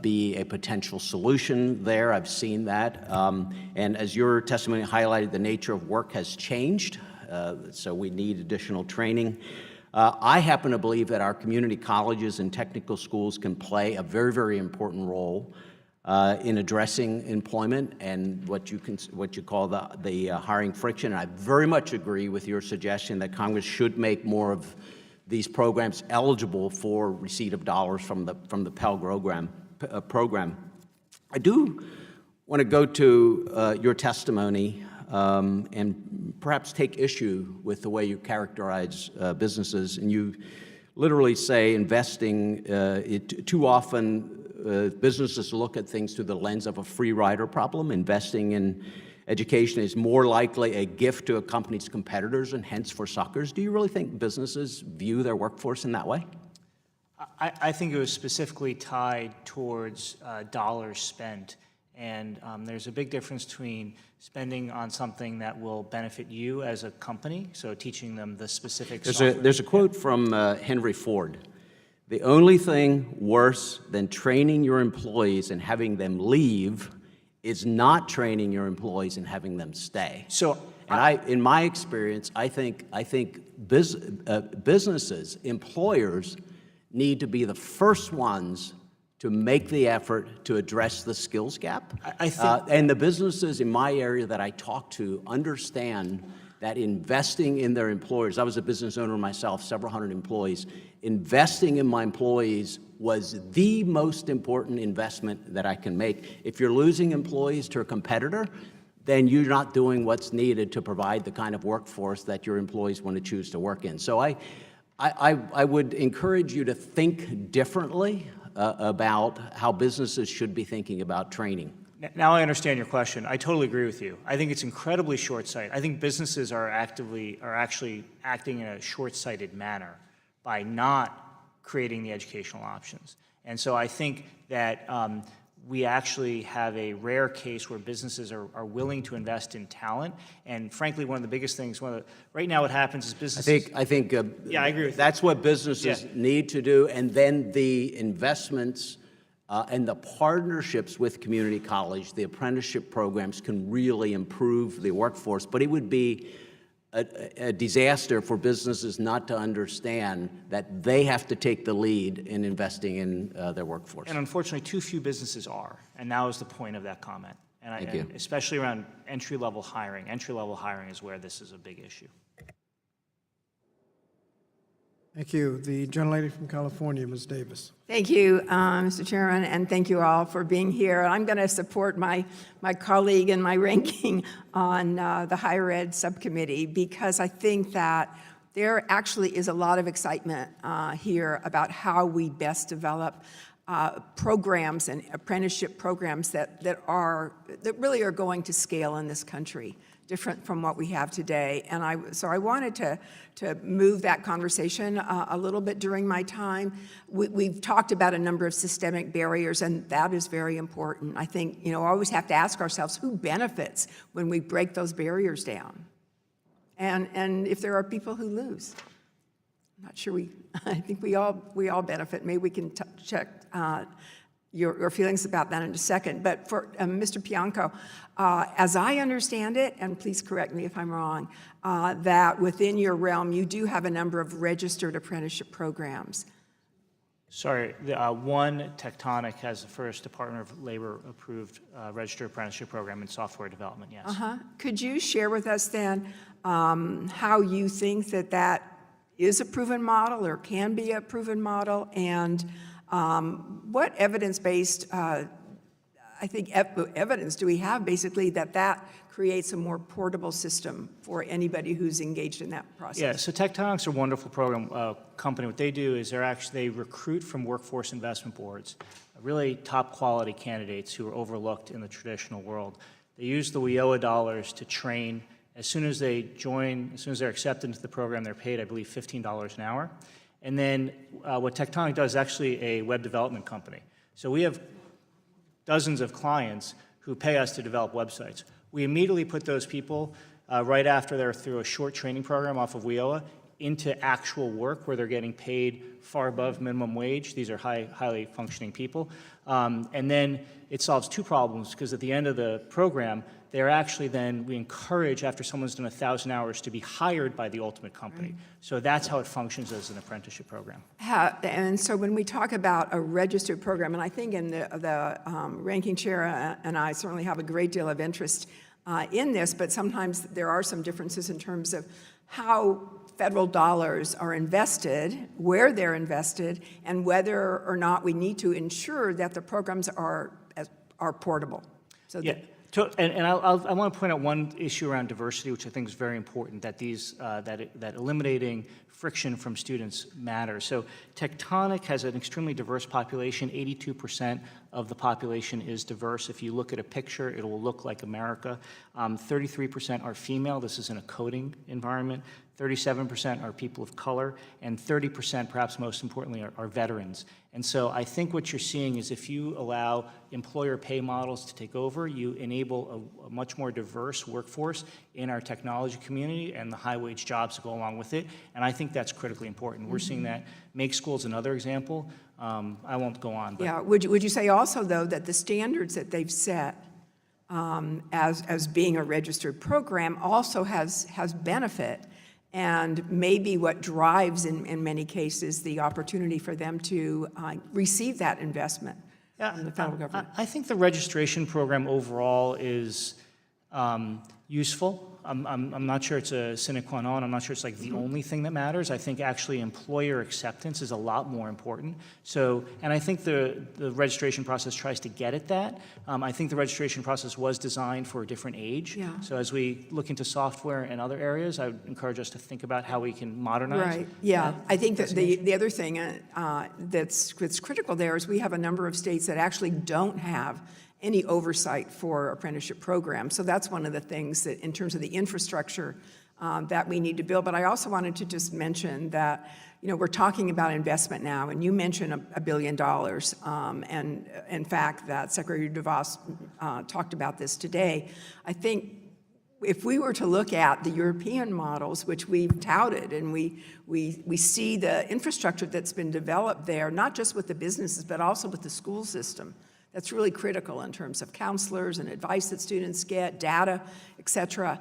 be a potential solution there. I've seen that. And as your testimony highlighted, the nature of work has changed, so we need additional training. I happen to believe that our community colleges and technical schools can play a very, very important role in addressing employment and what you call the hiring friction. And I very much agree with your suggestion that Congress should make more of these programs eligible for receipt of dollars from the Pell program. I do want to go to your testimony and perhaps take issue with the way you characterize businesses. And you literally say investing, too often businesses look at things through the lens of a free rider problem. Investing in education is more likely a gift to a company's competitors and hence for suckers. Do you really think businesses view their workforce in that way? I think it was specifically tied towards dollars spent. And there's a big difference between spending on something that will benefit you as a company, so teaching them the specific software. There's a quote from Henry Ford. The only thing worse than training your employees and having them leave is not training your employees and having them stay. And in my experience, I think businesses, employers, need to be the first ones to make the effort to address the skills gap. And the businesses in my area that I talk to understand that investing in their employers, I was a business owner myself, several hundred employees, investing in my employees was the most important investment that I can make. If you're losing employees to a competitor, then you're not doing what's needed to provide the kind of workforce that your employees want to choose to work in. So I would encourage you to think differently about how businesses should be thinking about training. Now I understand your question. I totally agree with you. I think it's incredibly short-sighted. I think businesses are actually acting in a short-sighted manner by not creating the educational options. And so I think that we actually have a rare case where businesses are willing to invest in talent. And frankly, one of the biggest things, right now what happens is businesses... I think yeah, I agree with that's what businesses need to do. And then the investments and the partnerships with community college, the apprenticeship programs can really improve the workforce. But it would be a disaster for businesses not to understand that they have to take the lead in investing in their workforce. And unfortunately, too few businesses are. And that was the point of that comment. And especially around entry-level hiring. Entry-level hiring is where this is a big issue. Thank you. The gentlelady from California, Ms. Davis. Thank you, Mr. Chairman, and thank you all for being here. I'm going to support my colleague and my ranking on the higher ed subcommittee because I think that there actually is a lot of excitement here about how we best develop programs and apprenticeship programs that really are going to scale in this country, different from what we have today. And so I wanted to move that conversation a little bit during my time. We've talked about a number of systemic barriers, and that is very important. I think, we always have to ask ourselves, who benefits when we break those barriers down? And if there are people who lose. I'm not sure I think we all benefit. Maybe we can check your feelings about that in a second. But for Mr. Bianco, as I understand it, and please correct me if I'm wrong, that within your realm, you do have a number of registered apprenticeship programs. Sorry, one, Tectonic has the first Department of Labor-approved registered apprenticeship program in software development, yes. Could you share with us then how you think that is a proven model or can be a proven model, and what evidence-based, evidence do we have basically that creates a more portable system for anybody who's engaged in that process? Yeah, so Tectonic's a wonderful program company. What they do is they recruit from workforce investment boards, really top quality candidates who are overlooked in the traditional world. They use the WIOA dollars to train. As soon as they join, as soon as they're accepted into the program, they're paid, I believe, $15 an hour. And then what Tectonic does is actually a web development company. So we have dozens of clients who pay us to develop websites. We immediately put those people, right after they're through a short training program off of WIOA, into actual work where they're getting paid far above minimum wage. These are highly functioning people. And then it solves two problems, because at the end of the program, they're actually then, we encourage, after someone's done 1,000 hours, to be hired by the ultimate company. Right. So that's how it functions as an apprenticeship program. And so when we talk about a registered program, and I think in the ranking chair and I certainly have a great deal of interest in this, but sometimes there are some differences in terms of how federal dollars are invested, where they're invested, and whether or not we need to ensure that the programs are portable. So Yeah. And I want to point out one issue around diversity, which I think is very important, that that eliminating friction from students matters. So Tectonic has an extremely diverse population. 82% of the population is diverse. If you look at a picture, it will look like America. 33% are female. This is in a coding environment. 37% are people of color, and 30%, perhaps most importantly, are veterans. And so I think what you're seeing is if you allow employer pay models to take over, you enable a much more diverse workforce in our technology community and the high-wage jobs that go along with it. And I think that's critically important. We're seeing that. Make School is another example. I won't go on. But yeah, would you say also, though, that the standards that they've set as being a registered program also has benefit, and maybe what drives, in many cases, the opportunity for them to receive that investment from the federal government? I think the registration program overall is useful. I'm not sure it's a sine qua non. I'm not sure it's like the only thing that matters. I think actually employer acceptance is a lot more important. So, and I think the registration process tries to get at that. I think the registration process was designed for a different age. Yeah. So as we look into software and other areas, I would encourage us to think about how we can modernize. Right, yeah. I think that the other thing that's critical there is we have a number of states that actually don't have any oversight for apprenticeship programs. So that's one of the things that, in terms of the infrastructure that we need to build. But I also wanted to just mention that, we're talking about investment now, and you mentioned $1 billion. And in fact, that Secretary DeVos talked about this today. I think if we were to look at the European models, which we've touted, and we see the infrastructure that's been developed there, not just with the businesses, but also with the school system, that's really critical in terms of counselors and advice that students get, data, et cetera.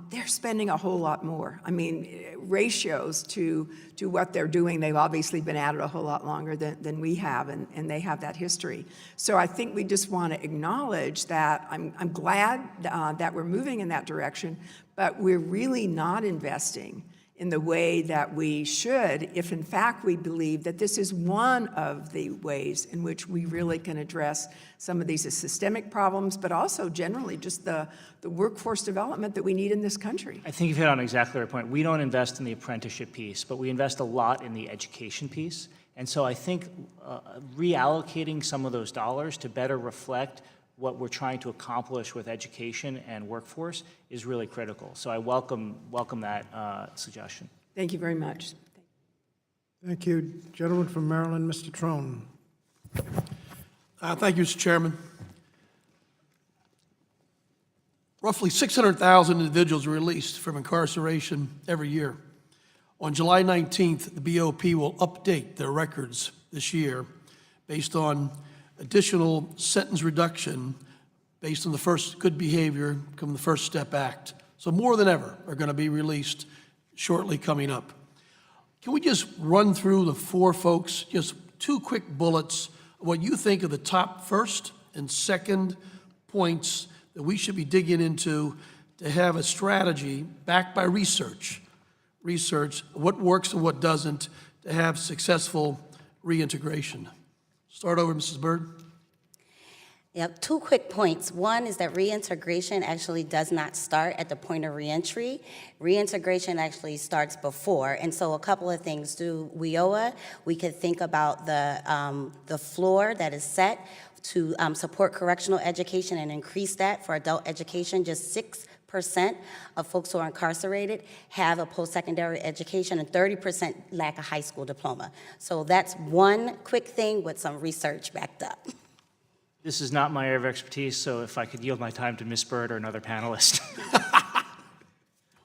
They're spending a whole lot more. I mean, ratios to what they're doing, they've obviously been at it a whole lot longer than we have, and they have that history. So I think we just want to acknowledge that I'm glad that we're moving in that direction, but we're really not investing in the way that we should if, in fact, we believe that this is one of the ways in which we really can address some of these systemic problems, but also generally just the workforce development that we need in this country. I think you've hit on exactly the right point. We don't invest in the apprenticeship piece, but we invest a lot in the education piece. And so I think reallocating some of those dollars to better reflect what we're trying to accomplish with education and workforce is really critical. So I welcome that suggestion. Thank you very much. Thank you. Gentleman from Maryland, Mr. Trone. Thank you, Mr. Chairman. Roughly 600,000 individuals are released from incarceration every year. On July 19th, the BOP will update their records this year based on additional sentence reduction based on the first good behavior from the First Step Act. So more than ever are going to be released shortly coming up. Can we just run through the four folks, just two quick bullets, what you think are the top first and second points that we should be digging into to have a strategy backed by research, what works and what doesn't, to have successful reintegration. Start over, Mrs. Byrd. Yep, two quick points. One is that reintegration actually does not start at the point of reentry. Reintegration actually starts before. And so a couple of things. Through WIOA, we could think about the floor that is set to support correctional education and increase that for adult education. Just 6% of folks who are incarcerated have a post-secondary education, and 30% lack a high school diploma. So that's one quick thing with some research backed up. This is not my area of expertise, so if I could yield my time to Ms. Byrd or another panelist.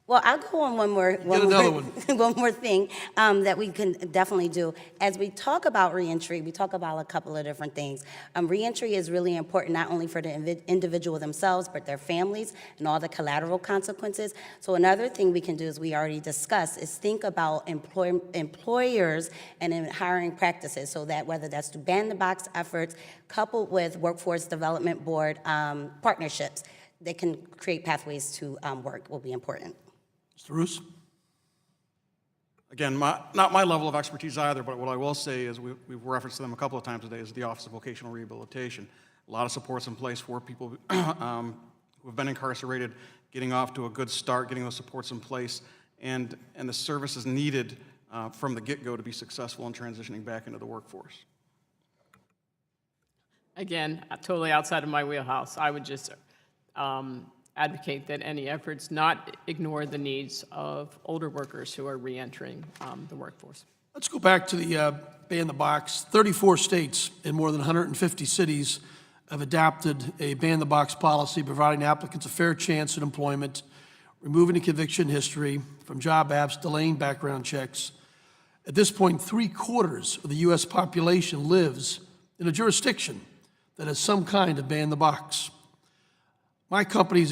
Well, I'll go on one more thing that we can definitely do. As we talk about reentry, we talk about a couple of different things. Reentry is really important not only for the individual themselves, but their families and all the collateral consequences. So another thing we can do, as we already discussed, is think about employers and in hiring practices, so that whether that's through ban-the-box efforts coupled with Workforce Development Board partnerships, they can create pathways to work will be important. Mr. Roos? Again, not my level of expertise either, but what I will say is we've referenced them a couple of times today is the Office of Vocational Rehabilitation. A lot of supports in place for people who have been incarcerated, getting off to a good start, getting those supports in place, and the services needed from the get-go to be successful in transitioning back into the workforce. Again, totally outside of my wheelhouse. I would just advocate that any efforts not ignore the needs of older workers who are reentering the workforce. Let's go back to the ban-the-box. 34 states and more than 150 cities have adopted a ban-the-box policy providing applicants a fair chance at employment, removing the conviction history from job apps, delaying background checks. At this point, 3/4 of the U.S. population lives in a jurisdiction that has some kind of ban-the-box. My company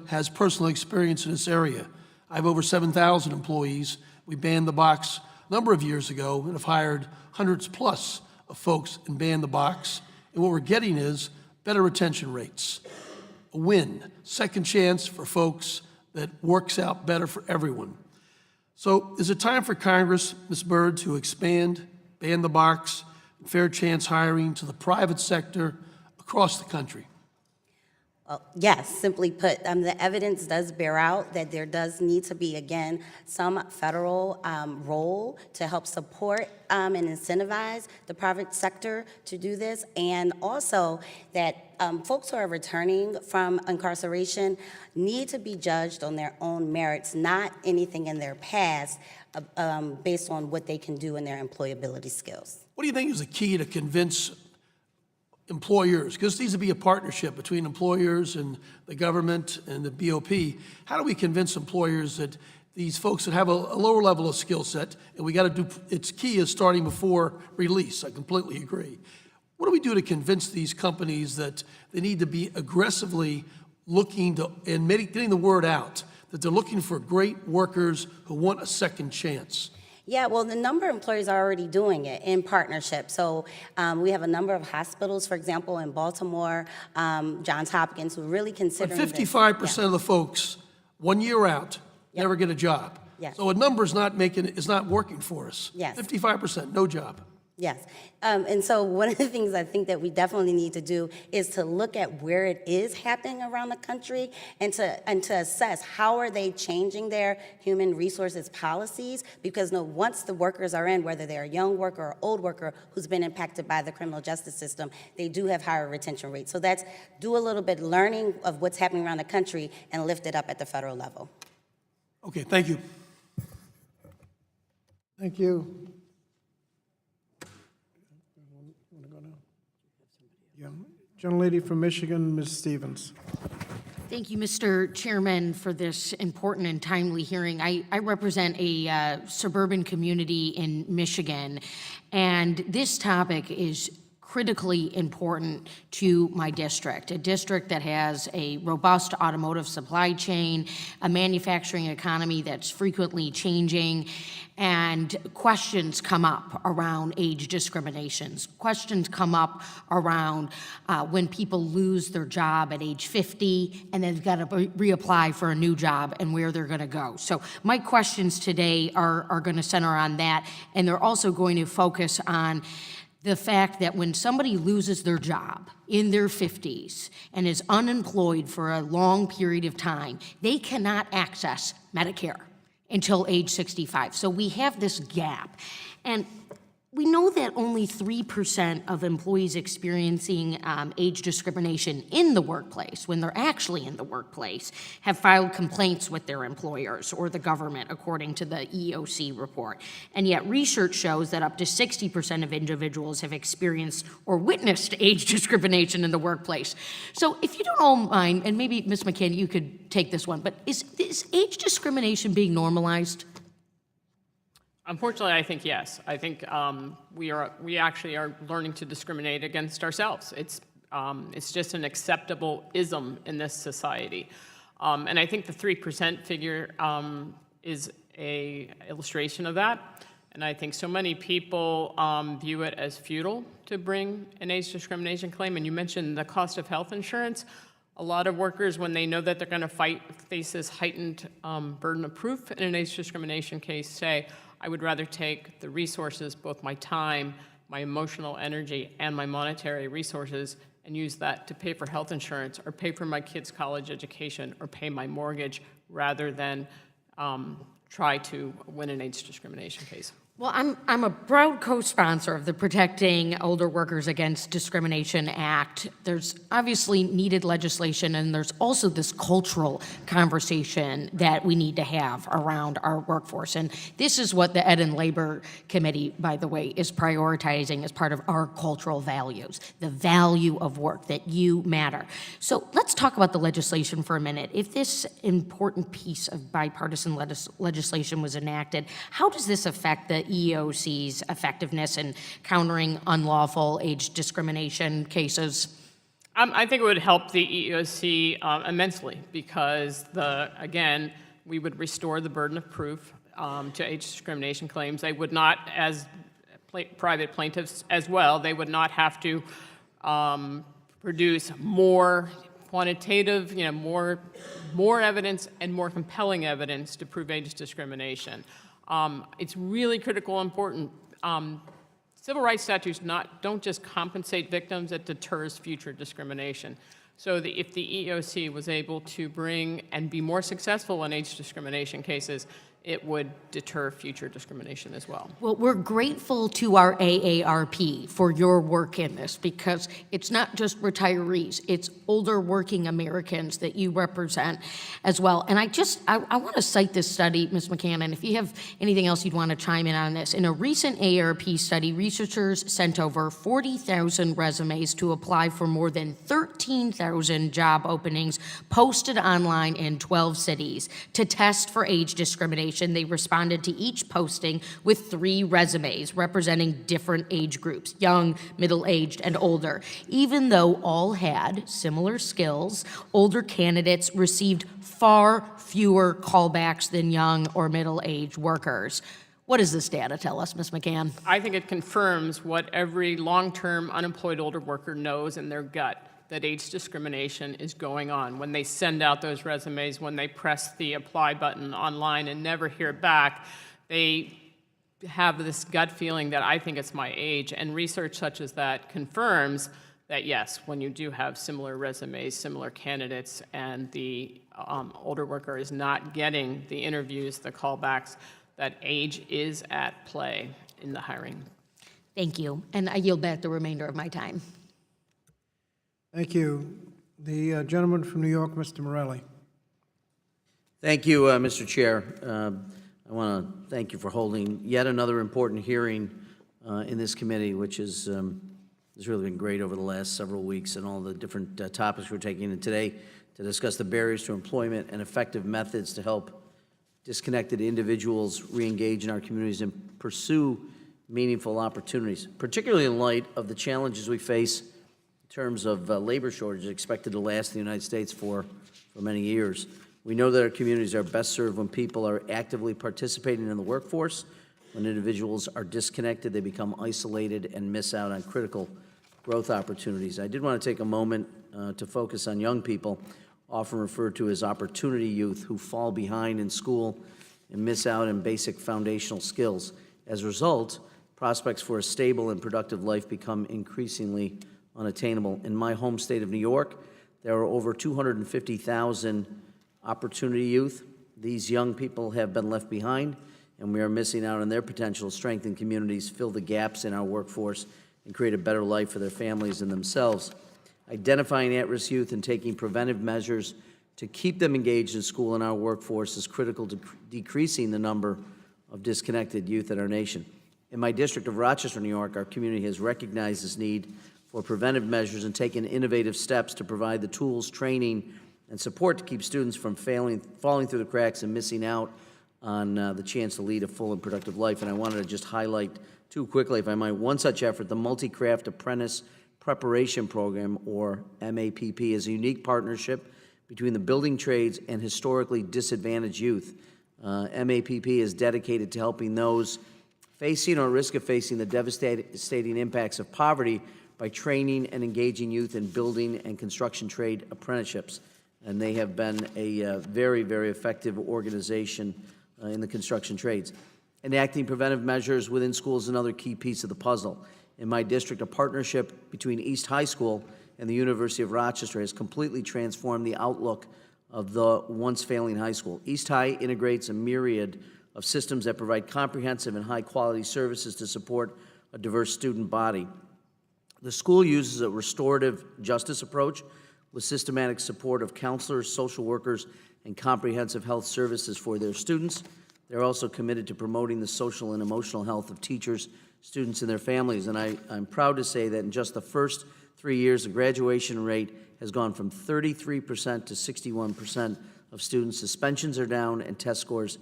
has personal experience in this area. I have over 7,000 employees. We banned the box a number of years ago and have hired hundreds plus of folks in ban the box. And what we're getting is better retention rates, a win, second chance for folks that works out better for everyone. So is it time for Congress, Ms. Byrd, to expand ban the box and fair chance hiring to the private sector across the country? Well, yes, simply put, the evidence does bear out that there does need to be, again, some federal role to help support and incentivize the private sector to do this, and also that folks who are returning from incarceration need to be judged on their own merits, not anything in their past based on what they can do in their employability skills. What do you think is the key to convince employers, because this needs to be a partnership between employers and the government and the BOP. How do we convince employers that these folks that have a lower level of skill set, and we got to do, its key is starting before release, I completely agree. What do we do to convince these companies that they need to be aggressively looking to, and getting the word out, that they're looking for great workers who want a second chance? Yeah, well, the number of employers are already doing it in partnership. So we have a number of hospitals, for example, in Baltimore, Johns Hopkins, who really consider. But 55% of the folks, 1 year out, never get a job. Yes. So a number is not working for us. Yes. 55%, no job. Yes, and so one of the things I think that we definitely need to do is to look at where it is happening around the country and to assess how are they changing their human resources policies, because once the workers are in, whether they're a young worker or old worker who's been impacted by the criminal justice system, they do have higher retention rates. So that's do a little bit learning of what's happening around the country and lift it up at the federal level. Okay, thank you. Thank you. Gentlelady from Michigan, Ms. Stevens. Thank you, Mr. Chairman, for this important and timely hearing. I represent a suburban community in Michigan, and this topic is critically important to my district, a district that has a robust automotive supply chain, a manufacturing economy that's frequently changing, and questions come up around age discriminations. Questions come up around when people lose their job at age 50 and then they've got to reapply for a new job and where they're going to go. So my questions today are going to center on that, and they're also going to focus on the fact that when somebody loses their job in their 50s and is unemployed for a long period of time, they cannot access Medicare until age 65. So we have this gap. And we know that only 3% of employees experiencing age discrimination in the workplace, when they're actually in the workplace, have filed complaints with their employers or the government, according to the EEOC report. And yet research shows that up to 60% of individuals have experienced or witnessed age discrimination in the workplace. So if you don't all mind, and maybe Ms. McCann, you could take this one, but is age discrimination being normalized? Unfortunately, I think yes. I think we actually are learning to discriminate against ourselves. It's just an acceptable ism in this society, and I think the 3% figure is a illustration of that. And I think so many people view it as futile to bring an age discrimination claim. And you mentioned the cost of health insurance. A lot of workers, when they know that they're going to face this heightened burden of proof in an age discrimination case, say, I would rather take the resources, both my time, my emotional energy, and my monetary resources, and use that to pay for health insurance or pay for my kids' college education or pay my mortgage, rather than try to win an age discrimination case. Well, I'm a proud co-sponsor of the Protecting Older Workers Against Discrimination Act. There's obviously needed legislation, and there's also this cultural conversation that we need to have around our workforce. And this is what the Ed and Labor Committee, by the way, is prioritizing as part of our cultural values, the value of work, that you matter. So let's talk about the legislation for a minute. If this important piece of bipartisan legislation was enacted, how does this affect the EEOC's effectiveness in countering unlawful age discrimination cases? I think it would help the EEOC immensely, because again, we would restore the burden of proof to age discrimination claims. They would not, as private plaintiffs as well, they would not have to produce more quantitative, more evidence and more compelling evidence to prove age discrimination. It's really critical, important. Civil rights statutes don't just compensate victims, it deters future discrimination. So if the EEOC was able to bring and be more successful in age discrimination cases, it would deter future discrimination as well. Well, we're grateful to our AARP for your work in this, because it's not just retirees, it's older working Americans that you represent as well. And I want to cite this study, Ms. McCann, and if you have anything else you'd want to chime in on this. In a recent AARP study, researchers sent over 40,000 resumes to apply for more than 13,000 job openings posted online in 12 cities to test for age discrimination. They responded to each posting with 3 resumes representing different age groups, young, middle-aged, and older. Even though all had similar skills, older candidates received far fewer callbacks than young or middle-aged workers. What does this data tell us, Ms. McCann? I think it confirms what every long-term unemployed older worker knows in their gut, that age discrimination is going on. When they send out those resumes, when they press the apply button online and never hear back, they have this gut feeling that I think it's my age. And research such as that confirms that, yes, when you do have similar resumes, similar candidates, and the older worker is not getting the interviews, the callbacks, that age is at play in the hiring. Thank you. And I yield back the remainder of my time. Thank you. The gentleman from New York, Mr. Morelli. Thank you, Mr. Chair. I want to thank you for holding yet another important hearing in this committee, which has really been great over the last several weeks, and all the different topics we're taking in today to discuss the barriers to employment and effective methods to help disconnected individuals re-engage in our communities and pursue meaningful opportunities, particularly in light of the challenges we face in terms of labor shortages expected to last in the United States for many years. We know that our communities are best served when people are actively participating in the workforce. When individuals are disconnected, they become isolated and miss out on critical growth opportunities. I did want to take a moment to focus on young people, often referred to as opportunity youth, who fall behind in school and miss out on basic foundational skills. As a result, prospects for a stable and productive life become increasingly unattainable. In my home state of New York, there are over 250,000 opportunity youth. These young people have been left behind and we are missing out on their potential to strengthen communities, fill the gaps in our workforce, and create a better life for their families and themselves. Identifying at-risk youth and taking preventive measures to keep them engaged in school and our workforce is critical to decreasing the number of disconnected youth in our nation. In my district of Rochester, New York, our community has recognized this need for preventive measures and taken innovative steps to provide the tools, training, and support to keep students from falling through the cracks and missing out on the chance to lead a full and productive life. And I wanted to just highlight two quickly, if I might. One such effort, the Multi-Craft Apprentice Preparation Program, or MAPP, is a unique partnership between the building trades and historically disadvantaged youth. MAPP is dedicated to helping those facing or at risk of facing the devastating impacts of poverty by training and engaging youth in building and construction trade apprenticeships. And they have been a very, very effective organization in the construction trades. Enacting preventive measures within schools is another key piece of the puzzle. In my district, a partnership between East High School and the University of Rochester has completely transformed the outlook of the once failing high school. East High integrates a myriad of systems that provide comprehensive and high-quality services to support a diverse student body. The school uses a restorative justice approach with systematic support of counselors, social workers, and comprehensive health services for their students. They're also committed to promoting the social and emotional health of teachers, students, and their families. And I'm proud to say that in just the first 3 years, the graduation rate has gone from 33% to 61% of students. Suspensions are down and test scores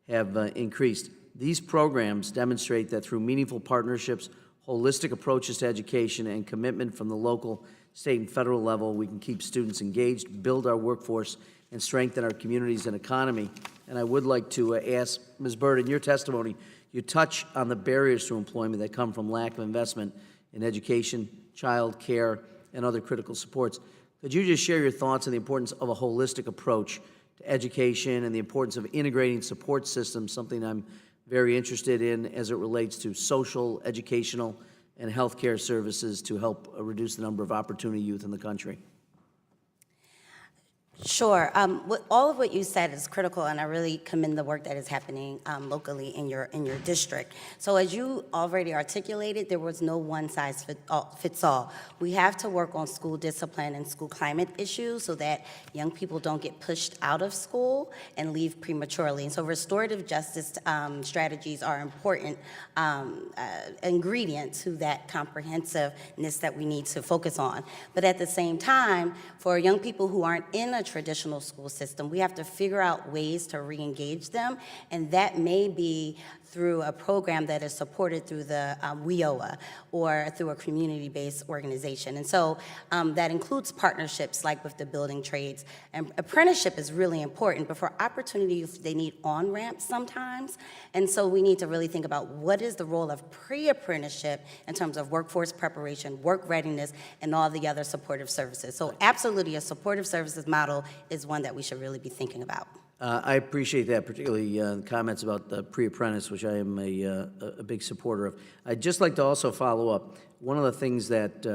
have increased. These programs demonstrate that through meaningful partnerships, holistic approaches to education, and commitment from the local, state, and federal level, we can keep students engaged, build our workforce, and strengthen our communities and economy. And I would like to ask Ms. Byrd, in your testimony, you touch on the barriers to employment that come from lack of investment in education, child care, and other critical supports. Could you just share your thoughts on the importance of a holistic approach to education and the importance of integrating support systems, something I'm very interested in as it relates to social, educational, and healthcare services to help reduce the number of opportunity youth in the country? Sure. All of what you said is critical, and I really commend the work that is happening locally in your district. So as you already articulated, there was no one-size-fits all. We have to work on school discipline and school climate issues so that young people don't get pushed out of school and leave prematurely. And so restorative justice strategies are important ingredient to that comprehensiveness that we need to focus on. But at the same time, for young people who aren't in a traditional school system, we have to figure out ways to re-engage them, and that may be through a program that is supported through the WIOA or through a community-based organization. And so that includes partnerships like with the building trades. And apprenticeship is really important, but for opportunity, they need on-ramps sometimes. And so we need to really think about what is the role of pre-apprenticeship in terms of workforce preparation, work readiness, and all the other supportive services. So absolutely, a supportive services model is one that we should really be thinking about. I appreciate that, particularly comments about the pre-apprentice, which I am a big supporter of. I'd just like to also follow up. One of the things that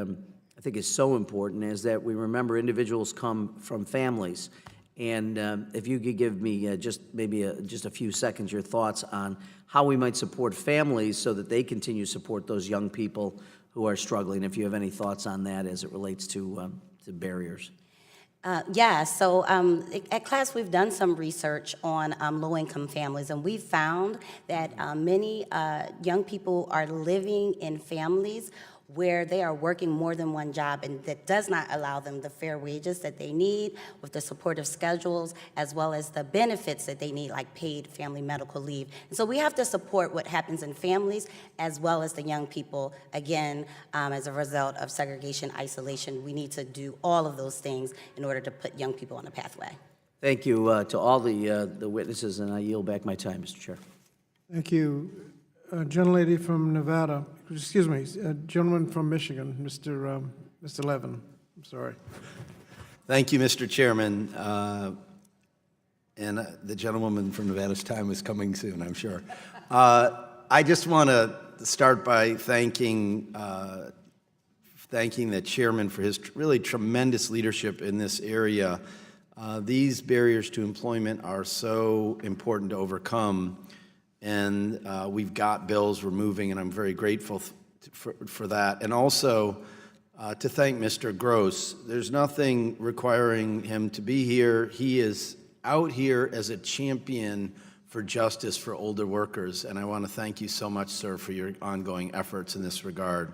I think is so important is that we remember individuals come from families. And if you could give me just a few seconds, your thoughts on how we might support families so that they continue to support those young people who are struggling, if you have any thoughts on that as it relates to barriers. So at CLASS, we've done some research on low-income families, and we've found that many young people are living in families where they are working more than one job, and that does not allow them the fair wages that they need with the supportive schedules, as well as the benefits that they need, like paid family medical leave. And so we have to support what happens in families as well as the young people. Again, as a result of segregation, isolation, we need to do all of those things in order to put young people on a pathway. Thank you to all the witnesses, and I yield back my time, Mr. Chair. Thank you. Gentlelady from Nevada, excuse me, gentleman from Michigan, Mr. Levin, I'm sorry. Thank you, Mr. Chairman. And the gentlewoman from Nevada's time is coming soon, I'm sure. I just want to start by thanking the chairman for his really tremendous leadership in this area. These barriers to employment are so important to overcome. and we've got bills we're moving, and I'm very grateful for that. And also to thank Mr. Gross. There's nothing requiring him to be here. He is out here as a champion for justice for older workers, and I want to thank you so much, sir, for your ongoing efforts in this regard.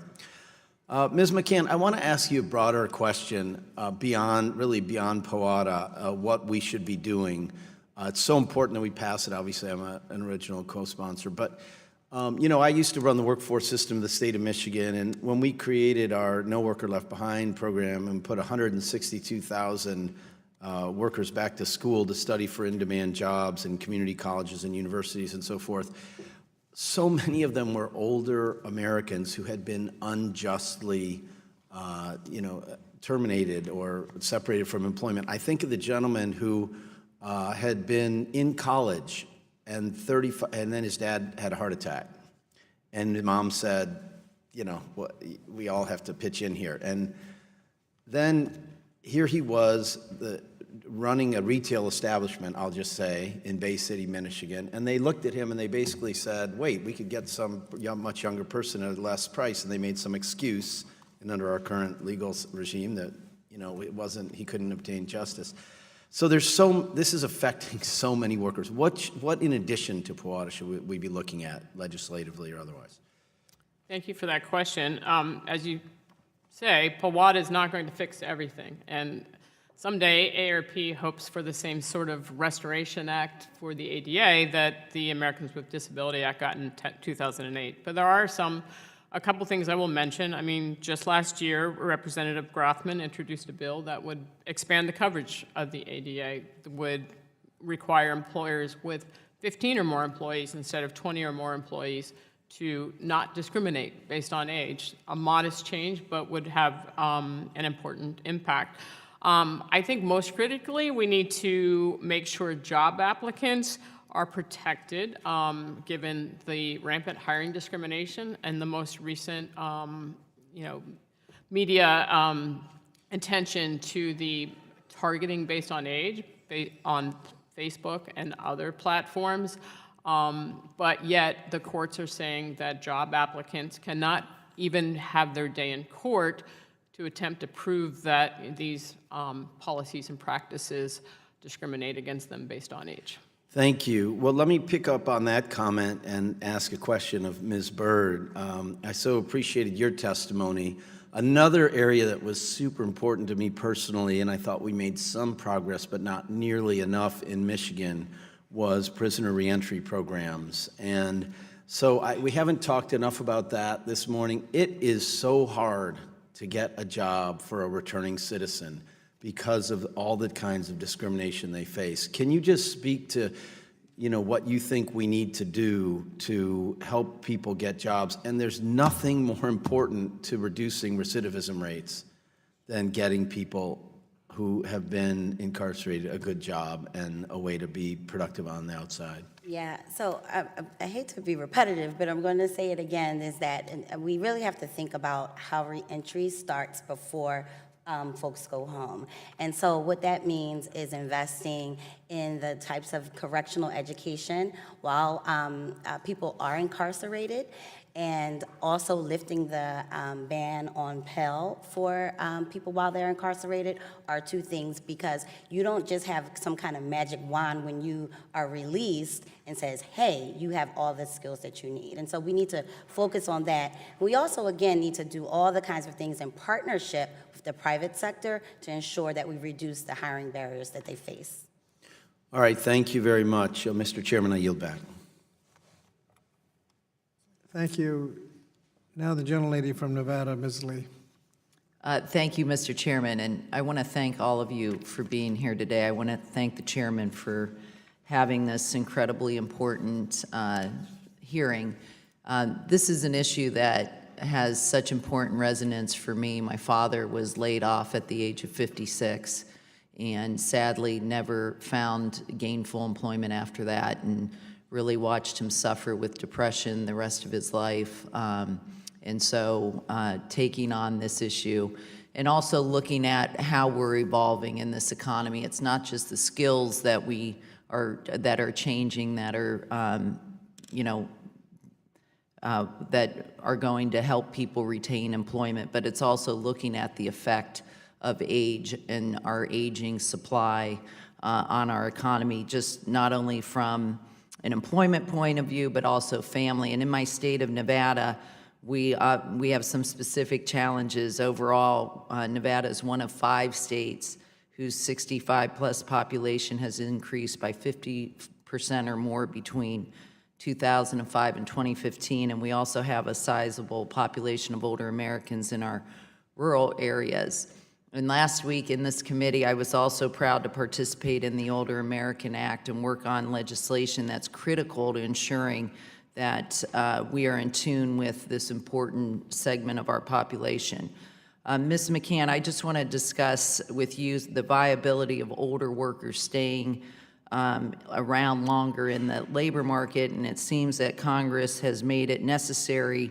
Ms. McCann, I want to ask you a broader question beyond POATA, what we should be doing. It's so important that we pass it. Obviously, I'm an original co-sponsor, but you know, I used to run the workforce system of the state of Michigan, and when we created our No Worker Left Behind program and put 162,000 workers back to school to study for in-demand jobs in community colleges and universities and so forth, so many of them were older Americans who had been unjustly, terminated or separated from employment. I think of the gentleman who had been in college and then his dad had a heart attack, and his mom said, you know, we all have to pitch in here. And then here he was, running a retail establishment, I'll just say, in Bay City, Michigan, and they looked at him and they basically said, wait, we could get some much younger person at a less price, and they made some excuse, and under our current legal regime, that, you know, he couldn't obtain justice. So this is affecting so many workers. What in addition to POATA should we be looking at legislatively or otherwise? Thank you for that question. As you say, POATA is not going to fix everything, and someday AARP hopes for the same sort of restoration act for the ADA that the Americans with Disability Act got in 2008. But there are a couple things I will mention. I mean, just last year, Representative Grothman introduced a bill that would expand the coverage of the ADA, would require employers with 15 or more employees instead of 20 or more employees to not discriminate based on age. A modest change, but would have an important impact. I think most critically, we need to make sure job applicants are protected, given the rampant hiring discrimination and the most recent, media attention to the targeting based on age on Facebook and other platforms. But yet the courts are saying that job applicants cannot even have their day in court to attempt to prove that these policies and practices discriminate against them based on age. Thank you. Well, let me pick up on that comment and ask a question of Ms. Byrd. I so appreciated your testimony. Another area that was super important to me personally, and I thought we made some progress, but not nearly enough in Michigan, was prisoner reentry programs. And so we haven't talked enough about that this morning. It is so hard to get a job for a returning citizen because of all the kinds of discrimination they face. Can you just speak to, what you think we need to do to help people get jobs? And there's nothing more important to reducing recidivism rates than getting people who have been incarcerated a good job and a way to be productive on the outside. Yeah, so I hate to be repetitive, but I'm going to say it again, is that we really have to think about how reentry starts before folks go home. And so what that means is investing in the types of correctional education while people are incarcerated, and also lifting the ban on Pell for people while they're incarcerated are two things, because you don't just have some kind of magic wand when you are released and says, hey, you have all the skills that you need. And so we need to focus on that. We also, again, need to do all the kinds of things in partnership with the private sector to ensure that we reduce the hiring barriers that they face. All right, thank you very much. Mr. Chairman, I yield back. Thank you. Now the gentlelady from Nevada, Ms. Lee. Thank you, Mr. Chairman, and I want to thank all of you for being here today. I want to thank the chairman for having this incredibly important hearing. This is an issue that has such important resonance for me. My father was laid off at the age of 56 and sadly never found gainful employment after that, and really watched him suffer with depression the rest of his life. And so taking on this issue and also looking at how we're evolving in this economy. It's not just the skills that are changing, that are that are going to help people retain employment, but it's also looking at the effect of age and our aging supply on our economy, just not only from an employment point of view, but also family. And in my state of Nevada, we have some specific challenges. Overall, Nevada is one of 5 states whose 65-plus population has increased by 50% or more between 2005 and 2015, and we also have a sizable population of older Americans in our rural areas. And last week in this committee, I was also proud to participate in the Older American Act and work on legislation that's critical to ensuring that we are in tune with this important segment of our population. Ms. McCann, I just want to discuss with you the viability of older workers staying around longer in the labor market, and it seems that Congress has made it necessary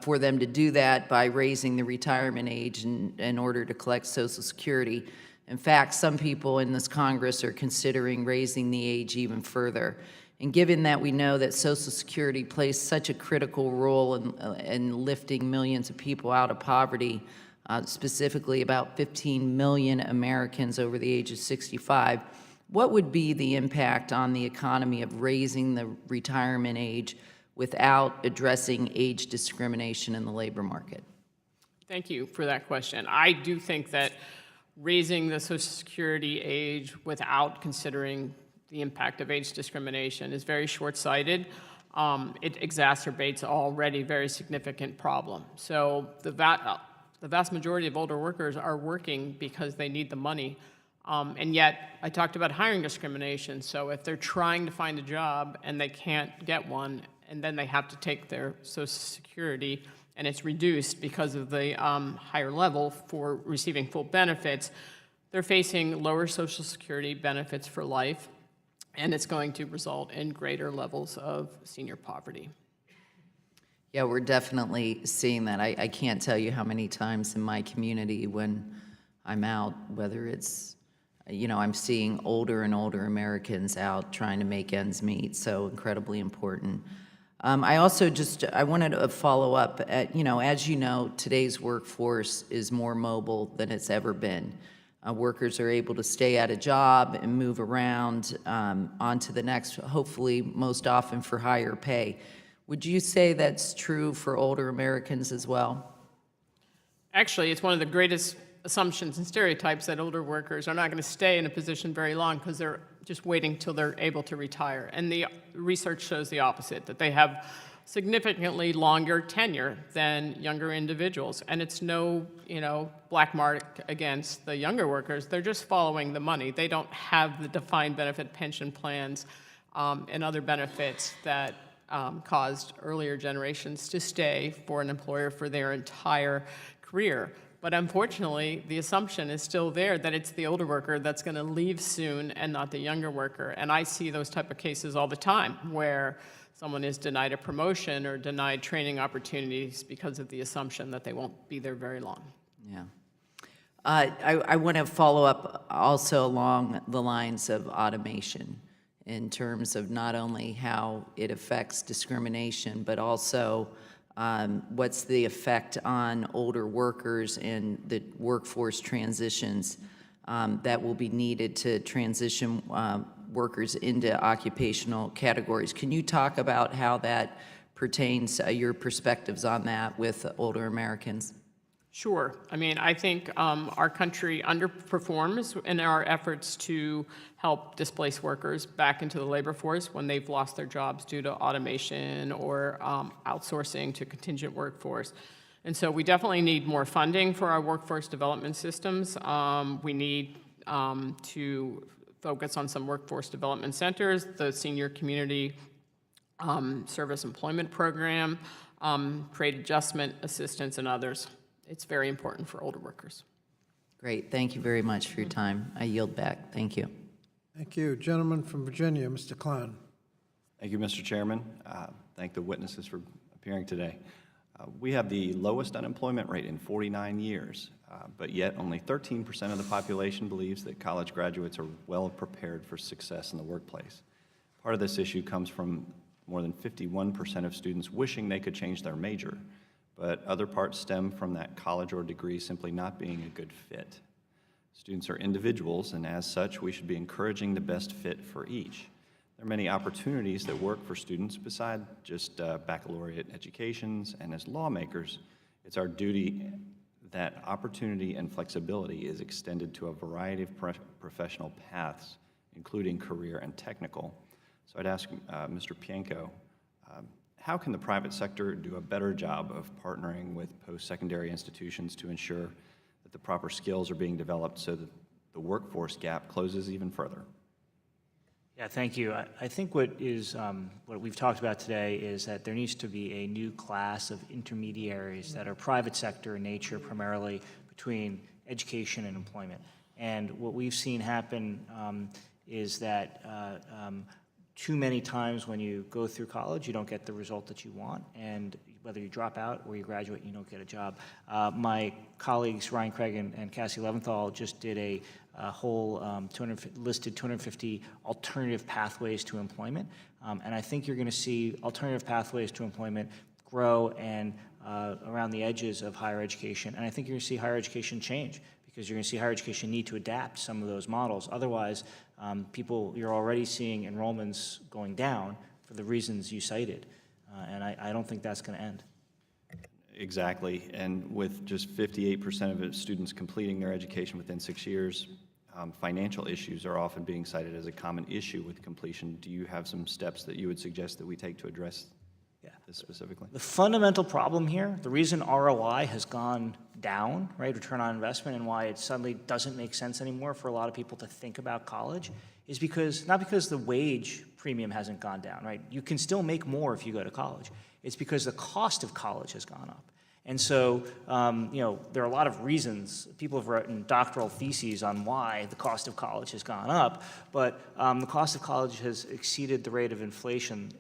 for them to do that by raising the retirement age in order to collect Social Security. In fact, some people in this Congress are considering raising the age even further. And given that we know that Social Security plays such a critical role in lifting millions of people out of poverty, specifically about 15 million Americans over the age of 65, what would be the impact on the economy of raising the retirement age without addressing age discrimination in the labor market? Thank you for that question. I do think that raising the Social Security age without considering the impact of age discrimination is very short-sighted. It exacerbates an already very significant problem. So the vast majority of older workers are working because they need the money. And yet, I talked about hiring discrimination. So if they're trying to find a job and they can't get one, and then they have to take their Social Security, and it's reduced because of the higher level for receiving full benefits, they're facing lower Social Security benefits for life, and it's going to result in greater levels of senior poverty. Yeah, we're definitely seeing that. I can't tell you how many times in my community when I'm out, whether it's, I'm seeing older and older Americans out trying to make ends meet, so incredibly important. I also I wanted to follow up at, as you know, today's workforce is more mobile than it's ever been. Workers are able to stay at a job and move around on to the next, hopefully most often for higher pay. Would you say that's true for older Americans as well? Actually, it's one of the greatest assumptions and stereotypes that older workers are not going to stay in a position very long because they're just waiting till they're able to retire. And the research shows the opposite, that they have significantly longer tenure than younger individuals. And it's no, black mark against the younger workers. They're just following the money. They don't have the defined benefit pension plans and other benefits that caused earlier generations to stay for an employer for their entire career. But unfortunately, the assumption is still there that it's the older worker that's going to leave soon and not the younger worker. And I see those type of cases all the time where someone is denied a promotion or denied training opportunities because of the assumption that they won't be there very long. Yeah. I want to follow up also along the lines of automation in terms of not only how it affects discrimination, but also what's the effect on older workers and the workforce transitions that will be needed to transition workers into occupational categories. Can you talk about how that pertains, your perspectives on that with older Americans? Sure. I think our country underperforms in our efforts to help displaced workers back into the labor force when they've lost their jobs due to automation or outsourcing to contingent workforce. And so we definitely need more funding for our workforce development systems. We need to focus on some workforce development centers, the Senior Community Service Employment Program, trade adjustment assistance, and others. It's very important for older workers. Great. Thank you very much for your time. I yield back. Thank you. Thank you. Gentleman from Virginia, Mr. Klein. Thank you, Mr. Chairman. Thank the witnesses for appearing today. We have the lowest unemployment rate in 49 years, but yet only 13% of the population believes that college graduates are well prepared for success in the workplace. Part of this issue comes from more than 51% of students wishing they could change their major, but other parts stem from that college or degree simply not being a good fit. Students are individuals, and as such, we should be encouraging the best fit for each. There are many opportunities that work for students beside just baccalaureate educations, and as lawmakers, it's our duty that opportunity and flexibility is extended to a variety of professional paths, including career and technical. So I'd ask Mr. Pianko, how can the private sector do a better job of partnering with post-secondary institutions to ensure that the proper skills are being developed so that the workforce gap closes even further? Yeah, thank you. I think what we've talked about today is that there needs to be a new class of intermediaries that are private sector in nature, primarily between education and employment. And what we've seen happen is that too many times when you go through college, you don't get the result that you want, and whether you drop out or you graduate, you don't get a job. My colleagues Ryan Craig and Cassie Leventhal just did a whole listed 250 alternative pathways to employment, and I think you're going to see alternative pathways to employment grow and around the edges of higher education, and I think you're going to see higher education change, because you're going to see higher education need to adapt some of those models. Otherwise, you're already seeing enrollments going down for the reasons you cited, and I don't think that's going to end. Exactly, and with just 58% of students completing their education within 6 years, financial issues are often being cited as a common issue with completion. Do you have some steps that you would suggest that we take to address this specifically? The fundamental problem here, the reason ROI has gone down, right, return on investment, and why it suddenly doesn't make sense anymore for a lot of people to think about college, is not because the wage premium hasn't gone down, right? You can still make more if you go to college. It's because the cost of college has gone up. And so, there are a lot of reasons. People have written doctoral theses on why the cost of college has gone up, but the cost of college has exceeded the rate of inflation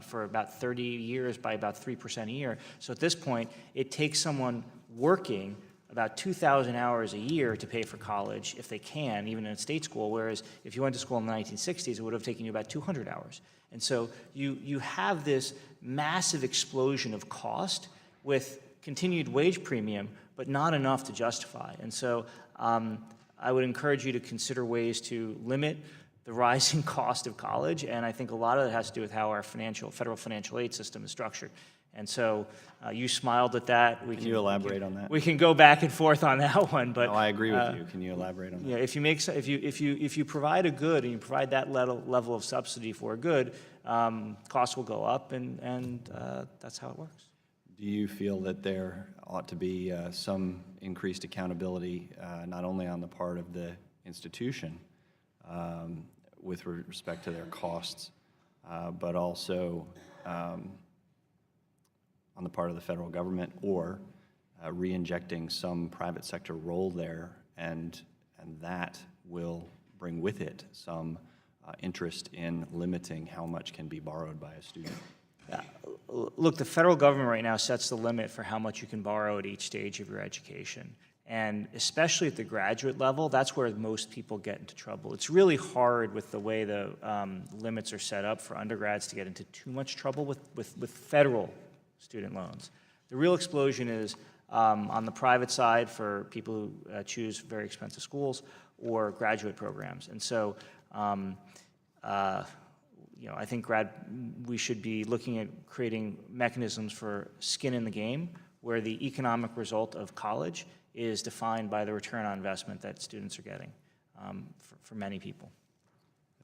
for about 30 years by about 3% a year. So at this point, it takes someone working about 2,000 hours a year to pay for college, if they can, even in a state school, whereas if you went to school in the 1960s, it would have taken you about 200 hours. And so you have this massive explosion of cost with continued wage premium, but not enough to justify. And so I would encourage you to consider ways to limit the rising cost of college, and I think a lot of it has to do with how our federal financial aid system is structured. And so you smiled at that. Can you elaborate on that? We can go back and forth on that one, but no, I agree with you. Can you elaborate on that? Yeah, if you provide a good and you provide that level of subsidy for a good, costs will go up, and that's how it works. Do you feel that there ought to be some increased accountability, not only on the part of the institution with respect to their costs, but also on the part of the federal government, or re-injecting some private sector role there, and that will bring with it some interest in limiting how much can be borrowed by a student? Look, the federal government right now sets the limit for how much you can borrow at each stage of your education. And especially at the graduate level, that's where most people get into trouble. It's really hard with the way the limits are set up for undergrads to get into too much trouble with federal student loans. The real explosion is on the private side for people who choose very expensive schools or graduate programs. And so I think we should be looking at creating mechanisms for skin in the game, where the economic result of college is defined by the return on investment that students are getting for many people.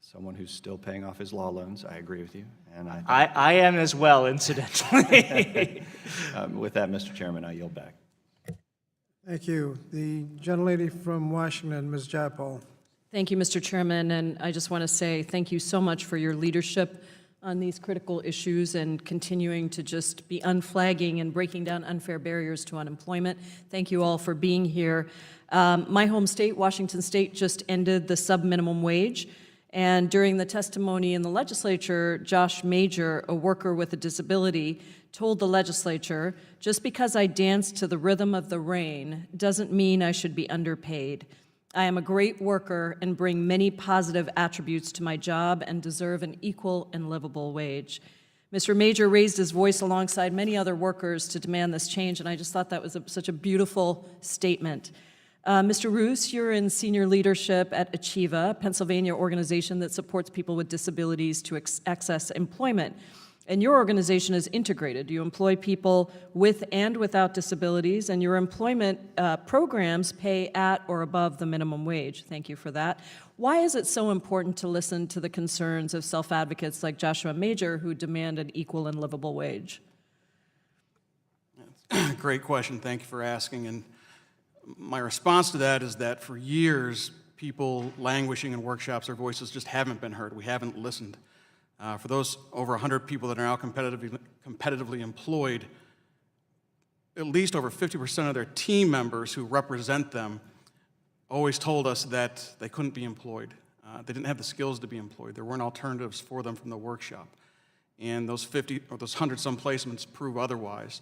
As someone who's still paying off his law loans, I agree with you. And I am as well, incidentally. With that, Mr. Chairman, I yield back. Thank you. The gentlelady from Washington, Ms. Jayapal. Thank you, Mr. Chairman, and I just want to say thank you so much for your leadership on these critical issues and continuing to just be unflagging and breaking down unfair barriers to unemployment. Thank you all for being here. My home state, Washington State, just ended the sub-minimum wage, and during the testimony in the legislature, Josh Major, a worker with a disability, told the legislature, "Just because I dance to the rhythm of the rain doesn't mean I should be underpaid. I am a great worker and bring many positive attributes to my job and deserve an equal and livable wage." Mr. Major raised his voice alongside many other workers to demand this change, and I just thought that was such a beautiful statement. Mr. Roos, you're in senior leadership at Achieva, a Pennsylvania organization that supports people with disabilities to access employment. And your organization is integrated. You employ people with and without disabilities, and your employment programs pay at or above the minimum wage. Thank you for that. Why is it so important to listen to the concerns of self-advocates like Joshua Major, who demand an equal and livable wage? Great question. Thank you for asking. And my response to that is that for years, people languishing in workshops, their voices just haven't been heard. We haven't listened. For those over 100 people that are now competitively employed, at least over 50% of their team members who represent them always told us that they couldn't be employed. They didn't have the skills to be employed. There weren't alternatives for them from the workshop. And those 50 or those 100-some placements prove otherwise.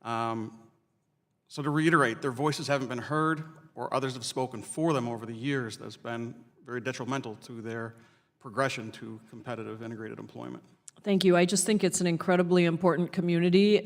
So to reiterate, their voices haven't been heard, or others have spoken for them over the years. That's been very detrimental to their progression to competitive integrated employment. Thank you. I just think it's an incredibly important community,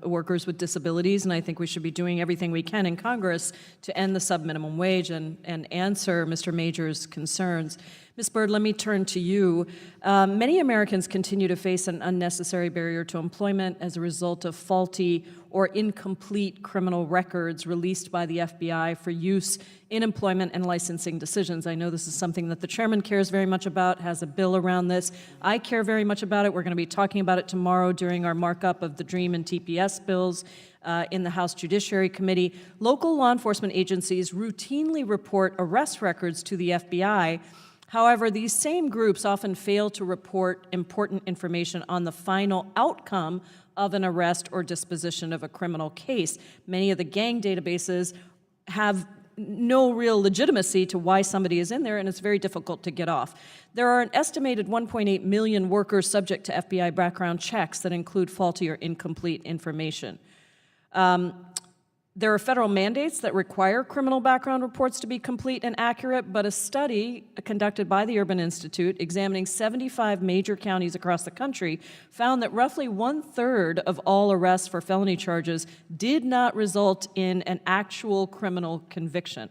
workers with disabilities, and I think we should be doing everything we can in Congress to end the sub-minimum wage and answer Mr. Major's concerns. Ms. Byrd, let me turn to you. Many Americans continue to face an unnecessary barrier to employment as a result of faulty or incomplete criminal records released by the FBI for use in employment and licensing decisions. I know this is something that the chairman cares very much about, has a bill around this. I care very much about it. We're going to be talking about it tomorrow during our markup of the DREAM and TPS bills in the House Judiciary Committee. Local law enforcement agencies routinely report arrest records to the FBI. However, these same groups often fail to report important information on the final outcome of an arrest or disposition of a criminal case. Many of the gang databases have no real legitimacy to why somebody is in there, and it's very difficult to get off. There are an estimated 1.8 million workers subject to FBI background checks that include faulty or incomplete information. There are federal mandates that require criminal background reports to be complete and accurate, but a study conducted by the Urban Institute examining 75 major counties across the country found that roughly 1/3 of all arrests for felony charges did not result in an actual criminal conviction.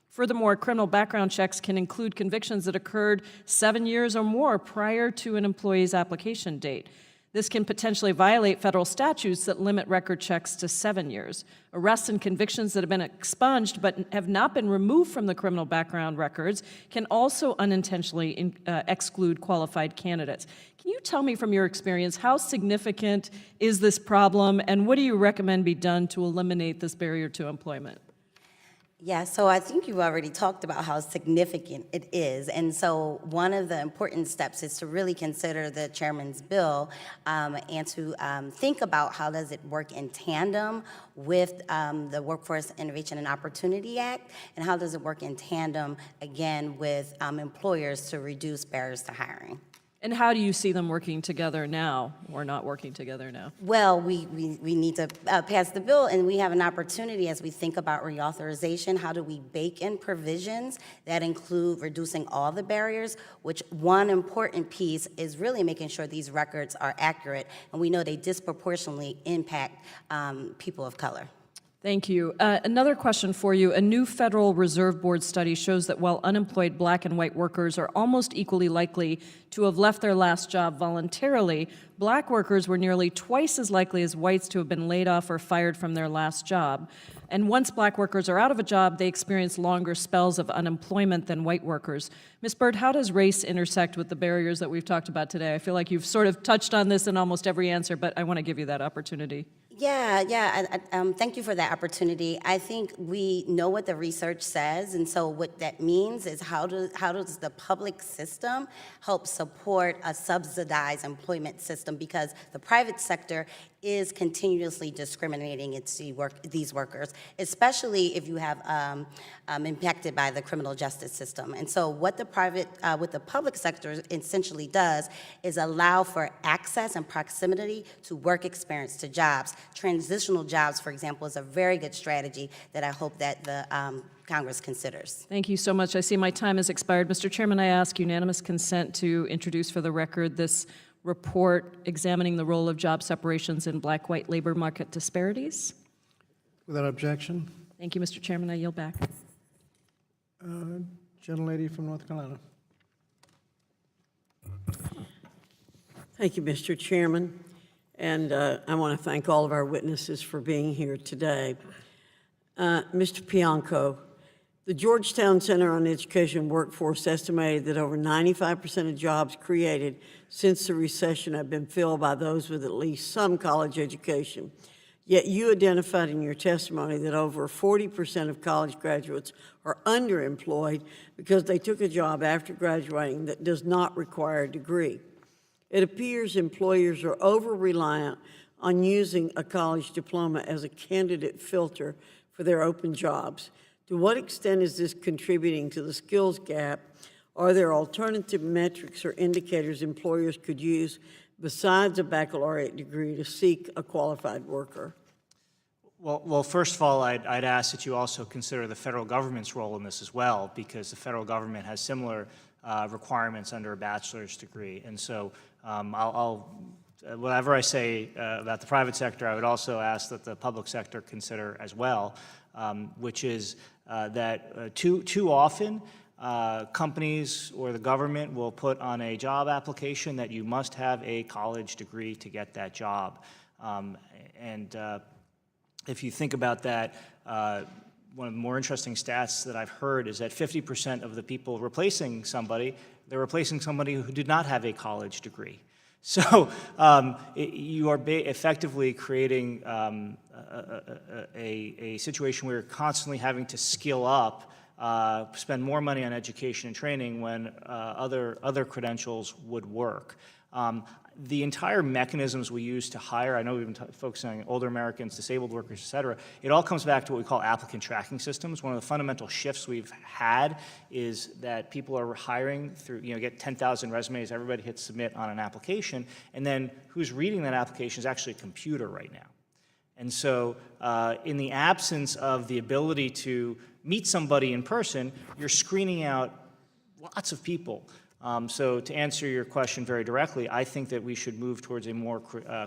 Furthermore, criminal background checks can include convictions that occurred 7 years or more prior to an employee's application date. This can potentially violate federal statutes that limit record checks to 7 years. Arrests and convictions that have been expunged but have not been removed from the criminal background records can also unintentionally exclude qualified candidates. Can you tell me from your experience, how significant is this problem, and what do you recommend be done to eliminate this barrier to employment? Yeah, so I think you already talked about how significant it is. And so one of the important steps is to really consider the chairman's bill and to think about how does it work in tandem with the Workforce Innovation and Opportunity Act, and how does it work in tandem, again, with employers to reduce barriers to hiring. And how do you see them working together now, or not working together now? Well, we need to pass the bill, and we have an opportunity as we think about reauthorization. How do we bake in provisions that include reducing all the barriers, which one important piece is really making sure these records are accurate, and we know they disproportionately impact people of color. Thank you. Another question for you. A new Federal Reserve Board study shows that while unemployed black and white workers are almost equally likely to have left their last job voluntarily, black workers were nearly twice as likely as whites to have been laid off or fired from their last job. And once black workers are out of a job, they experience longer spells of unemployment than white workers. Ms. Byrd, how does race intersect with the barriers that we've talked about today? I feel like you've sort of touched on this in almost every answer, but I want to give you that opportunity. Thank you for that opportunity. I think we know what the research says, and so what that means is how does the public system help support a subsidized employment system, because the private sector is continuously discriminating against these workers, especially if you have impacted by the criminal justice system. And so what the public sector essentially does is allow for access and proximity to work experience, to jobs. Transitional jobs, for example, is a very good strategy that I hope that the Congress considers. Thank you so much. I see my time has expired. Mr. Chairman, I ask unanimous consent to introduce for the record this report examining the role of job separations in black-white labor market disparities. Without objection, Thank you, Mr. Chairman. I yield back. gentlelady from North Carolina. Thank you, Mr. Chairman. And I want to thank all of our witnesses for being here today. Mr. Bianco, the Georgetown Center on Education Workforce estimated that over 95% of jobs created since the recession have been filled by those with at least some college education. Yet you identified in your testimony that over 40% of college graduates are underemployed because they took a job after graduating that does not require a degree. It appears employers are over-reliant on using a college diploma as a candidate filter for their open jobs. To what extent is this contributing to the skills gap? Are there alternative metrics or indicators employers could use besides a baccalaureate degree to seek a qualified worker? Well, first of all, I'd ask that you also consider the federal government's role in this as well, because the federal government has similar requirements under a bachelor's degree. And so whatever I say about the private sector, I would also ask that the public sector consider as well, which is that too often companies or the government will put on a job application that you must have a college degree to get that job. If you think about that, one of the more interesting stats that I've heard is that 50% of the people replacing somebody, they're replacing somebody who did not have a college degree. So you are effectively creating a situation where you're constantly having to skill up, spend more money on education and training when other credentials would work. The entire mechanisms we use to hire, I know we've been focusing on older Americans, disabled workers, et cetera, it all comes back to what we call applicant tracking systems. One of the fundamental shifts we've had is that people are hiring through, get 10,000 resumes, everybody hits submit on an application, and then who's reading that application is actually a computer right now. And so in the absence of the ability to meet somebody in person, you're screening out lots of people. So to answer your question very directly, I think that we should move towards a more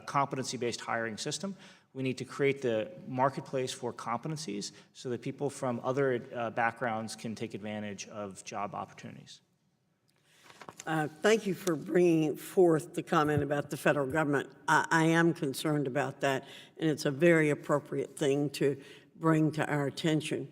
competency-based hiring system. We need to create the marketplace for competencies so that people from other backgrounds can take advantage of job opportunities. Thank you for bringing forth the comment about the federal government. I am concerned about that, and it's a very appropriate thing to bring to our attention.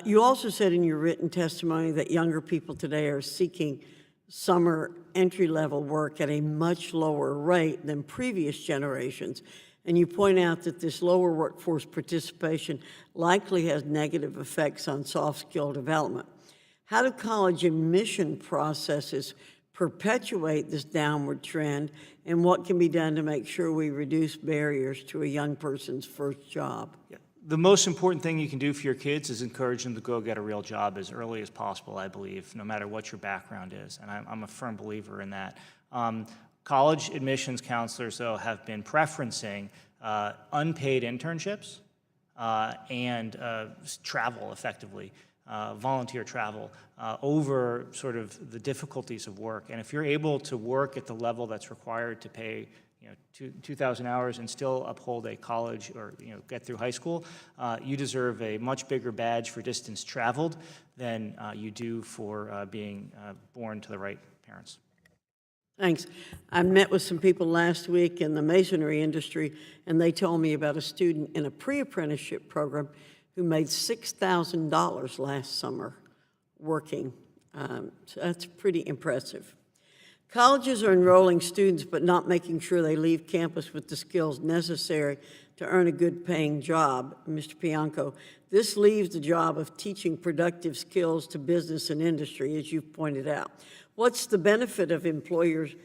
You also said in your written testimony that younger people today are seeking summer entry-level work at a much lower rate than previous generations. And you point out that this lower workforce participation likely has negative effects on soft skill development. How do college admission processes perpetuate this downward trend, and what can be done to make sure we reduce barriers to a young person's first job? Yeah. The most important thing you can do for your kids is encourage them to go get a real job as early as possible, I believe, no matter what your background is, and I'm a firm believer in that. College admissions counselors, though, have been preferencing unpaid internships and travel, effectively, volunteer travel, over sort of the difficulties of work. And if you're able to work at the level that's required to pay 2,000 hours and still uphold a college or get through high school, you deserve a much bigger badge for distance traveled than you do for being born to the right parents. Thanks. I met with some people last week in the masonry industry, and they told me about a student in a pre-apprenticeship program who made $6,000 last summer working. So that's pretty impressive. Colleges are enrolling students but not making sure they leave campus with the skills necessary to earn a good-paying job. Mr. Bianco, this leaves the job of teaching productive skills to business and industry, as you've pointed out. What's the benefit to employers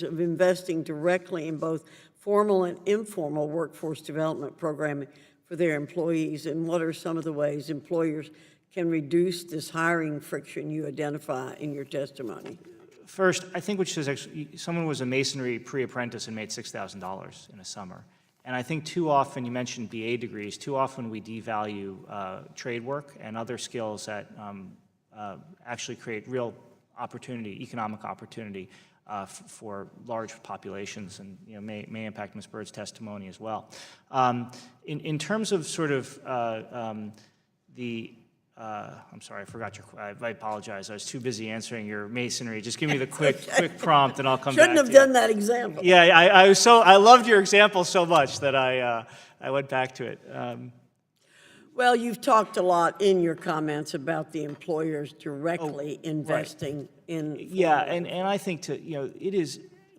of investing directly in both formal and informal workforce development programming for their employees, and what are some of the ways employers can reduce this hiring friction you identify in your testimony? First, I think which is actually, someone was a masonry pre-apprentice and made $6,000 in a summer. And I think too often, you mentioned BA degrees, too often we devalue trade work and other skills that actually create real opportunity, economic opportunity. for large populations, and may impact Ms. Bird's testimony as well. In terms of sort of I'm sorry, I forgot your. I apologize. I was too busy answering your masonry. Just give me the quick prompt, and I'll come back. Shouldn't have done that example. Yeah, I loved your example so much that I went back to it. Well, you've talked a lot in your comments about the employers directly investing in. Yeah, and I think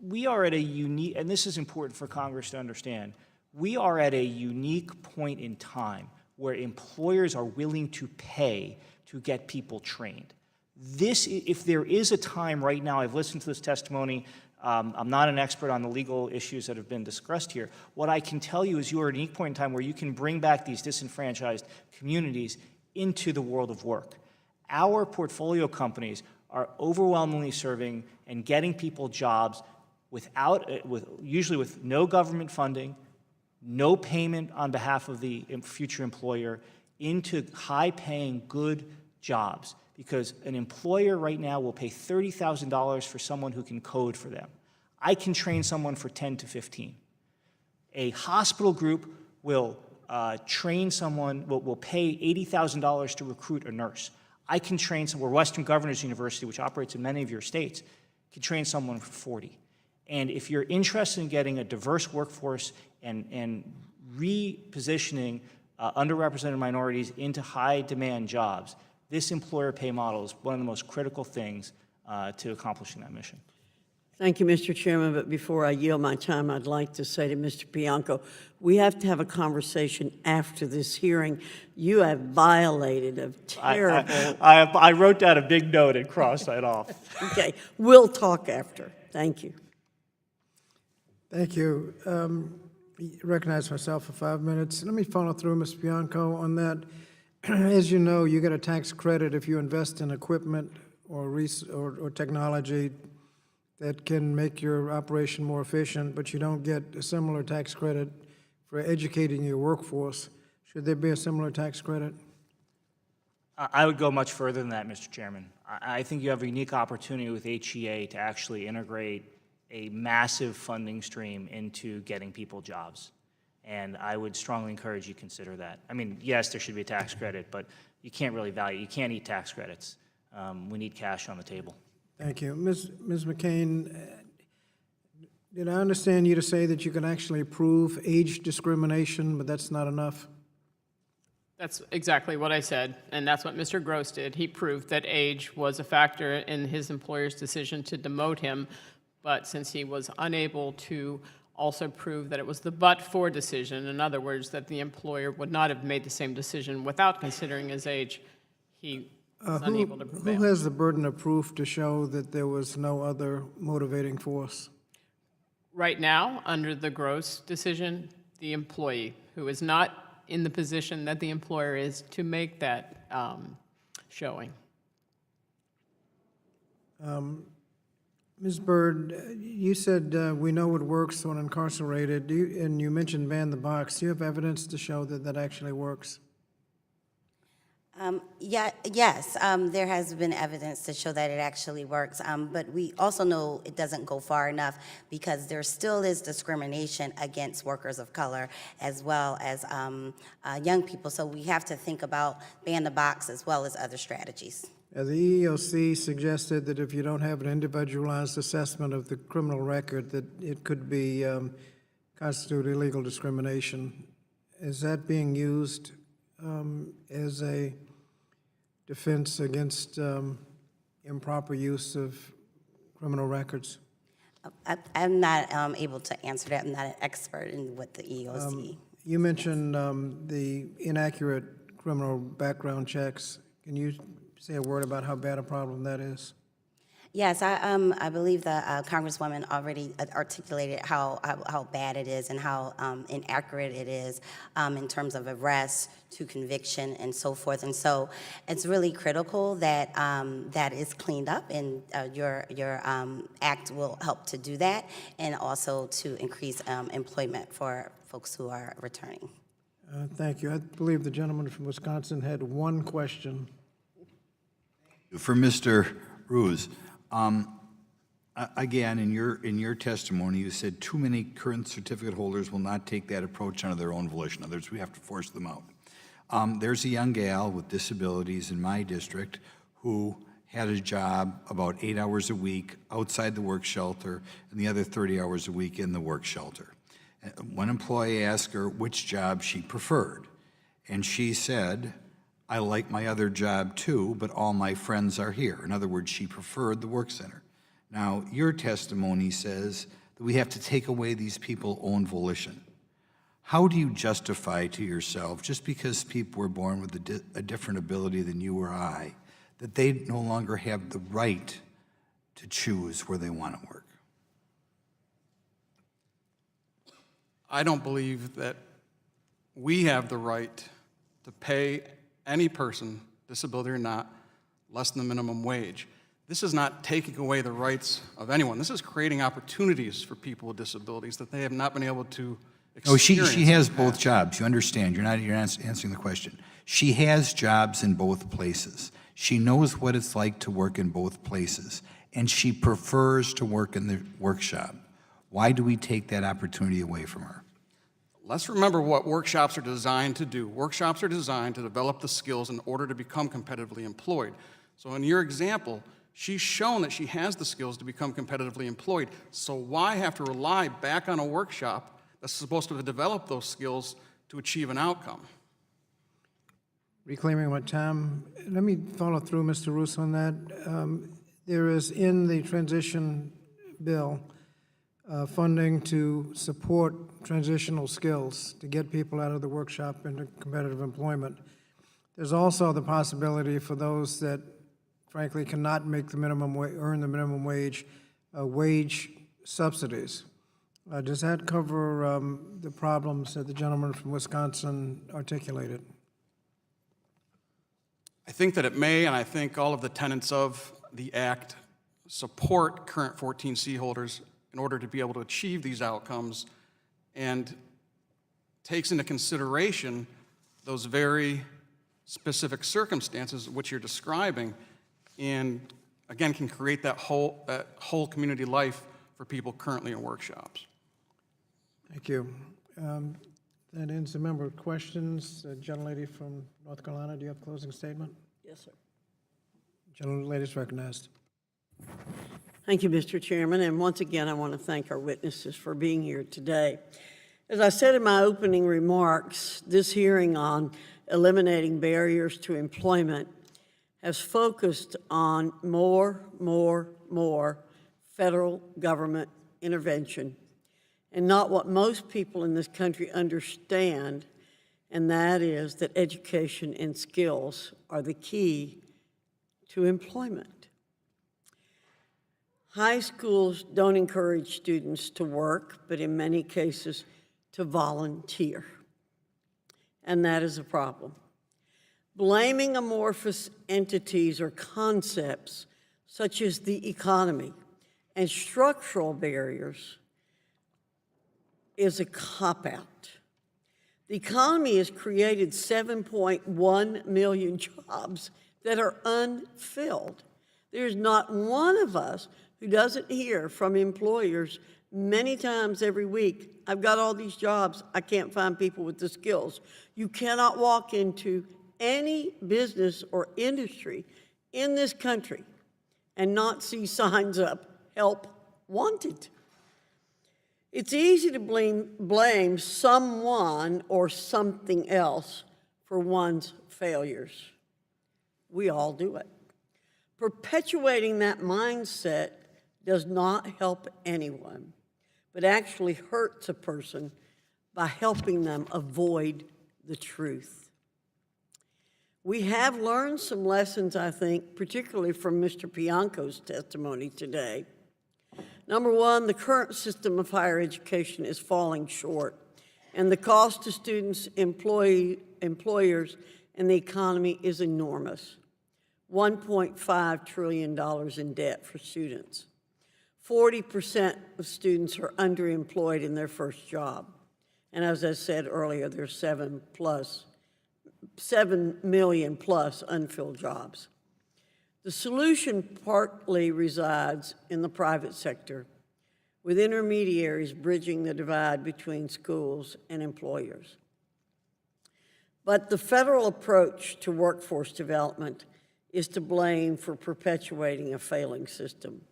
we are at a unique, and this is important for Congress to understand, we are at a unique point in time where employers are willing to pay to get people trained. If there is a time right now, I've listened to this testimony, I'm not an expert on the legal issues that have been discussed here. What I can tell you is you are at a unique point in time where you can bring back these disenfranchised communities into the world of work. Our portfolio companies are overwhelmingly serving and getting people jobs usually with no government funding, no payment on behalf of the future employer, into high-paying, good jobs. Because an employer right now will pay $30,000 for someone who can code for them. I can train someone for 10 to 15. A hospital group will train someone, will pay $80,000 to recruit a nurse. I can train someone, or Western Governors University, which operates in many of your states, can train someone for 40. And if you're interested in getting a diverse workforce and repositioning underrepresented minorities into high-demand jobs, this employer pay model is one of the most critical things to accomplishing that mission. Thank you, Mr. Chairman, but before I yield my time, I'd like to say to Mr. Bianco, we have to have a conversation after this hearing. You have violated a terrible... I wrote down a big note and crossed that off. Okay, we'll talk after. Thank you. Thank you. Recognize myself for 5 minutes. Let me follow through, Ms. Bianco, on that. As you know, you get a tax credit if you invest in equipment or technology that can make your operation more efficient, but you don't get a similar tax credit for educating your workforce. Should there be a similar tax credit? I would go much further than that, Mr. Chairman. I think you have a unique opportunity with HEA to actually integrate a massive funding stream into getting people jobs. And I would strongly encourage you to consider that. I mean, yes, there should be a tax credit, but you can't eat tax credits. We need cash on the table. Thank you. Ms. McCain, did I understand you to say that you can actually prove age discrimination, but that's not enough? That's exactly what I said, and that's what Mr. Gross did. He proved that age was a factor in his employer's decision to demote him, but since he was unable to also prove that it was the but-for decision, in other words, that the employer would not have made the same decision without considering his age, he was unable to prevail. Who has the burden of proof to show that there was no other motivating force? Right now, under the Gross decision, the employee, who is not in the position that the employer is to make that showing. Ms. Bird, you said we know it works on incarcerated, and you mentioned ban the box. Do you have evidence to show that that actually works? Yes, there has been evidence to show that it actually works, but we also know it doesn't go far enough because there still is discrimination against workers of color as well as young people. So we have to think about ban the box as well as other strategies. The EEOC suggested that if you don't have an individualized assessment of the criminal record, that it could be constitute illegal discrimination. Is that being used as a defense against improper use of criminal records? I'm not able to answer that. I'm not an expert in what the EEOC. You mentioned the inaccurate criminal background checks. Can you say a word about how bad a problem that is? Yes, I believe the Congresswoman already articulated how bad it is and how inaccurate it is in terms of arrest to conviction and so forth. And so it's really critical that that is cleaned up, and your act will help to do that, and also to increase employment for folks who are returning. Thank you. I believe the gentleman from Wisconsin had one question. For Mr. Ruse, Again, in your testimony, you said too many current certificate holders will not take that approach under their own volition. In other words, we have to force them out. There's a young gal with disabilities in my district who had a job about 8 hours a week outside the work shelter and the other 30 hours a week in the work shelter. One employee asked her which job she preferred, and she said, "I like my other job too, but all my friends are here." In other words, she preferred the work center. Now, your testimony says that we have to take away these people's own volition. How do you justify to yourself, just because people were born with a different ability than you or I, that they no longer have the right to choose where they want to work? I don't believe that we have the right to pay any person, disability or not, less than the minimum wage. This is not taking away the rights of anyone. This is creating opportunities for people with disabilities that they have not been able to No, experience. she has both jobs. You understand. You're not answering the question. She has jobs in both places. She knows what it's like to work in both places, and she prefers to work in the workshop. Why do we take that opportunity away from her? Let's remember what workshops are designed to do. Workshops are designed to develop the skills in order to become competitively employed. So in your example, she's shown that she has the skills to become competitively employed. So why have to rely back on a workshop that's supposed to develop those skills to achieve an outcome? Reclaiming my time, let me follow through, Mr. Roos, on that. There is in the transition bill funding to support transitional skills to get people out of the workshop into competitive employment. There's also the possibility for those that frankly cannot make the earn the minimum wage, wage subsidies. Does that cover the problems that the gentleman from Wisconsin articulated? I think that it may, and I think all of the tenets of the Act support current 14C holders in order to be able to achieve these outcomes, and takes into consideration those very specific circumstances which you're describing, and again can create that whole community life for people currently in workshops. Thank you. That ends the member questions. Gentlelady from North Carolina, do you have a closing statement? Yes, sir. Gentlelady is recognized. Thank you, Mr. Chairman, and once again, I want to thank our witnesses for being here today. As I said in my opening remarks, this hearing on eliminating barriers to employment has focused on more federal government intervention, and not what most people in this country understand, and that is that education and skills are the key to employment. High schools don't encourage students to work, but in many cases to volunteer, and that is a problem. Blaming amorphous entities or concepts such as the economy and structural barriers is a cop-out. The economy has created 7.1 million jobs that are unfilled. There's not one of us who doesn't hear from employers many times every week, "I've got all these jobs, I can't find people with the skills." You cannot walk into any business or industry in this country and not see signs up, "Help wanted." It's easy to blame someone or something else for one's failures. We all do it. Perpetuating that mindset does not help anyone, but actually hurts a person by helping them avoid the truth. We have learned some lessons, I think, particularly from Mr. Pianko's testimony today. Number one, the current system of higher education is falling short, and the cost to students, employers, and the economy is enormous. $1.5 trillion in debt for students. 40% of students are underemployed in their first job. And as I said earlier, there's 7 million plus unfilled jobs. The solution partly resides in the private sector, with intermediaries bridging the divide between schools and employers. But the federal approach to workforce development is to blame for perpetuating a failing system.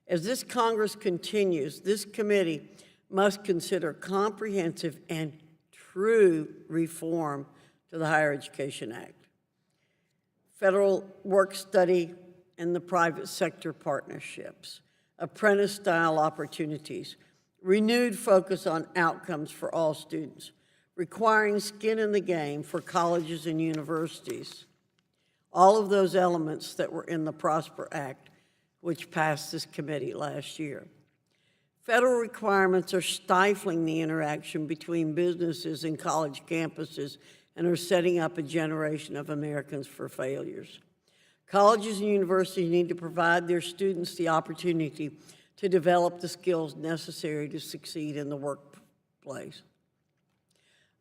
As this Congress continues, this committee must consider comprehensive and true reform to the Higher Education Act. Federal work study and the private sector partnerships, apprentice-style opportunities, renewed focus on outcomes for all students, requiring skin in the game for colleges and universities. All of those elements that were in the PROSPER Act, which passed this committee last year. Federal requirements are stifling the interaction between businesses and college campuses and are setting up a generation of Americans for failures. Colleges and universities need to provide their students the opportunity to develop the skills necessary to succeed in the workplace.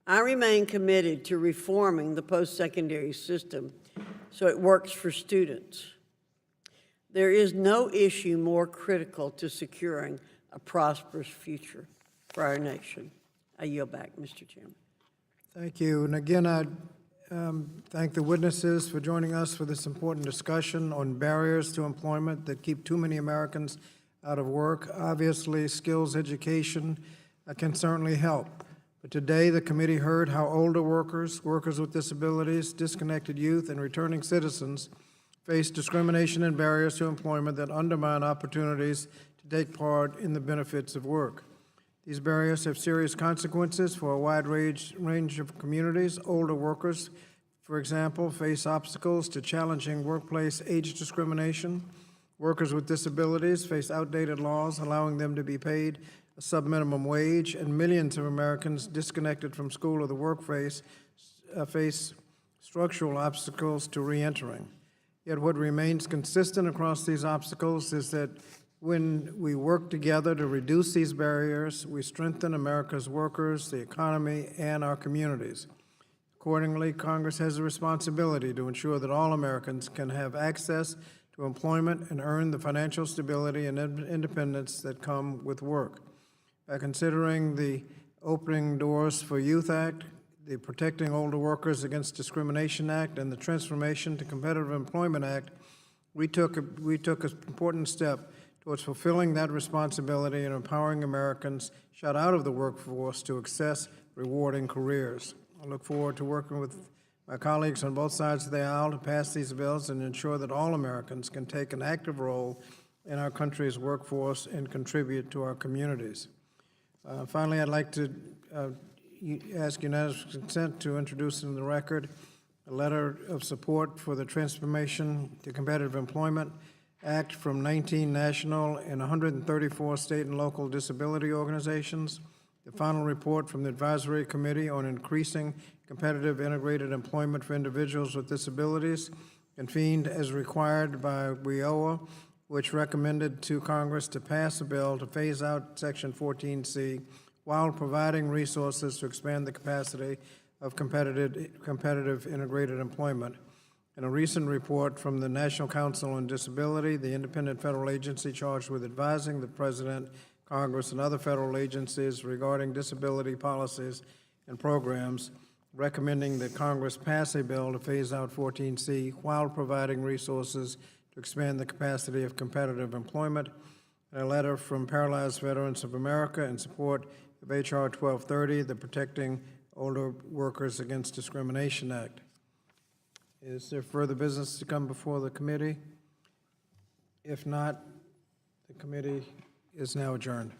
I remain committed to reforming the post-secondary system so it works for students. There is no issue more critical to securing a prosperous future for our nation. I yield back, Mr. Chairman. Thank you. And again, I thank the witnesses for joining us for this important discussion on barriers to employment that keep too many Americans out of work. Obviously, skills education can certainly help. But today, the committee heard how older workers, workers with disabilities, disconnected youth, and returning citizens face discrimination and barriers to employment that undermine opportunities to take part in the benefits of work. These barriers have serious consequences for a wide range of communities. Older workers, for example, face obstacles to challenging workplace age discrimination. Workers with disabilities face outdated laws allowing them to be paid a sub-minimum wage, and millions of Americans disconnected from school or the workplace face structural obstacles to reentering. Yet what remains consistent across these obstacles is that when we work together to reduce these barriers, we strengthen America's workers, the economy, and our communities. Accordingly, Congress has a responsibility to ensure that all Americans can have access to employment and earn the financial stability and independence that come with work. By considering the Opening Doors for Youth Act, the Protecting Older Workers Against Discrimination Act, and the Transformation to Competitive Employment Act, we took an important step towards fulfilling that responsibility and empowering Americans shut out of the workforce to access rewarding careers. I look forward to working with my colleagues on both sides of the aisle to pass these bills and ensure that all Americans can take an active role in our country's workforce and contribute to our communities. Finally, I'd like to ask unanimous consent to introduce into the record a letter of support for the Transformation to Competitive Employment Act from 19 national and 134 state and local disability organizations, the final report from the Advisory Committee on Increasing Competitive Integrated Employment for Individuals with Disabilities, convened as required by WIOA, which recommended to Congress to pass a bill to phase out Section 14C while providing resources to expand the capacity of competitive integrated employment. In a recent report from the National Council on Disability, the independent federal agency charged with advising the President, Congress, and other federal agencies regarding disability policies and programs, recommending that Congress pass a bill to phase out 14C while providing resources to expand the capacity of competitive employment. And a letter from Paralyzed Veterans of America in support of H.R. 1230, the Protecting Older Workers Against Discrimination Act. Is there further business to come before the committee? If not, the committee is now adjourned.